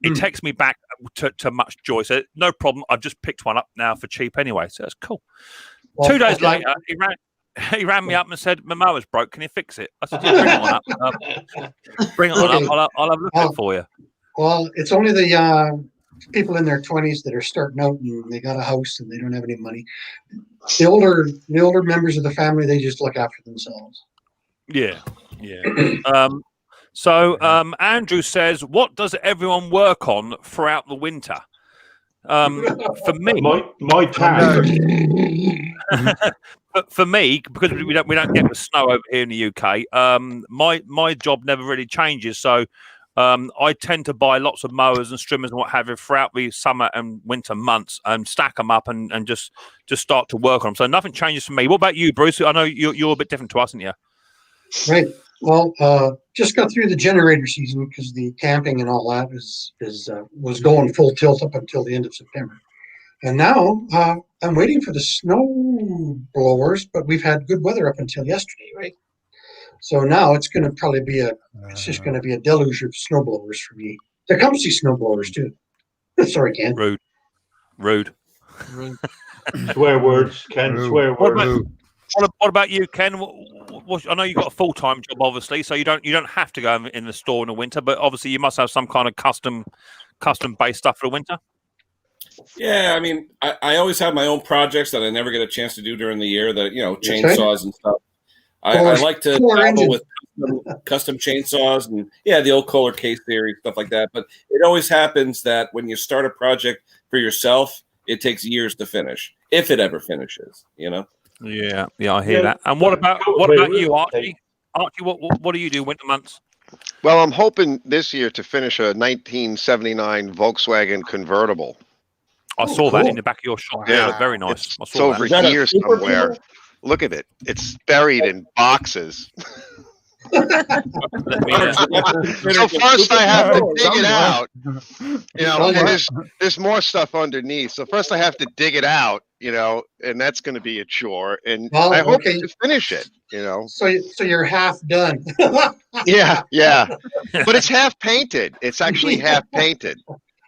He texted me back to much joy. Said, no problem. I've just picked one up now for cheap anyway. So that's cool. Well, 2 days later, he rang me up and said, my mower's broke. Can you fix it? I said, yeah, bring it on up. Bring it on up. I'll have a look at it for you. Well, it's only the people in their 20s that are starting out and they got a house and they don't have any money. The older members of the family, they just look after themselves. Yeah. So Andrew says, what does everyone work on throughout the winter? For me, my task. But for me, because we don't get the snow over here in the UK, my job never really changes. So I tend to buy lots of mowers and trimmers and what have you throughout the summer and winter months and stack them up and just start to work on them. So nothing changes for me. What about you, Bruce? I know you're a bit different to us, aren't you? Right. Well, just got through the generator season because the camping and all that was going full tilt up until the end of September. And now I'm waiting for the snow blowers, but we've had good weather up until yesterday, right? So now it's going to probably be it's just going to be a deluge of snow blowers for me. Tecumseh snow blowers too. Sorry, Ken. Rude. Swear words, Ken. Swear words. What about you, Ken? I know you've got a full-time job, obviously, so you don't have to go in the store in the winter, but obviously you must have some kind of custom-based stuff for the winter. Yeah, I mean, I always have my own projects that I never get a chance to do during the year. Chainsaws and stuff. I like to dabble with custom chainsaws and the old Kohler case series, stuff like that. But it always happens that when you start a project for yourself, it takes years to finish, if it ever finishes. You know. Yeah, I hear that. And what about you, Archie? Archie, what do you do winter months? Well, I'm hoping this year to finish a 1979 Volkswagen convertible. I saw that in the back of your shop. Yeah, very nice. It's over here somewhere. Look at it. It's buried in boxes. So first I have to dig it out. And there's more stuff underneath. So first I have to dig it out, and that's going to be a chore. And I hope to finish it, So you're half done. Yeah. But it's half painted. It's actually half painted.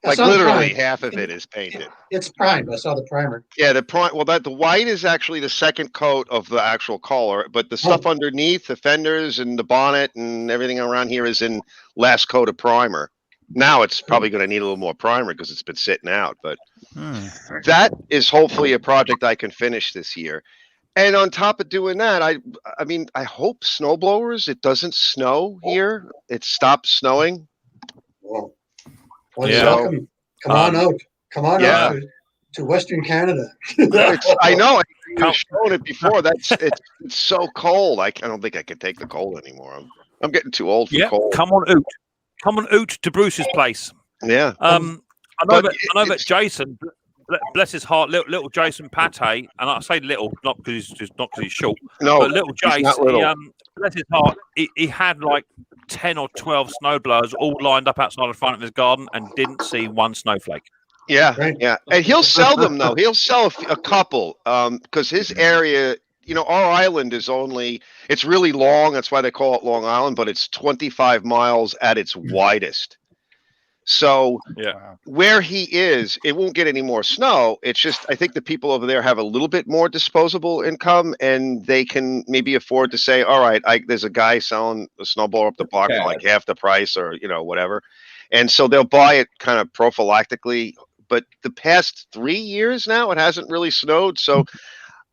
Like literally half of it is painted. It's primed. I saw the primer. Yeah, the white is actually the second coat of the actual color, but the stuff underneath, the fenders and the bonnet and everything around here is in last coat of primer. Now it's probably going to need a little more primer because it's been sitting out. But that is hopefully a project I can finish this year. And on top of doing that, I mean, I hope snow blowers. It doesn't snow here. It stopped snowing. Well, welcome. Come on out. Come on out to Western Canada. I know. I've shown it before. It's so cold. I don't think I can take the cold anymore. I'm getting too old for cold. Come on out to Bruce's place. Yeah. I know that Jason, bless his heart, little Jason Pate, and I say little not because he's short. No, but little Jason, bless his heart, he had like 10 or 12 snowblowers all lined up outside the front of his garden and didn't see one snowflake. Yeah, yeah, and he'll sell them though. He'll sell a couple because his area, our island is it's really long. That's why they call it Long Island, but it's 25 miles at its widest. So where he is, it won't get any more snow. It's just I think the people over there have a little bit more disposable income, and they can maybe afford to say, all right, there's a guy selling a snowblower up the block for like half the price or whatever. And so they'll buy it kind of prophylactically. But the past 3 years now, it hasn't really snowed. So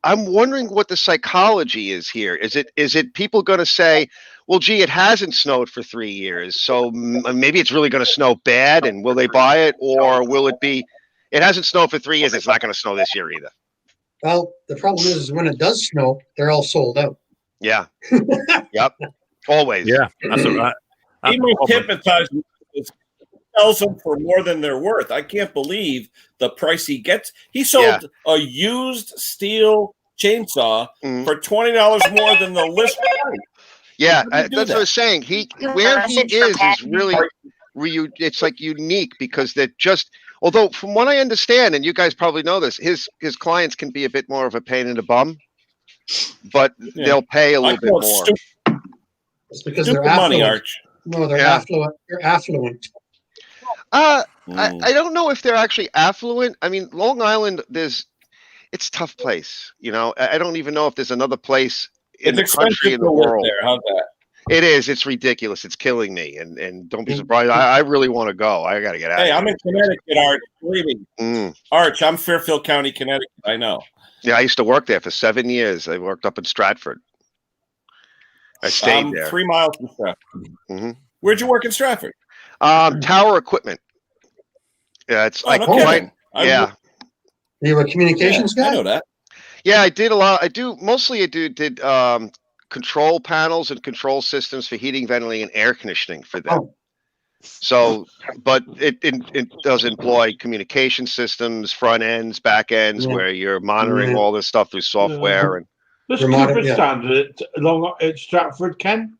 I'm wondering what the psychology is here. Is it people going to say, well, gee, it hasn't snowed for 3 years, so maybe it's really going to snow bad, and will they buy it? Or will it be, it hasn't snowed for 3 years, it's not going to snow this year either? Well, the problem is when it does snow, they're all sold out. Yeah. Yep. Always. Yeah. That's all right. He was hypnotized. Sells them for more than they're worth. I can't believe the price he gets. He sold a used steel chainsaw for $20 more than the list price. Yeah, that's what I was saying. Where he is really, it's like unique because they're just. Although, from what I understand, and you guys probably know this, his clients can be a bit more of a pain in the bum, but they'll pay a little bit more. It's because they're affluent. Money, Arch. No, they're affluent. They're affluent. I don't know if they're actually affluent. I mean, Long Island, it's a tough place. I don't even know if there's another place in the country, in the world. There. How's that? It is. It's ridiculous. It's killing me. And don't be surprised. I really want to go. I got to get out. Hey, I'm in Connecticut, Arch. Believe me. Arch, I'm Fairfield County, Connecticut. I know. Yeah, I used to work there for 7 years. I worked up in Stratford. I stayed there. 3 miles from Stratford. Where'd you work in Stratford? Tower equipment. Yeah, it's like right. Yeah. You were a communications guy? I know that. Yeah, I did a lot. I did control panels and control systems for heating, ventilating, and air conditioning for them. Oh. So, but it does employ communication systems, front ends, back ends, where you're monitoring all this stuff through software. And was Cooper standard at Stratford, Ken?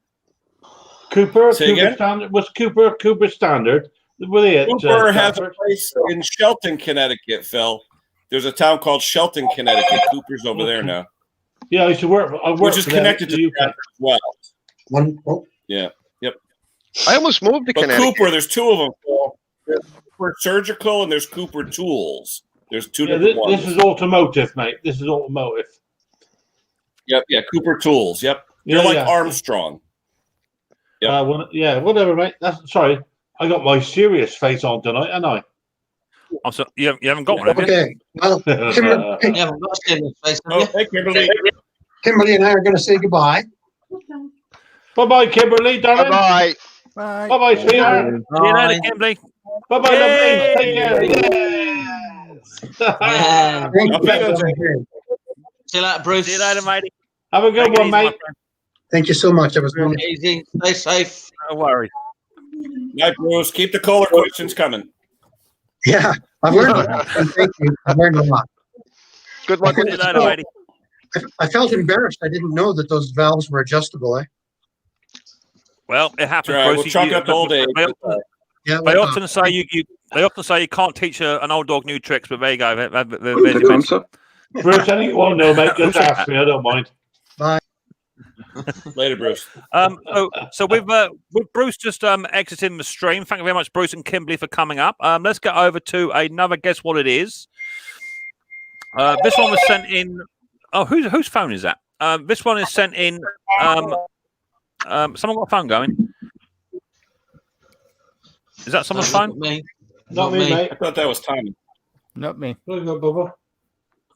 Cooper standard was Cooper standard. Cooper has a place in Shelton, Connecticut, Phil. There's a town called Shelton, Connecticut. Cooper's over there now. Yeah, I used to work. Which is connected to Stratford as well. Yeah. Yep. I almost moved to Connecticut. Cooper, there's two of them, Phil. There's Cooper Surgical and there's Cooper Tools. There's two different ones. This is automotive, mate. This is automotive. Yep. Yeah. Cooper Tools. Yep. You're like Armstrong. Yep. Whatever, mate. Sorry. I got my serious face on tonight, haven't I? I'm sorry, you haven't got one, have you? Okay. Well, Kimberly, You haven't got a serious face, have you? Hey, Kimberly. Kimberly and I are going to say goodbye. Bye-bye, Kimberly, darling. Bye-bye. Bye. Bye-bye, sweetheart. See you later, Kimberly. Bye-bye, lovely. Take care. Yeah. See you later, Bruce. See you later, matey. Have a good one, mate. Thank you so much. That was wonderful. Easy. Stay safe. No worries. Night, Bruce. Keep the caller questions coming. Yeah, I've learned a lot. Thank you. I've learned a lot. Good luck with that, matey. I felt embarrassed. I didn't know that those valves were adjustable, Well, it happens. Right, we'll chalk up all day. They often say you can't teach an old dog new tricks, but there you go. There's your message. Bruce, anything you want to know, mate, just ask me. I don't mind. Bye. Later, Bruce. So with Bruce just exiting the stream. Thank you very much, Bruce and Kimberly, for coming up. Let's get over to another guess what it is. This one was sent in. Oh, whose phone is that? This one is sent in. Someone got a phone going. Is that someone's phone? Me. Not me, mate. I thought that was Tommy. Not me. There you go, Bubba.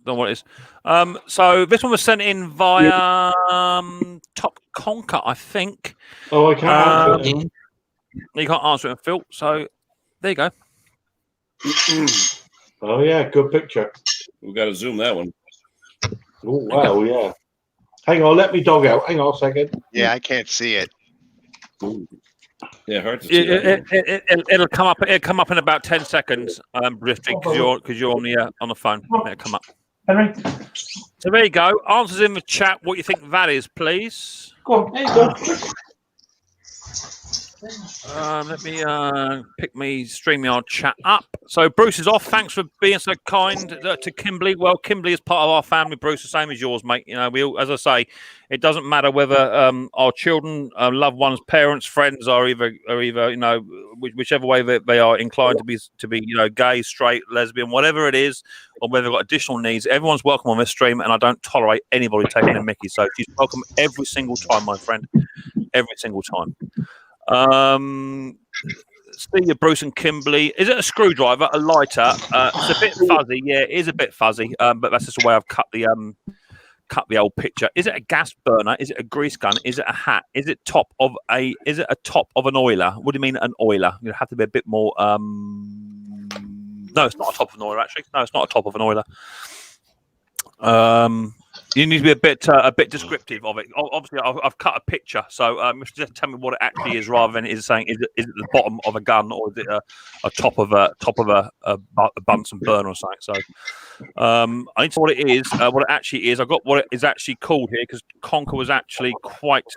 Don't know what it is. So this one was sent in via Top Conker, I think. Oh, I can't answer it. You can't answer it, Phil. So there you go. Oh yeah, good picture. We got to zoom that one. Oh wow, yeah. Hang on, let me dog out. Hang on a second. Yeah, I can't see it. Ooh. Yeah, hard to see. It'll come up. It'll come up in about 10 seconds, Drifty, because you're on the phone. It'll come up. Henry. So there you go. Answers in the chat. What you think that is, please. Go on, there you go. Let me pick me StreamYard chat up. So Bruce is off. Thanks for being so kind to Kimberly. Well, Kimberly is part of our family, Bruce, the same as yours, mate. You know, we all, as I say, it doesn't matter whether our children, loved ones, parents, friends are either you know, whichever way they are inclined to be you know, gay, straight, lesbian, whatever it is, or whether they've got additional needs. Everyone's welcome on this stream, and I don't tolerate anybody taking a mickey. So she's welcome every single time, my friend, every single time. See you, Bruce and Kimberly. Is it a screwdriver, a lighter? It's a bit fuzzy. Yeah, it is a bit fuzzy. But that's just the way I've cut the old picture. Is it a gas burner? Is it a grease gun? Is it a hat? Is it a top of an oiler? What do you mean an oiler? You have to be a bit more. No, it's not a top of an oiler. Actually, no, it's not a top of an oiler. You need to be a bit descriptive of it. Obviously, I've cut a picture, so just tell me what it actually is, rather than is saying is it the bottom of a gun, or is it a top of a Bunsen burner or something. So I need to know what it is, what it actually is. I got what it is actually called here, because Conker was actually quite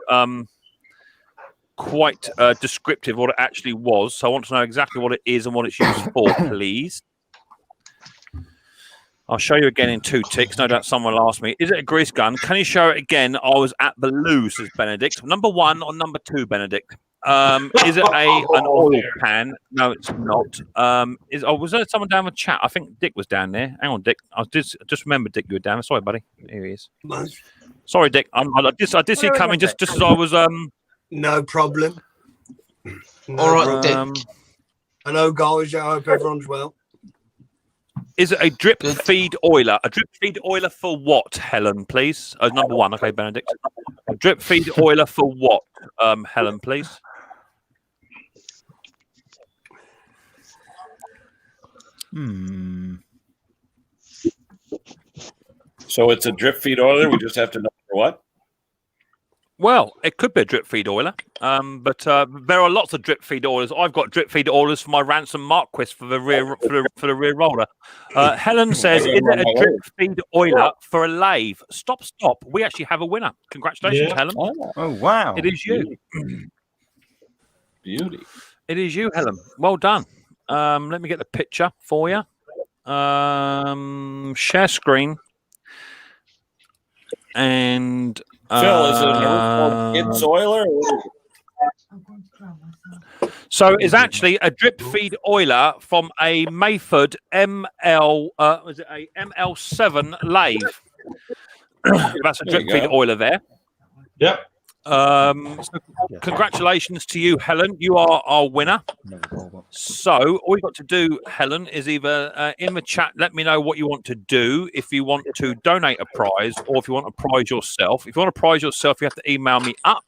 descriptive of what it actually was. So I want to know exactly what it is and what it's used for, please. I'll show you again in 2 ticks. No doubt someone will ask me, is it a grease gun? Can you show it again? I was at the loo, says Benedict. Number 1 or number 2, Benedict? Is it an oil pan? No, it's not. Was there someone down the chat? I think Dick was down there. Hang on, Dick. I just remembered Dick, you were down there. Sorry, buddy. Here he is. Sorry, Dick. I did see you coming just as I was... No problem. All right, Dick. Hello, guys. I hope everyone's well. Is it a drip feed oiler? A drip feed oiler for what, Helen, please? Number 1, okay, Benedict. A drip feed oiler for what, Helen, please? So it's a drip feed oiler. We just have to know for what? Well, it could be a drip feed oiler, but there are lots of drip feed oilers. I've got drip feed oilers for my Ransom Marquis for the rear rear roller. Helen says, "Is it a drip feed oiler for a lathe?" Stop! We actually have a winner. Congratulations, Helen! Oh wow! It is you. Beauty. It is you, Helen. Well done. Let me get the picture for you. Share screen and. Phil, is it an original kids oiler? So it's actually a drip feed oiler from a Mayford was it a ML7 lathe? That's a drip feed oiler there. Yep. So congratulations to you, Helen. You are our winner. So all you've got to do, Helen, is either in the chat let me know what you want to do, if you want to donate a prize, or if you want to prize yourself. If you want to prize yourself, you have to email me up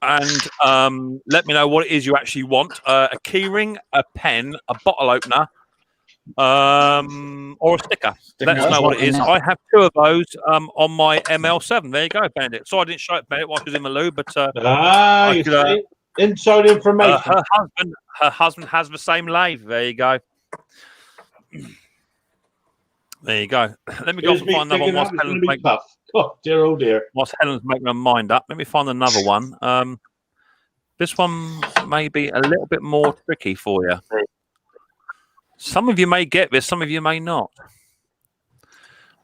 and let me know what it is you actually want. A keyring, a pen, a bottle opener, or a sticker. Let us know what it is. I have 2 of those on my ML7. There you go, Benedict. So I didn't show it, Benedict, while she was in the loo, but inside information. Her husband has the same lathe. There you go. There you go. Let me go and find another one whilst Helen's making. Oh dear, oh dear. Whilst Helen's making her mind up, let me find another one. This one may be a little bit more tricky for you. Some of you may get this, some of you may not.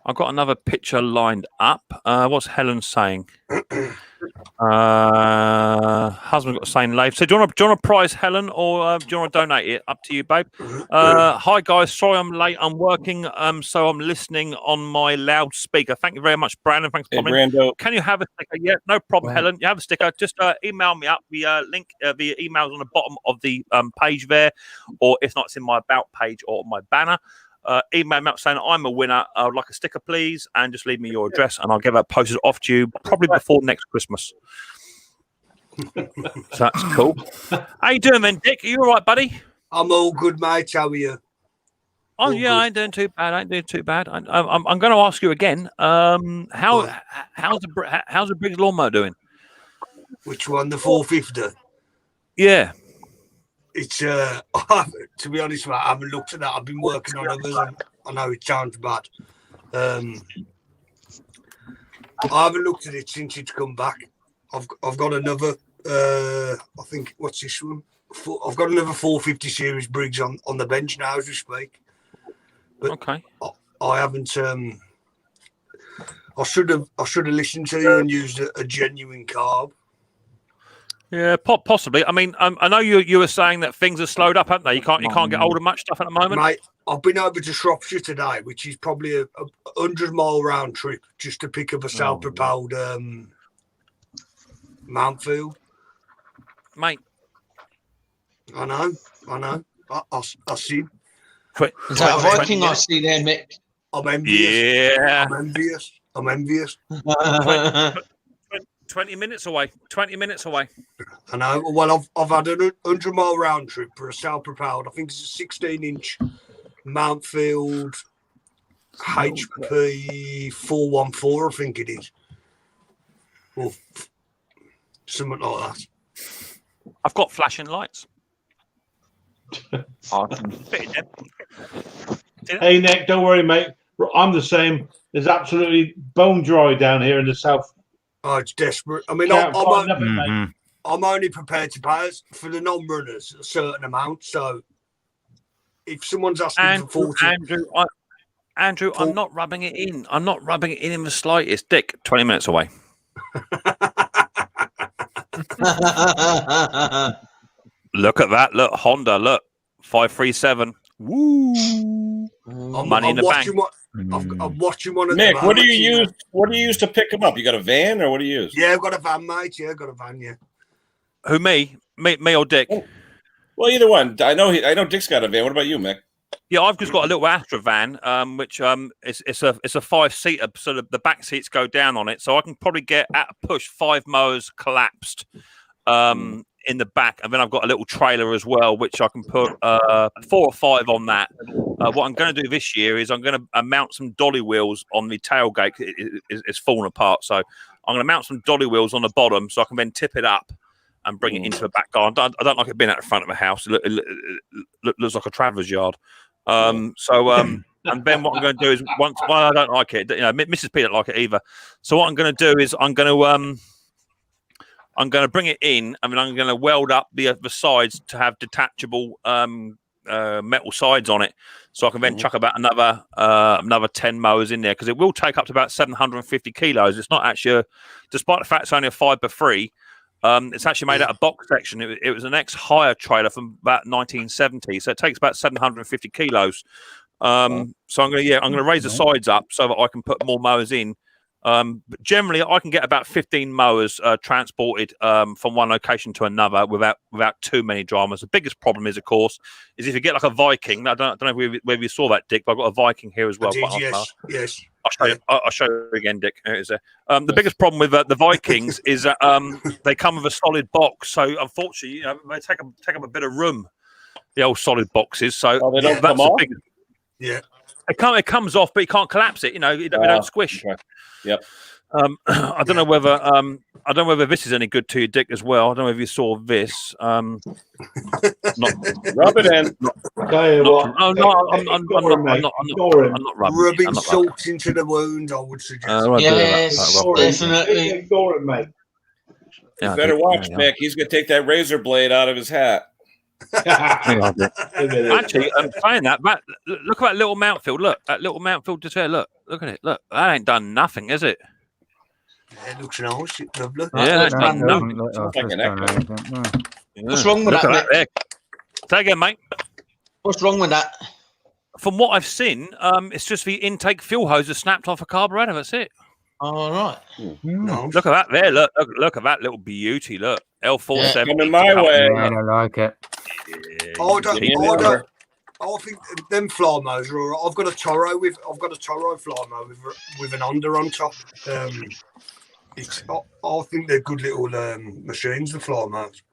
I've got another picture lined up. What's Helen saying? Husband got the same lathe. So do you want to prize Helen, or do you want to donate it? Up to you, babe. Hi guys, sorry I'm late. I'm working, so I'm listening on my loudspeaker. Thank you very much, Brandon. Thanks for coming. Can you have a sticker? Yeah, no problem, Helen. You have a sticker. Just email me up. The link, the emails on the bottom of the page there, or if not, it's in my about page or my banner. Email me up saying I'm a winner. I would like a sticker, please, and just leave me your address, and I'll get that posted off to you probably before next Christmas. So that's cool. How you doing, then, Dick? Are you all right, buddy? I'm all good, mate. How are you? Oh all yeah, good. I ain't doing too bad. I'm going to ask you again. How's the Briggs lawnmower doing? Which one? The 450? Yeah. It's to be honest, mate, I haven't looked at that. I've been working on others. I know it sounds bad. I haven't looked at it since it's come back. I've got another. I think what's this one? I've got another 450 series Briggs on the bench now as we speak. But okay. I haven't. I should have listened to you and used a genuine carb. Yeah, possibly. I mean, I know you were saying that things have slowed up, haven't they? You can't get hold of much stuff at the moment. Mate, I've been over to Shropshire today, which is probably a 100-mile round trip just to pick up a self-propelled Mountfield. Mate, I know. I see. Is that a Viking I see there, Mick? I'm envious. Yeah, I'm envious. 20 minutes away. 20 minutes away. I know. Well, I've had a 100-mile round trip for a self-propelled. I think it's a 16-inch Mountfield HP 414. I think it is, or something like that. I've got flashing lights. Hey, Nick, don't worry, mate. I'm the same. It's absolutely bone dry down here in the south. Oh, it's desperate. I mean, I'm only prepared to pay for the non-runners a certain amount. So if someone's asking for 40... Andrew, I'm not rubbing it in. I'm not rubbing it in the slightest. Dick, 20 minutes away. Look at that. Look, Honda, look. 537. Woo. Money in the bank. I'm watching one of Nick, the what do you use? What do you use to pick them up? You got a van, or what do you use? Yeah, I've got a van, mate. Yeah, I've got a van. Yeah. Who, me or Dick? Oh. Well, either one. I know Dick's got a van. What about you, Mick? Yeah, I've just got a little Astra van, which it's a 5-seater, so the back seats go down on it, so I can probably get at a push 5 mowers collapsed in the back, and then I've got a little trailer as well, which I can put 4 or 5 on that. What I'm going to do this year is I'm going to mount some dolly wheels on the tailgate. It's fallen apart, so I'm going to mount some dolly wheels on the bottom, so I can then tip it up and bring it into the back garden. I don't like it being at the front of the house. It looks like a traveller's yard. And then what I'm going to do is I don't like it. You know, Mrs. P don't like it either. So what I'm going to do is I'm going to bring it in, and then I'm going to weld up the sides to have detachable metal sides on it, so I can then chuck about another 10 mowers in there, because it will take up to about 750 kilos. It's not actually, despite the fact it's only a 5x3. It's actually made out of box section. It was an ex-hire trailer from about 1970, so it takes about 750 kilos. So I'm going to raise the sides up so that I can put more mowers in. But generally, I can get about 15 mowers transported from one location to another without too many dramas. The biggest problem is, of course, is if you get like a Viking. I don't know whether you saw that, Dick, but I've got a Viking here as well. Yes. I'll show you again, Dick. Here it is there. The biggest problem with the Vikings is that they come with a solid box. So unfortunately, they take up a bit of room. The old solid boxes. So they don't come off. Yeah. It comes off, but you can't collapse it. They don't squish. Okay. Yep. I don't know whether this is any good to you, Dick, as well. I don't know if you saw this. Not rub it in. I'm not rubbing salt into the wound, I would suggest. Yes, definitely. Ignore it, mate. You better watch, Mick. He's going to take that razor blade out of his hat. Actually, I'm saying that. Look at that little Mountfield. Look, that little Mountfield just there. Look at it. Look, that ain't done nothing, is it? Yeah, it looks nice. It's lovely. Yeah, What's wrong with that? There. Say again, mate. What's wrong with that? From what I've seen, it's just the intake fuel hose has snapped off a carburetor. That's it. All right. No. Look at that there. Look at that little beauty. Look, L47. Coming my way. I don't like it. I think them fly mowers are all right. I've got a Toro fly mower with an under on top. I think they're good little machines, the fly mowers.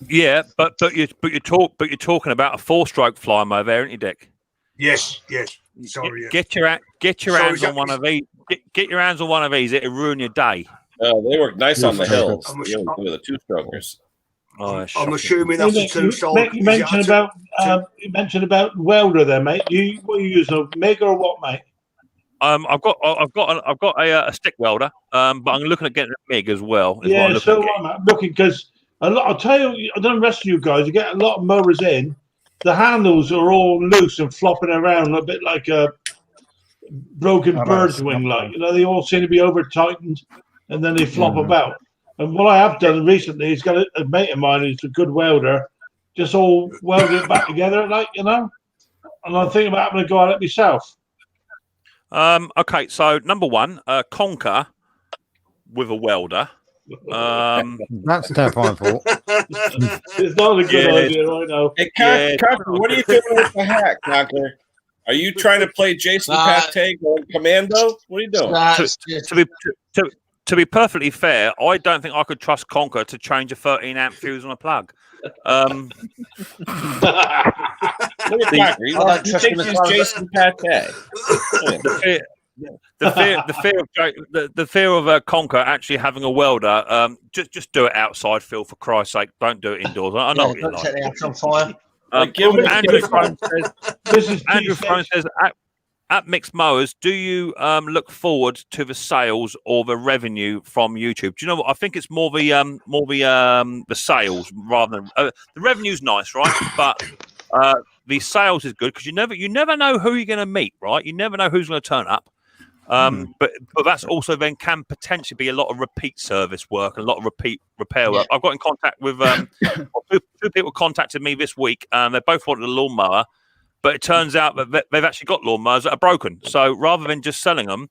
Yeah, but you're talking about a 4-stroke fly mower there, aren't you, Dick? Yes. Sorry. Get your hands on one of these. Get your hands on one of these. It'll ruin your day. They work nice on the hills. With the 2-strokers. Oh, I'm assuming that's a 2-stroke. You mentioned about welder there, mate. What you use, a MIG or what, mate? I've got a stick welder, but I'm looking at getting a MIG as well. Yeah, I'm looking because I'll tell you, I don't know the rest of you guys, you get a lot of mowers in. The handles are all loose and flopping around a bit like a broken bird's wing, like they all seem to be over tightened, and then they flop about. And what I have done recently is got a mate of mine who's a good welder, just all welded it back together, and I'm thinking about having to go at it myself. Okay, so number one, conquer with a welder. That's terrifying fault. It's not a good idea, I know. Hey, Conquer, what are you doing with the hack, Conquer? Are you trying to play Jason Pate going commando? What are you doing? To be perfectly fair, I don't think I could trust Conquer to change a 13-amp fuse on a plug. Look at Conquer. He thinks he's Jason Pate. The fear of Conquer actually having a welder. Just do it outside, Phil. For Christ's sake, don't do it indoors. I know. Don't set the house on fire. Andrew Frone says, at Micks Mowers, do you look forward to the sales or the revenue from YouTube? Do you know what? I think it's more the sales rather than the revenue's nice, right? But the sales is good because you never know who you're going to meet, right? You never know who's going to turn up. But that's also then can potentially be a lot of repeat service work and a lot of repeat repair work. I've got in contact with two people contacted me this week, and they both wanted a lawnmower, but it turns out that they've actually got lawnmowers that are broken. So rather than just selling them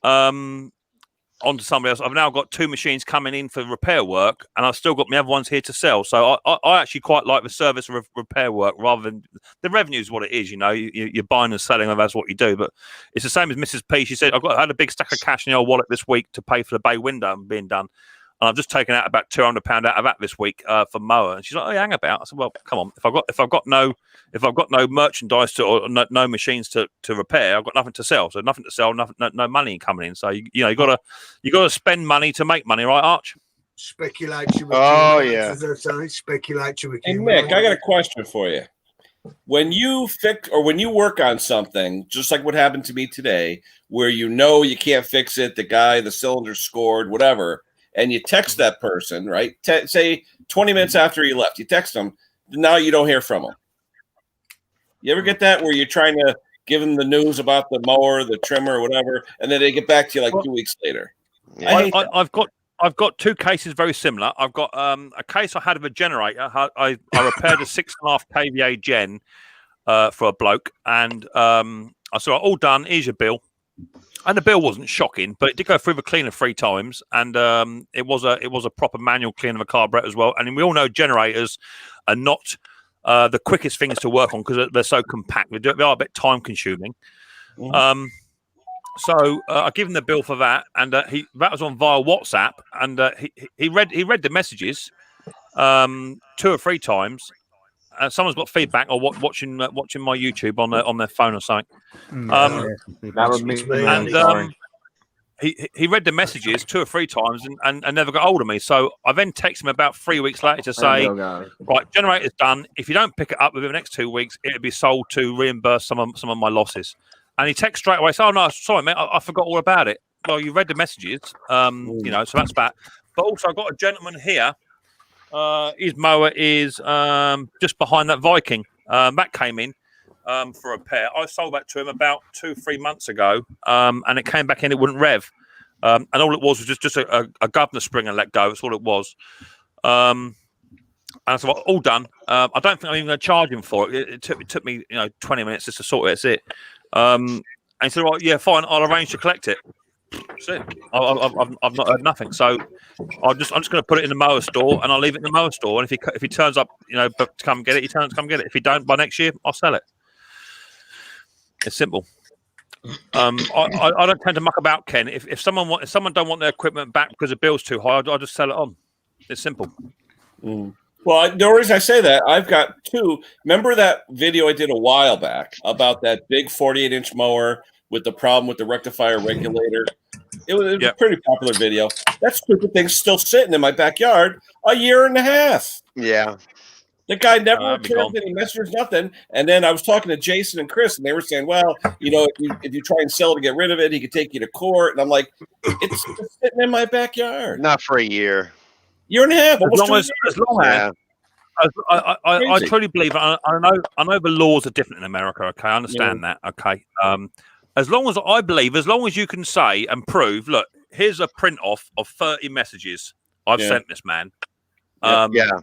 onto somebody else, I've now got 2 machines coming in for repair work, and I've still got my other ones here to sell. So I actually quite like the service of repair work rather than the revenue is what it is. You're buying and selling, and that's what you do. But it's the same as Mrs. P. She said, I had a big stack of cash in the old wallet this week to pay for the bay window being done. And I've just taken out about £200 out of that this week for mower. And she's like, "Oh, hang about." I said, "Well, come on. If I've got no merchandise or no machines to repair, I've got nothing to sell. So nothing to sell, no money coming in. So you got to spend money to make money, right, Arch? Speculate. Speculate. Hey, Mick, I got a question for you. When you fix or when you work on something, just like what happened to me today, where you can't fix it, the cylinder scored, whatever. And you text that person, right? Say 20 minutes after you left, you text them. Now you don't hear from them. You ever get that where you're trying to give them the news about the mower, the trimmer, or whatever, and then they get back to you like 2 weeks later? I've got 2 cases very similar. I've got a case I had of a generator. I repaired a 6.5 kVA gen for a bloke, and I said, "All done. Here's your bill." And the bill wasn't shocking, but it did go through the cleaner 3 times, and it was a proper manual clean of a carburetor as well. And we all know generators are not the quickest things to work on because they're so compact. They are a bit time consuming. So I give him the bill for that, and that was on via WhatsApp, and he read the messages 2 or 3 times. Someone's got feedback or watching my YouTube on their phone or something. He read the messages 2 or 3 times and never got hold of me. So I then text him about 3 weeks later to say, "Right, generator's done. If you don't pick it up within the next 2 weeks, it'll be sold to reimburse some of my losses." And he texts straight away, "Oh no, sorry mate, I forgot all about it." Well, you read the messages, so that's that. But also I've got a gentleman here. His mower is just behind that Viking. That came in for a repair. I sold that to him about 2-3 months ago, and it came back in. It wouldn't rev. And all it was just a governor spring and let go. That's all it was. And so all done. I don't think I'm even going to charge him for it. It took me 20 minutes just to sort it. That's it. And he said, "Well, yeah, fine. I'll arrange to collect it." That's it. I've not heard nothing. So I'm just going to put it in the mower store, and I'll leave it in the mower store. And if he turns up, to come get it, he turns to come get it. If he don't, by next year, I'll sell it. It's simple. I don't tend to muck about, Ken. If someone don't want their equipment back because the bill's too high, I'll just sell it on. It's simple. Well, the reason I say that, I've got two. Remember that video I did a while back about that big 48-inch mower with the problem with the rectifier regulator? It was a pretty popular video. That stupid thing's still sitting in my backyard a year and a half. Yeah. The guy never returned any messages, nothing. And then I was talking to Jason and Chris, and they were saying, well, if you try and sell it to get rid of it, he could take you to court. And I'm like, it's just sitting in my backyard. Not for a year. Year and a half. I truly believe. I know the laws are different in America. Okay, I understand that. Okay, as long as you can say and prove, look, here's a print off of 30 messages I've sent this man. To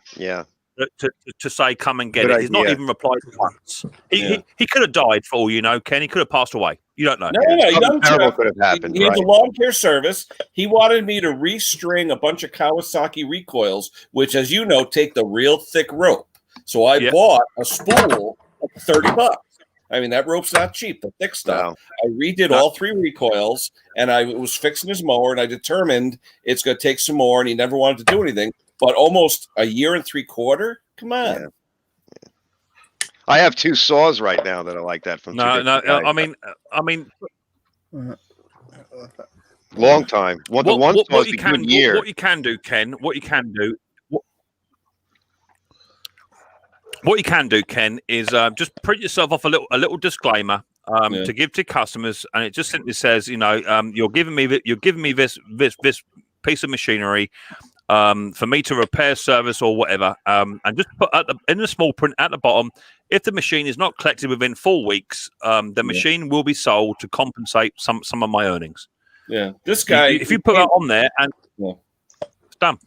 say come and get it. He's not even replied once. He could have died for all you know, Ken. He could have passed away. You don't know. No, terrible could have happened. He has a lawn care service. He wanted me to restring a bunch of Kawasaki recoils, which, as you know, take the real thick rope. So I bought a spool for $30. I mean, that rope's not cheap, the thick stuff. No. I redid all 3 recoils, and I was fixing his mower, and I determined it's going to take some more, and he never wanted to do anything. But almost a year and 3/4? Come on. Yeah. I have 2 saws right now that are like that. From I mean, long time. What you can do, Ken. What you can do, Ken, is just print yourself off a little disclaimer to give to customers, and it just simply says, you're giving me this piece of machinery. For me to repair, service, or whatever, and just put in the small print at the bottom, if the machine is not collected within 4 weeks, the machine will be sold to compensate some of my earnings. Yeah, this guy. If you put that on there, and it's done.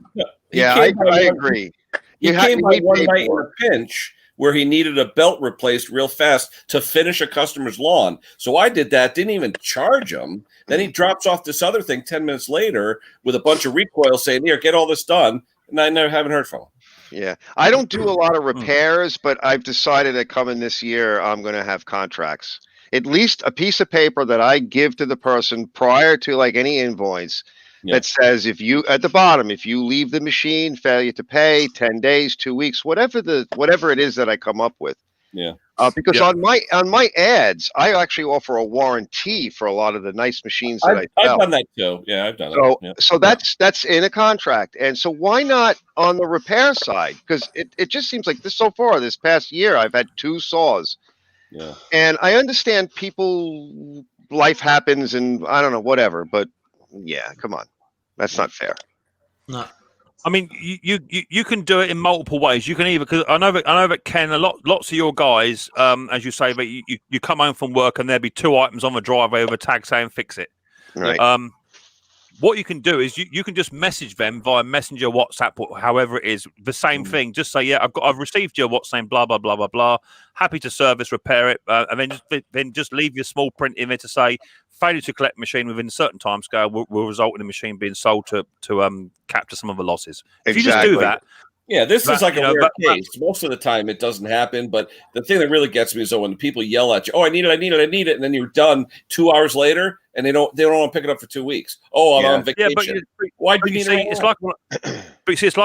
Yeah, I agree. He came by one night in a pinch where he needed a belt replaced real fast to finish a customer's lawn. So I did that, didn't even charge him. Then he drops off this other thing 10 minutes later with a bunch of recoils saying, here, get all this done. And I never haven't heard from him. Yeah. I don't do a lot of repairs, but I've decided that coming this year, I'm going to have contracts. At least a piece of paper that I give to the person prior to any invoice that says if you leave the machine, failure to pay, 10 days, 2 weeks, whatever it is that I come up with. Yeah. Because on my ads, I actually offer a warranty for a lot of the nice machines that I sell. I've done that too. Yeah, I've done that. Yeah. So that's in a contract. And so why not on the repair side? Because it just seems like this past year, I've had 2 saws. Yeah. And I understand life happens and I don't know, whatever, but yeah, come on. That's not fair. No. I mean, you can do it in multiple ways. You can either, because I know that Ken, lots of your guys, as you say, that you come home from work and there'll be 2 items on the driveway with a tag saying fix it. Right. What you can do is you can just message them via Messenger, WhatsApp, or however it is, the same thing. Just say, yeah, I've received your what's name, blah blah blah blah blah. Happy to service, repair it, and then just leave your small print in there to say failure to collect machine within a certain time scale will result in the machine being sold to capture some of the losses. If you just do that. Yeah, this is like a rare case. Most of the time it doesn't happen, but the thing that really gets me is when people yell at you, "Oh, I need it," and then you're done 2 hours later, and they don't want to pick it up for 2 weeks. Oh, I'm on vacation. Yeah, why do you need it? It's like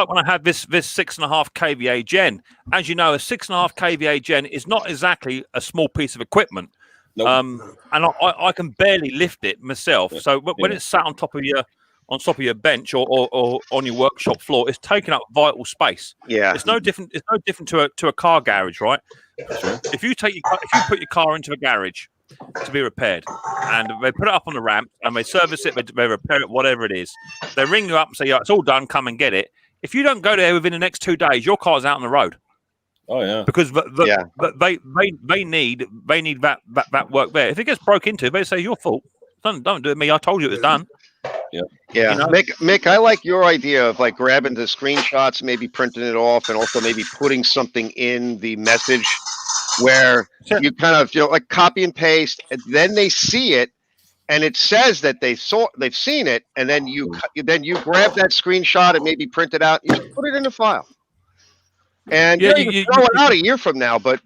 when I had this 6.5 kVA gen. As you know, a 6.5 kVA gen is not exactly a small piece of equipment. Nope. And I can barely lift it myself. So when it's sat on top of your bench or on your workshop floor, it's taking up vital space. Yeah, it's no different. It's no different to a car garage, right? If you put your car into a garage to be repaired, and they put it up on the ramp and they service it, they repair it, whatever it is, they ring you up and say, "Yeah, it's all done. Come and get it." If you don't go there within the next 2 days, your car's out on the road. Oh yeah, because they need that work there. If it gets broke into, they say your fault. Don't do it, me. I told you it was done. Yeah. Yeah, Mick, I like your idea of like grabbing the screenshots, maybe printing it off, and also maybe putting something in the message where you kind of, like copy and paste, and then they see it, and it says that they've seen it, and then you grab that screenshot and maybe print it out, you just put it in the file. And you can throw it out a year from now, but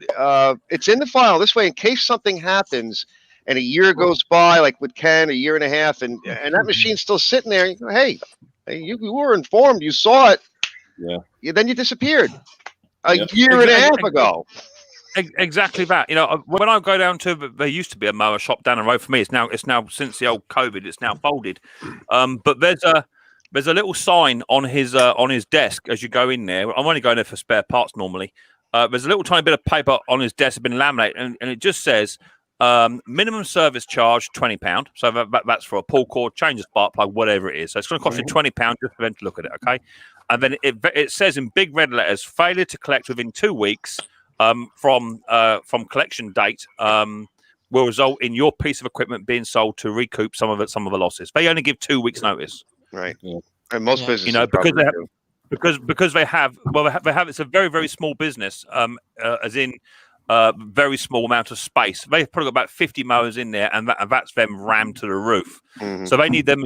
it's in the file. This way, in case something happens and a year goes by, like with Ken, a year and a half, and that machine's still sitting there, you go, hey, you were informed, you saw it. Yeah. Then you disappeared a year and a half ago. Exactly that. When I go down to, there used to be a mower shop down the road for me. It's now since the old COVID, it's now folded. But there's a little sign on his desk as you go in there. I'm only going there for spare parts normally. There's a little tiny bit of paper on his desk that's been laminated, and it just says minimum service charge £20. So that's for a pull cord, change a spark plug, whatever it is. So it's going to cost you £20 just for them to look at it. Okay, and then it says in big red letters, failure to collect within 2 weeks from collection date will result in your piece of equipment being sold to recoup some of the losses. They only give 2 weeks notice. Right. Yeah. And most businesses, because they have it's a very, very small business, as in very small amount of space. They've probably got about 50 mowers in there, and that's them rammed to the roof. Mm-hmm. So they need the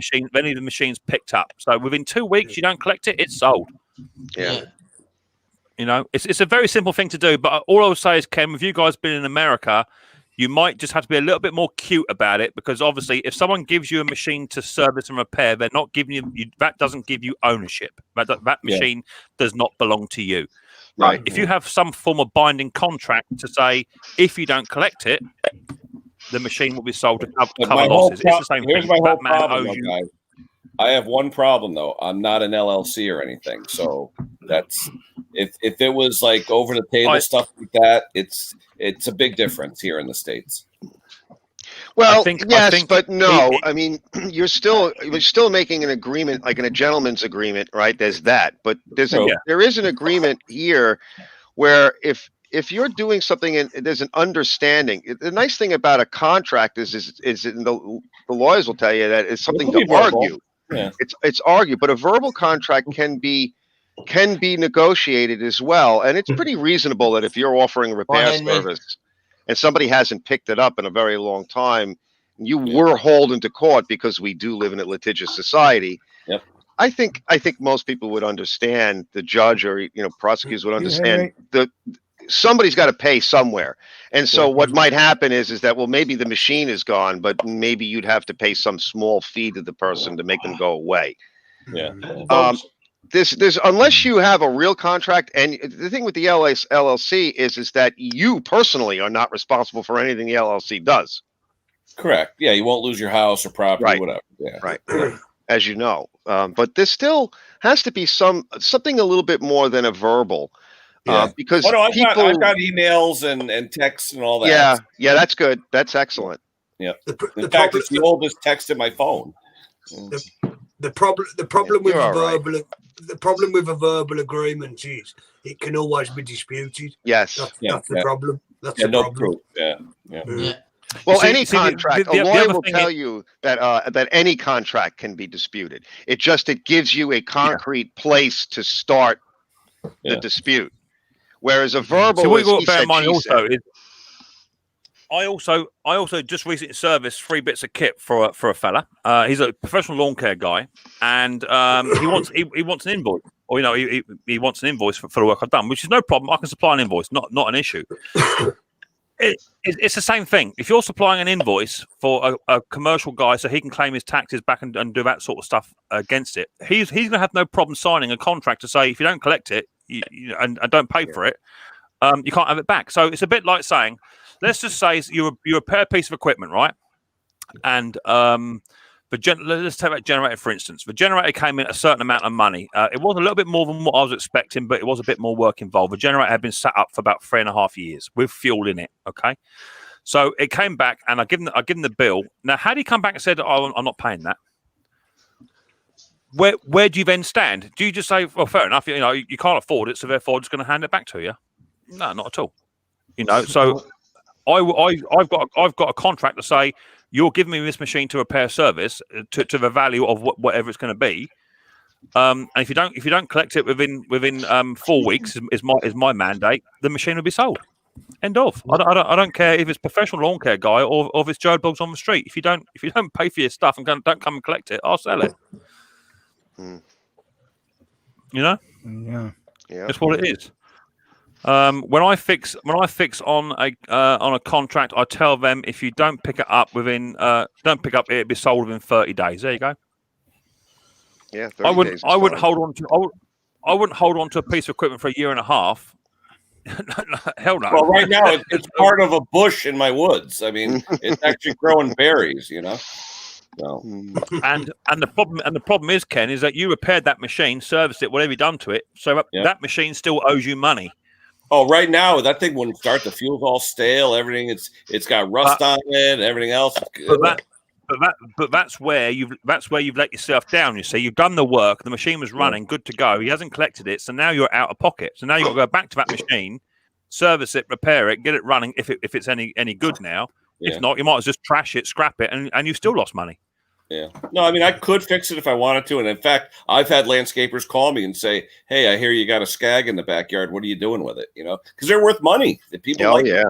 machines picked up. So within 2 weeks, you don't collect it, it's sold. Yeah. It's a very simple thing to do. But all I would say is, Ken, with you guys being in America, you might just have to be a little bit more cute about it, because obviously if someone gives you a machine to service and repair, they're not giving you that doesn't give you ownership. That machine does not belong to you. Right. If you have some form of binding contract to say, if you don't collect it, the machine will be sold to cover losses. It's the same thing. Here's my whole problem, guys. I have one problem though. I'm not an LLC or anything, so that's if it was like over the table stuff like that, it's a big difference here in the States. Well, yes, but no. I mean, you're still making an agreement, like in a gentleman's agreement, right? There's that, but there is an agreement here where if you're doing something and there's an understanding, the nice thing about a contract is the lawyers will tell you that it's something to argue. Yeah. It's argued, but a verbal contract can be negotiated as well, and it's pretty reasonable that if you're offering a repair service and somebody hasn't picked it up in a very long time, you were hauled into court, because we do live in a litigious society. Yep. I think most people would understand, the judge or prosecutors would understand that somebody's got to pay somewhere. And so what might happen is that, well, maybe the machine is gone, but maybe you'd have to pay some small fee to the person to make them go away. Yeah. There's unless you have a real contract, and the thing with the LLC is that you personally are not responsible for anything the LLC does. Correct. Yeah, you won't lose your house or property, right. Whatever. Yeah. Right. As you know, but there still has to be something a little bit more than a verbal. Because I've got emails and texts and all that. Yeah, that's good. That's excellent. Yeah. In fact, it's the oldest text in my phone. The problem with a verbal agreement is it can always be disputed. Yes. That's the problem. That's the no problem. proof. Yeah. Well, any contract, a lawyer will tell you that any contract can be disputed. It gives you a concrete place to start the dispute. Whereas a verbal, so what you got to bear in mind also is, I also just recently serviced 3 bits of kit for a fella. He's a professional lawn care guy, and he wants an invoice, or he wants an invoice for the work I've done, which is no problem. I can supply an invoice, not an issue. It's the same thing. If you're supplying an invoice for a commercial guy so he can claim his taxes back and do that sort of stuff against it, he's going to have no problem signing a contract to say, if you don't collect it and don't pay for it, you can't have it back. So it's a bit like saying, let's just say you repair a piece of equipment, right? And let's take that generator, for instance. The generator came in a certain amount of money. It was a little bit more than what I was expecting, but it was a bit more work involved. The generator had been set up for about 3.5 years with fuel in it. Okay, so it came back, and I give him the bill. Now, had he come back and said, "Oh, I'm not paying that," where do you then stand? Do you just say, "Well, fair enough. You can't afford it, so therefore, I'm just going to hand it back to you"? No, not at all. So I've got a contract to say, you're giving me this machine to repair service to the value of whatever it's going to be. And if you don't collect it within 4 weeks is my mandate, the machine will be sold. End of. I don't care if it's professional lawn care guy or if it's Joe Blogs on the street. If you don't pay for your stuff and don't come and collect it, I'll sell it. You know? Yeah. That's what it is. When I fix on a contract, I tell them if you don't pick it up don't pick up, it'll be sold within 30 days. There you go. Yeah, 30 I wouldn't days hold on to a piece of equipment for a year and a half. Hell no. Well, right now it's part of a bush in my woods. I mean, it's actually growing berries, you know. So. And the problem is, Ken, is that you repaired that machine, serviced it, whatever you done to it, so that machine still owes you money. Oh, right now that thing wouldn't start. The fuel's all stale. Everything it's got rust on it. And everything else. But that's where you've let yourself down. You see, you've done the work. The machine was running, good to go. He hasn't collected it, so now you're out of pocket. So now you've got to go back to that machine, service it, repair it, get it running. If it's any good now, if not, you might as well just trash it, scrap it, and you've still lost money. Yeah. No, I mean, I could fix it if I wanted to. And in fact, I've had landscapers call me and say, "Hey, I hear you got a skag in the backyard. What are you doing with it?" You know, because they're worth money. The people like it.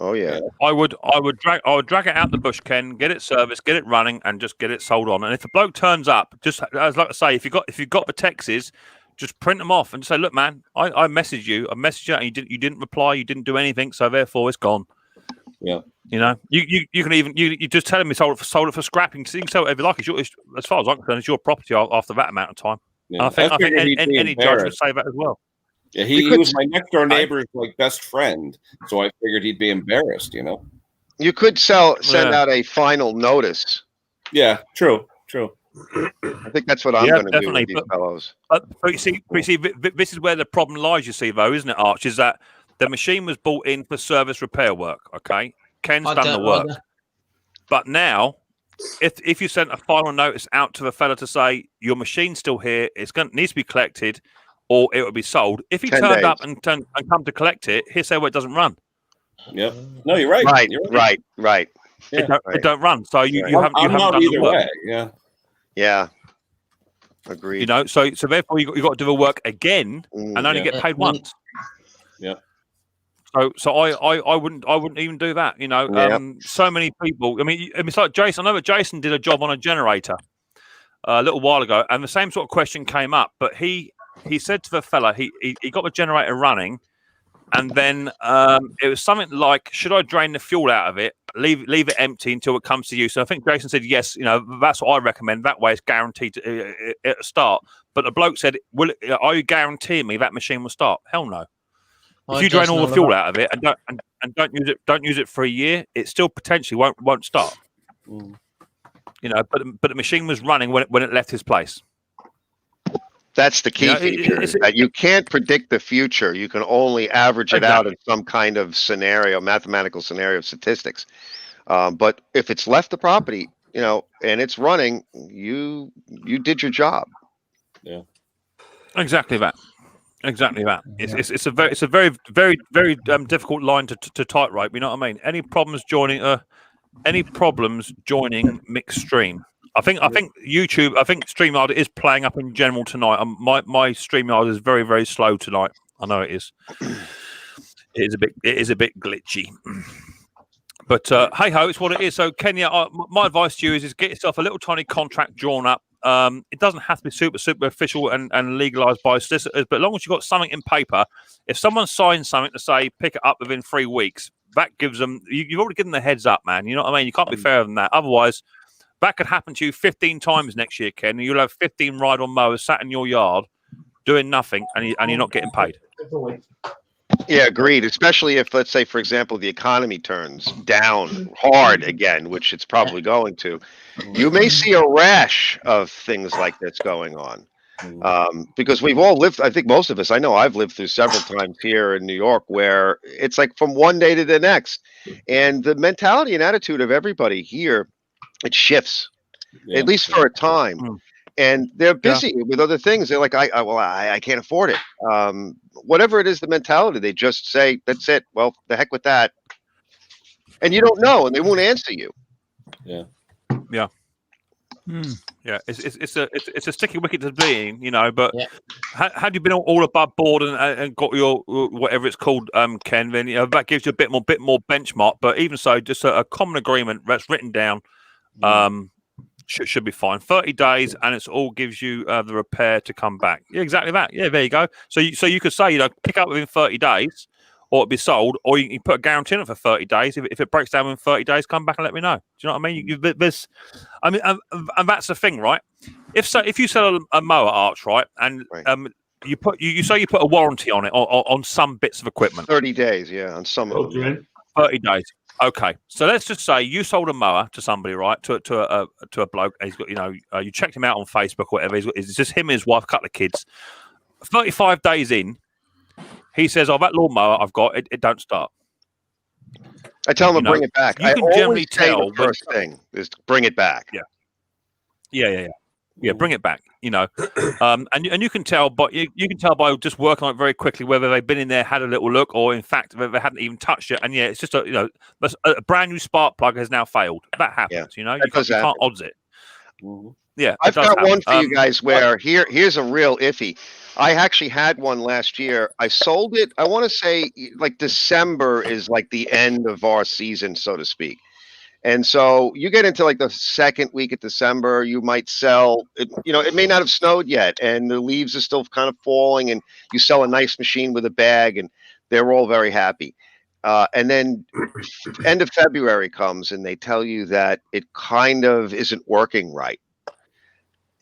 Oh yeah. I would drag it out the bush, Ken, get it serviced, get it running, and just get it sold on. And if a bloke turns up, just as like I say, if you got the texts, just print them off and say, "Look, man, I messaged you, and you didn't reply, you didn't do anything, so therefore it's gone." Yeah. You know, you can even you just tell him he sold it for scrapping. So you can sell whatever you like. It's as far as I'm concerned, it's your property after that amount of time. Yeah. I think any judge would say that as well. Yeah, he was my next door neighbor's best friend, so I figured he'd be embarrassed. You know, you could send out a final notice. Yeah, true. I think that's what I'm going to do with these fellows. But you see, this is where the problem lies. You see, though, isn't it, Arch? Is that the machine was bought in for service repair work? Okay, Ken's done the work, but now, if you sent a final notice out to the fella to say your machine's still here, needs to be collected, or it will be sold. If he turned up and come to collect it, he'll say, "Well, it doesn't run." Yep. No, you're right. Right. It don't run. So you haven't done either the work. way. Yeah. Agreed. You know, so therefore you got to do the work again and only get paid once. Yeah. So I wouldn't even do that. You know, so many people. I mean, it's like Jason. I know that Jason did a job on a generator a little while ago, and the same sort of question came up. But he said to the fella, he got the generator running, and then it was something like, should I drain the fuel out of it, leave it empty until it comes to you? So I think Jason said, yes, you know, that's what I recommend. That way it's guaranteed at the start. But the bloke said, are you guaranteeing me that machine will start? Hell no. If you drain all the fuel out of it and don't use it for a year, it still potentially won't start. You know, but the machine was running when it left his place. That's the key feature, that you can't predict the future. You can only average it out in some kind of scenario, mathematical scenario of statistics. But if it's left the property, you know, and it's running, you did your job. Yeah. Exactly that. It's a very very difficult line to tightrope. You know what I mean? Any problems joining Mixed Stream? I think YouTube. I think StreamYard is playing up in general tonight. My StreamYard is very very slow tonight. I know it is. It is a bit glitchy. But hey ho, it's what it is. So Kenya, my advice to you is get yourself a little tiny contract drawn up. It doesn't have to be super official and legalized by solicitors, but as long as you've got something in paper, if someone signs something to say pick it up within 3 weeks, that gives them. You've already given them the heads up, man. You know what I mean? You can't be fairer than that. Otherwise, that could happen to you 15 times next year, Ken, and you'll have 15 ride-on mowers sat in your yard doing nothing, and you're not getting paid. Yeah, agreed. Especially if, let's say, for example, the economy turns down hard again, which it's probably going to. You may see a rash of things like this going on. Because we've all lived, I think most of us, I know I've lived through several times here in New York where it's like from one day to the next. And the mentality and attitude of everybody here, it shifts, at least for a time. And they're busy with other things. They're like, I can't afford it. Whatever it is, the mentality, they just say, that's it. Well, the heck with that. And you don't know, and they won't answer you. Yeah. Yeah. Yeah, it's a sticky wicket to be in, you know. But had you been all above board and got your whatever it's called, Ken, then that gives you a bit more benchmark. But even so, just a common agreement that's written down, should be fine. 30 days, and it's all gives you the repair to come back. Yeah, exactly that. Yeah, there you go. So you could say pick up within 30 days, or it'll be sold, or you can put a guarantee on it for 30 days. If it breaks down within 30 days, come back and let me know. Do you know what I mean? And that's the thing, right? If you sell a mower, Arch, right, and you say you put a warranty on it on some bits of equipment. 30 days, yeah, on some of them. 30 days. Okay, so let's just say you sold a mower to somebody, right? To a bloke. He's got, you checked him out on Facebook, or whatever. It's just him and his wife, a couple of kids. 35 days in, he says, "Oh, that lawnmower I've got, it don't start." I tell him to bring it back. You can generally tell the first thing is to bring it back. Yeah, bring it back. And you can tell, but you can tell by just working on it very quickly whether they've been in there, had a little look, or in fact they hadn't even touched it. And yeah, it's just a brand new spark plug has now failed. That happens. You can't odds it. Yeah, I've got one for you guys where here's a real iffy. I actually had one last year. I sold it. I want to say like December is like the end of our season, so to speak. And so you get into like the second week of December, you might sell it. It may not have snowed yet, and the leaves are still kind of falling, and you sell a nice machine with a bag, and they're all very happy. And then end of February comes, and they tell you that it kind of isn't working right.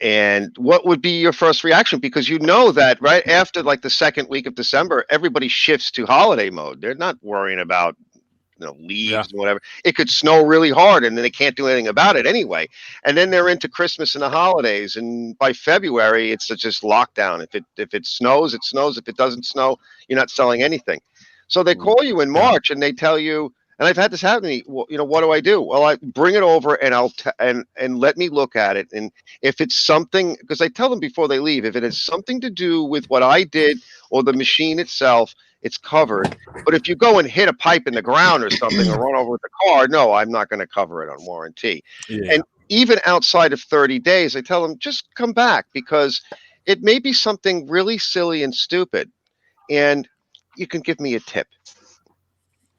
And what would be your first reaction? Because you know that right after like the second week of December, everybody shifts to holiday mode. They're not worrying about leaves and whatever. It could snow really hard, and then they can't do anything about it anyway. And then they're into Christmas and the holidays, and by February, it's just lockdown. If it snows, it snows. If it doesn't snow, you're not selling anything. So they call you in March, and they tell you. And I've had this happen to me. What do I do? Well, I bring it over, and and let me look at it. And if it's something, because I tell them before they leave, if it has something to do with what I did or the machine itself, it's covered. But if you go and hit a pipe in the ground or something or run over with the car, no, I'm not going to cover it on warranty. Yeah. And even outside of 30 days, I tell them just come back, because it may be something really silly and stupid, and you can give me a tip.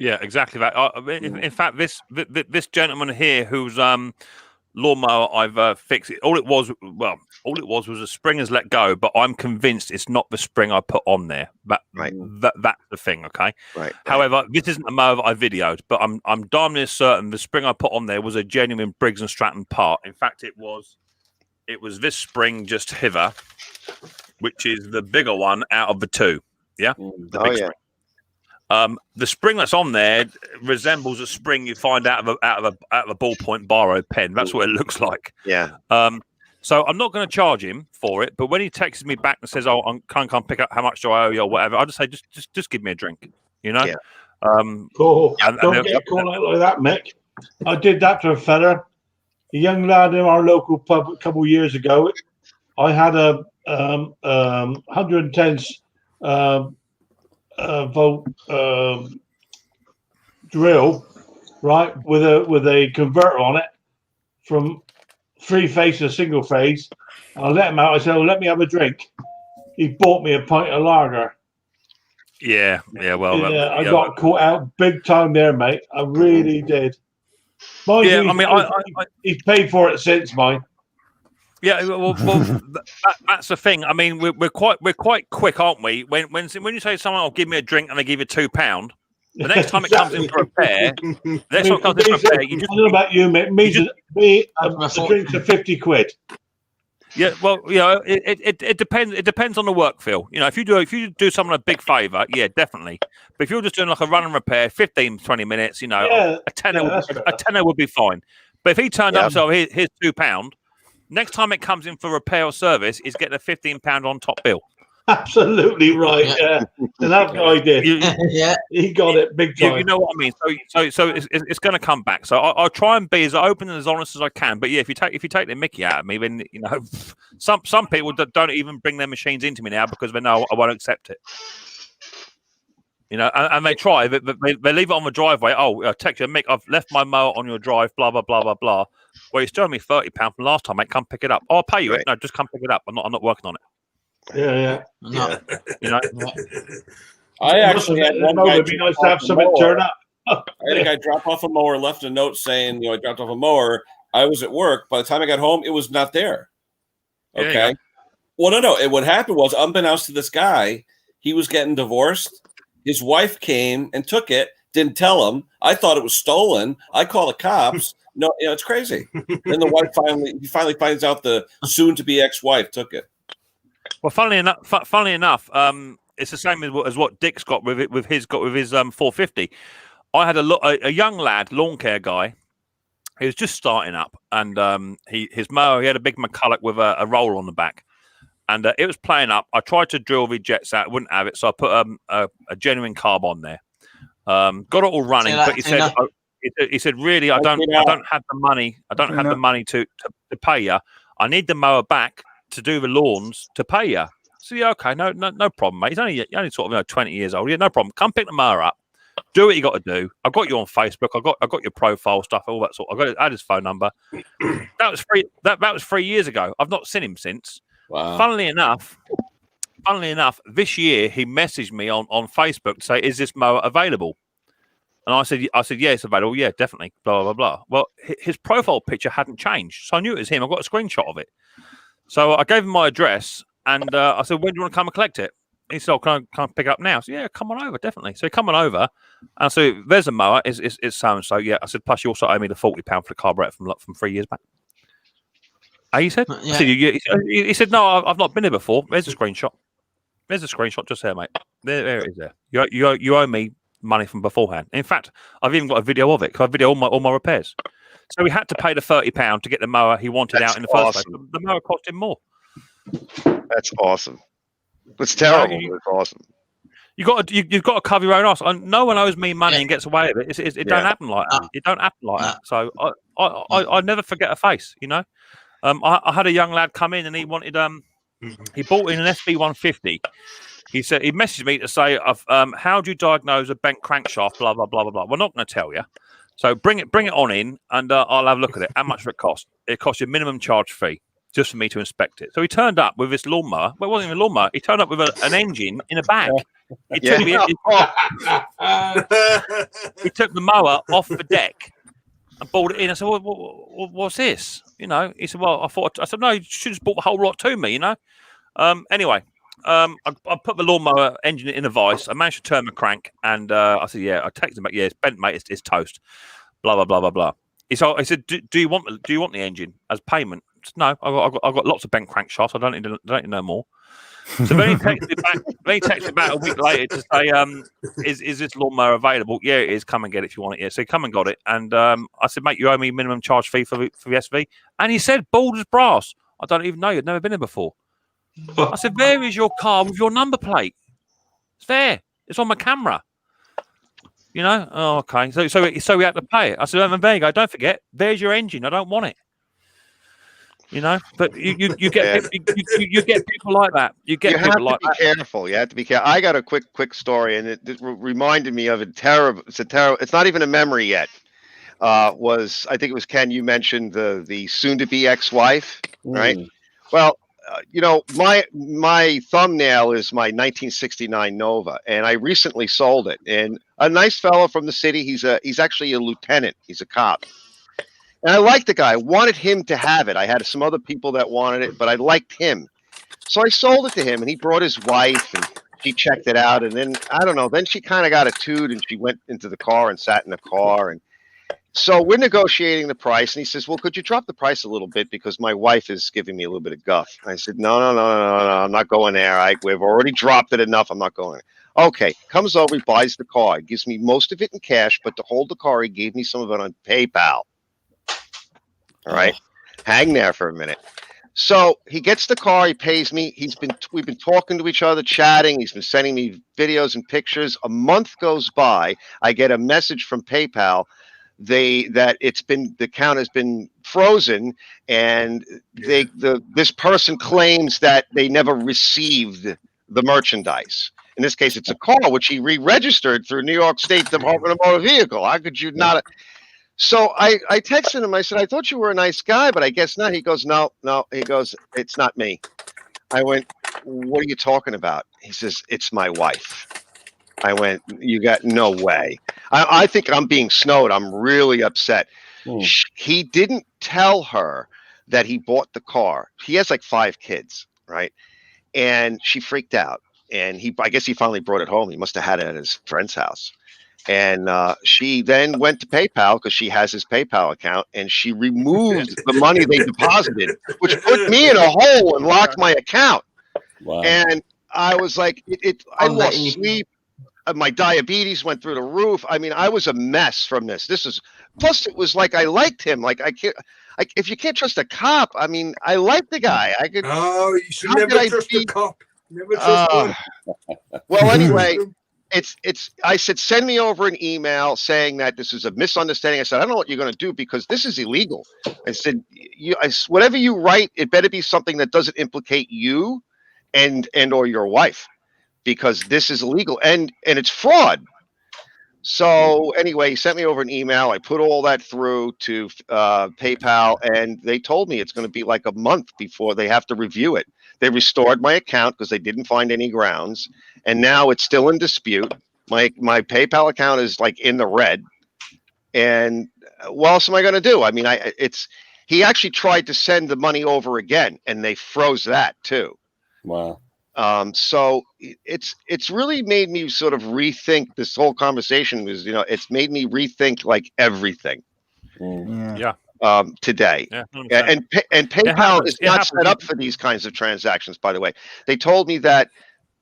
Yeah, exactly that. In fact, this gentleman here whose lawnmower I've fixed, all it was a spring has let go, but I'm convinced it's not the spring I put on there. That's the thing, okay? Right. However, this isn't a mower that I videoed, but I'm darn near certain the spring I put on there was a genuine Briggs and Stratton part. In fact, it was this spring just hither, which is the bigger one out of the two. Yeah. The big spring. The spring that's on there resembles a spring you find out of a ballpoint borrowed pen. That's what it looks like. Yeah. So I'm not going to charge him for it, but when he texts me back and says, "Oh, I can't come pick up. How much do I owe you or whatever?" I just say, "Just give me a drink." Yeah. Cool. Don't get called out like that, Mick. I did that to a fella, a young lad in our local pub a couple of years ago. I had a 110 volt drill, right, with a converter on it from 3-phase to single phase. I let him out. I said, "Oh, let me have a drink." He bought me a pint of lager. Yeah. Well, I got caught out big time there, mate. I really did. He's paid for it since, mine. Yeah, well, that's the thing. I mean, we're quite quick, aren't we? When you say someone will give me a drink and they give you £2, the next time it comes in for repair, you just I don't know about you, mate. The drinks are 50 quid. Yeah, well, it depends. It depends on the work, Phil. If you do someone a big favour, yeah, definitely. But if you're just doing like a run and repair, 15-20 minutes, a tenner would be fine. But if he turned up and said, "Here's £2," next time it comes in for repair or service, he's getting a £15 on top bill. Absolutely right. Yeah, and that guy did. He got it big time. You know what I mean. So it's going to come back. So I'll try and be as open and as honest as I can. But yeah, if you take the Mickey out of me, then some people don't even bring their machines into me now because they know I won't accept it. You know, and they try, but they leave it on the driveway. Oh, text you, Mick, I've left my mower on your drive, blah, blah, blah, blah, blah. Well, he's telling me £30 from last time, mate. Come pick it up. Oh, I'll pay you it. No, just come pick it up. I'm not working on it. Yeah. You know? I actually had one guy. It'd be nice to have something turn up. I had a guy drop off a mower, left a note saying, I dropped off a mower. I was at work. By the time I got home, it was not there. Okay. Well, no. What happened was, unbeknownst to this guy, he was getting divorced. His wife came and took it, didn't tell him. I thought it was stolen. I call the cops. No, it's crazy. Then the wife finally finds out the soon-to-be ex-wife took it. Well, funnily enough, it's the same as what Dick's got with his 450. I had a young lad, lawn care guy. He was just starting up, and his mower, he had a big McCulloch with a roll on the back. And it was playing up. I tried to drill the jets out, wouldn't have it, so I put a genuine carb on there. Got it all running, but he said, really, I don't have the money. I don't have the money to pay you. I need the mower back to do the lawns to pay you. So yeah, okay, no problem, mate. He's only sort of 20 years old. Yeah, no problem. Come pick the mower up. Do what you got to do. I've got you on Facebook. I got your profile stuff, all that sort. I had his phone number. That was free. That was 3 years ago. I've not seen him since. Wow. Funnily enough, this year he messaged me on Facebook to say, "Is this mower available?" And I said, "Yeah, it's available. Yeah, definitely." Blah blah blah. Well, his profile picture hadn't changed, so I knew it was him. I got a screenshot of it. So I gave him my address, and I said, "When do you want to come and collect it?" He said, "Oh, can I pick it up now?" I said, "Yeah, come on over, definitely." So he come on over, and so there's a mower. It's so and so. Yeah, I said, plus you also owe me the £40 for the carburetor from 3 years back. He said, he said, no, I've not been here before. There's a screenshot. There's a screenshot just there, mate. There it is. There. You owe me money from beforehand. In fact, I've even got a video of it because I video all my repairs. So we had to pay the £30 to get the mower he wanted out in the first place. The mower cost him more. That's awesome. It's terrible. It's awesome. You've got to cover your own ass. No one owes me money and gets away with it. It don't happen like that. It don't happen like that. So I never forget a face. You know. I had a young lad come in and he wanted he bought in an SB150. He said he messaged me to say, how do you diagnose a bent crankshaft? Blah blah blah blah blah. We're not going to tell you. So bring it on in, and I'll have a look at it. How much does it cost? It costs you a minimum charge fee just for me to inspect it. So he turned up with this lawnmower. Well, it wasn't even a lawnmower. He turned up with an engine in a bag. He took the mower off the deck and bought it in. I said, well, what's this? You know, he said, well, I said, no, you should have bought the whole lot to me, you know. Anyway, I put the lawnmower engine in a vise. I managed to turn the crank, and I said, yeah, I texted him back, yeah, it's bent, mate, it's toast. Blah, blah, blah, blah, blah. I said, do you want the engine as payment? I said, no, I've got lots of bent crankshafts. I don't need to know more. So then he texted back a week later to say, is this lawnmower available? Yeah, it is. Come and get it if you want it. Yeah, so he come and got it. And I said, mate, you owe me minimum charge fee for the SV. And he said, bald as brass. I don't even know. You'd never been here before. I said, where is your car with your number plate? It's there. It's on my camera. You know? Oh, okay. So we had to pay it. I said, there you go. Don't forget, there's your engine. I don't want it. You know, but you get you get people like that. You people like that. Careful. You have to be careful. I got a quick story, and it reminded me of a terrible. It's not even a memory yet. I think it was Ken. You mentioned the soon-to-be ex-wife, right? Well, you know, my thumbnail is my 1969 Nova, and I recently sold it. And a nice fellow from the city. He's actually a lieutenant. He's a cop. And I liked the guy. I wanted him to have it. I had some other people that wanted it, but I liked him. So I sold it to him, and he brought his wife, and she checked it out. And then, I don't know, then she kind of got a toot, and she went into the car and sat in the car. And so we're negotiating the price, and he says, well, could you drop the price a little bit because my wife is giving me a little bit of guff. I said, no, I'm not going there. We've already dropped it enough. I'm not going there. Okay, comes over, he buys the car. He gives me most of it in cash, but to hold the car, he gave me some of it on PayPal. All right, hang there for a minute. So he gets the car, he pays me. We've been talking to each other, chatting. He's been sending me videos and pictures. A month goes by. I get a message from PayPal that the account has been frozen, and this person claims that they never received the merchandise. In this case, it's a car, which he re-registered through New York State Department of Motor Vehicle. How could you not? So I texted him. I said, I thought you were a nice guy, but I guess not. He goes, no. He goes, it's not me. I went, what are you talking about? He says, it's my wife. I went, you got no way. I think I'm being snowed. I'm really upset. He didn't tell her that he bought the car. He has like 5 kids, right? And she freaked out. And I guess he finally brought it home. He must have had it at his friend's house. And she then went to PayPal because she has his PayPal account, and she removed the money they deposited, which put me in a hole and locked my account. Wow. And I was like, I lost sleep. My diabetes went through the roof. I mean, I was a mess from this. Plus it was like I liked him. Like if you can't trust a cop, I mean, I like the guy. Oh, you should never trust a cop. Never trust him. Well, anyway, I said, send me over an email saying that this is a misunderstanding. I said, I don't know what you're going to do because this is illegal. I said, whatever you write, it better be something that doesn't implicate you and or your wife, because this is illegal and it's fraud. So anyway, he sent me over an email. I put all that through to PayPal, and they told me it's going to be like a month before they have to review it. They restored my account because they didn't find any grounds, and now it's still in dispute. My PayPal account is like in the red, and what else am I going to do? I mean, he actually tried to send the money over again, and they froze that too. Wow. So it's really made me sort of rethink this whole conversation. It's made me rethink like everything. Yeah. Today. Yeah, and PayPal is not set up for these kinds of transactions, by the way. They told me that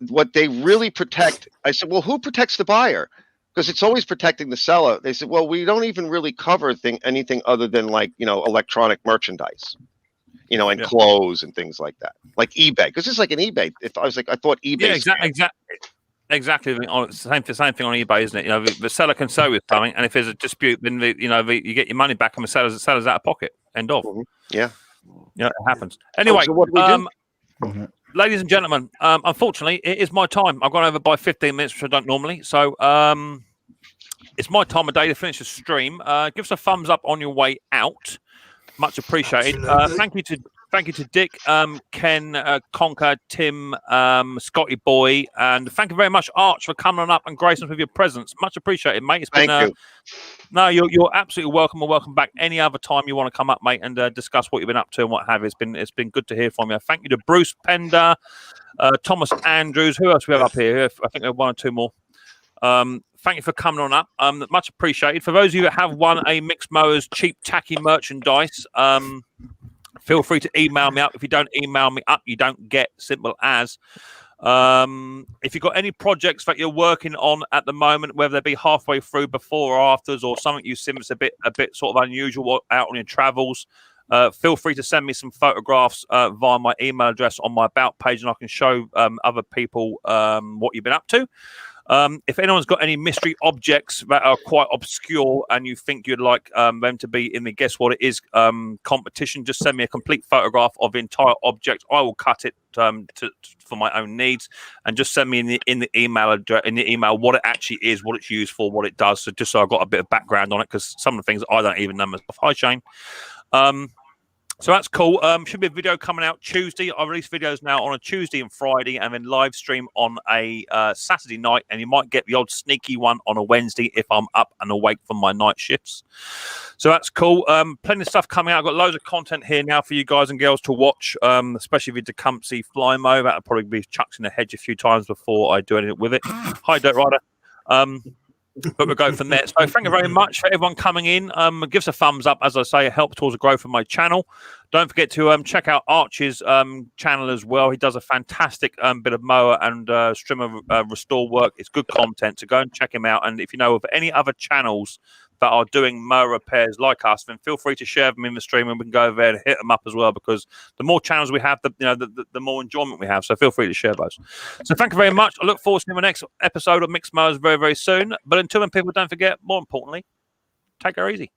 what they really protect, I said, well, who protects the buyer? Because it's always protecting the seller. They said, well, we don't even really cover anything other than like, electronic merchandise, and clothes and things like that, like eBay. Because it's like an eBay. I thought eBay. Yeah, exactly. Same thing on eBay, isn't it? The seller can sell with something, and if there's a dispute, then you get your money back, and the seller's out of pocket. End of. Yeah. Yeah, it happens. Anyway, so what do we do? Ladies and gentlemen, unfortunately, it is my time. I've gone over by 15 minutes, which I don't normally. So it's my time of day to finish the stream. Give us a thumbs up on your way out. Much appreciated. Thank you to Dick, Ken, Conker, Tim, Scotty Boy, and thank you very much, Arch, for coming up and gracing us with your presence. Much appreciated, mate. It's been, thank you. No, you're absolutely welcome, and welcome back any other time you want to come up, mate, and discuss what you've been up to and what have you. It's been good to hear from you. Thank you to Bruce Pender, Thomas Andrews. Who else we have up here? I think there are 1 or 2 more. Thank you for coming on up. Much appreciated. For those of you that have won a Micks Mowers cheap tacky merchandise, feel free to email me up. If you don't email me up, you don't get. Simple as. If you've got any projects that you're working on at the moment, whether they be halfway through, before or afters, or something you see that's a bit sort of unusual out on your travels, feel free to send me some photographs via my email address on my About page, and I can show other people what you've been up to. If anyone's got any mystery objects that are quite obscure and you think you'd like them to be in the Guess What It Is competition, just send me a complete photograph of the entire object. I will cut it for my own needs, and just send me in the email what it actually is, what it's used for, what it does. So just so I've got a bit of background on it, because some of the things I don't even know myself. Hi, Shane. So that's cool. Should be a video coming out Tuesday. I release videos now on a Tuesday and Friday, and then live stream on a Saturday night. And you might get the odd sneaky one on a Wednesday if I'm up and awake from my night shifts. So that's cool. Plenty of stuff coming out. I've got loads of content here now for you guys and girls to watch, especially with the Tecumseh Fly Mo. That'll probably be chucked in the hedge a few times before I do anything with it. Hi, Dirt Rider. But we'll go from there. So thank you very much for everyone coming in. Give us a thumbs up, as I say. It helps towards the growth of my channel. Don't forget to check out Arch's channel as well. He does a fantastic bit of mower and strimmer restore work. It's good content, so go and check him out. And if you know of any other channels that are doing mower repairs like us, then feel free to share them in the stream, and we can go over there and hit them up as well, because the more channels we have, the more enjoyment we have. So feel free to share those. So thank you very much. I look forward to the next episode of Micks Mowers very, very soon. But until then, people, don't forget, more importantly, take her easy.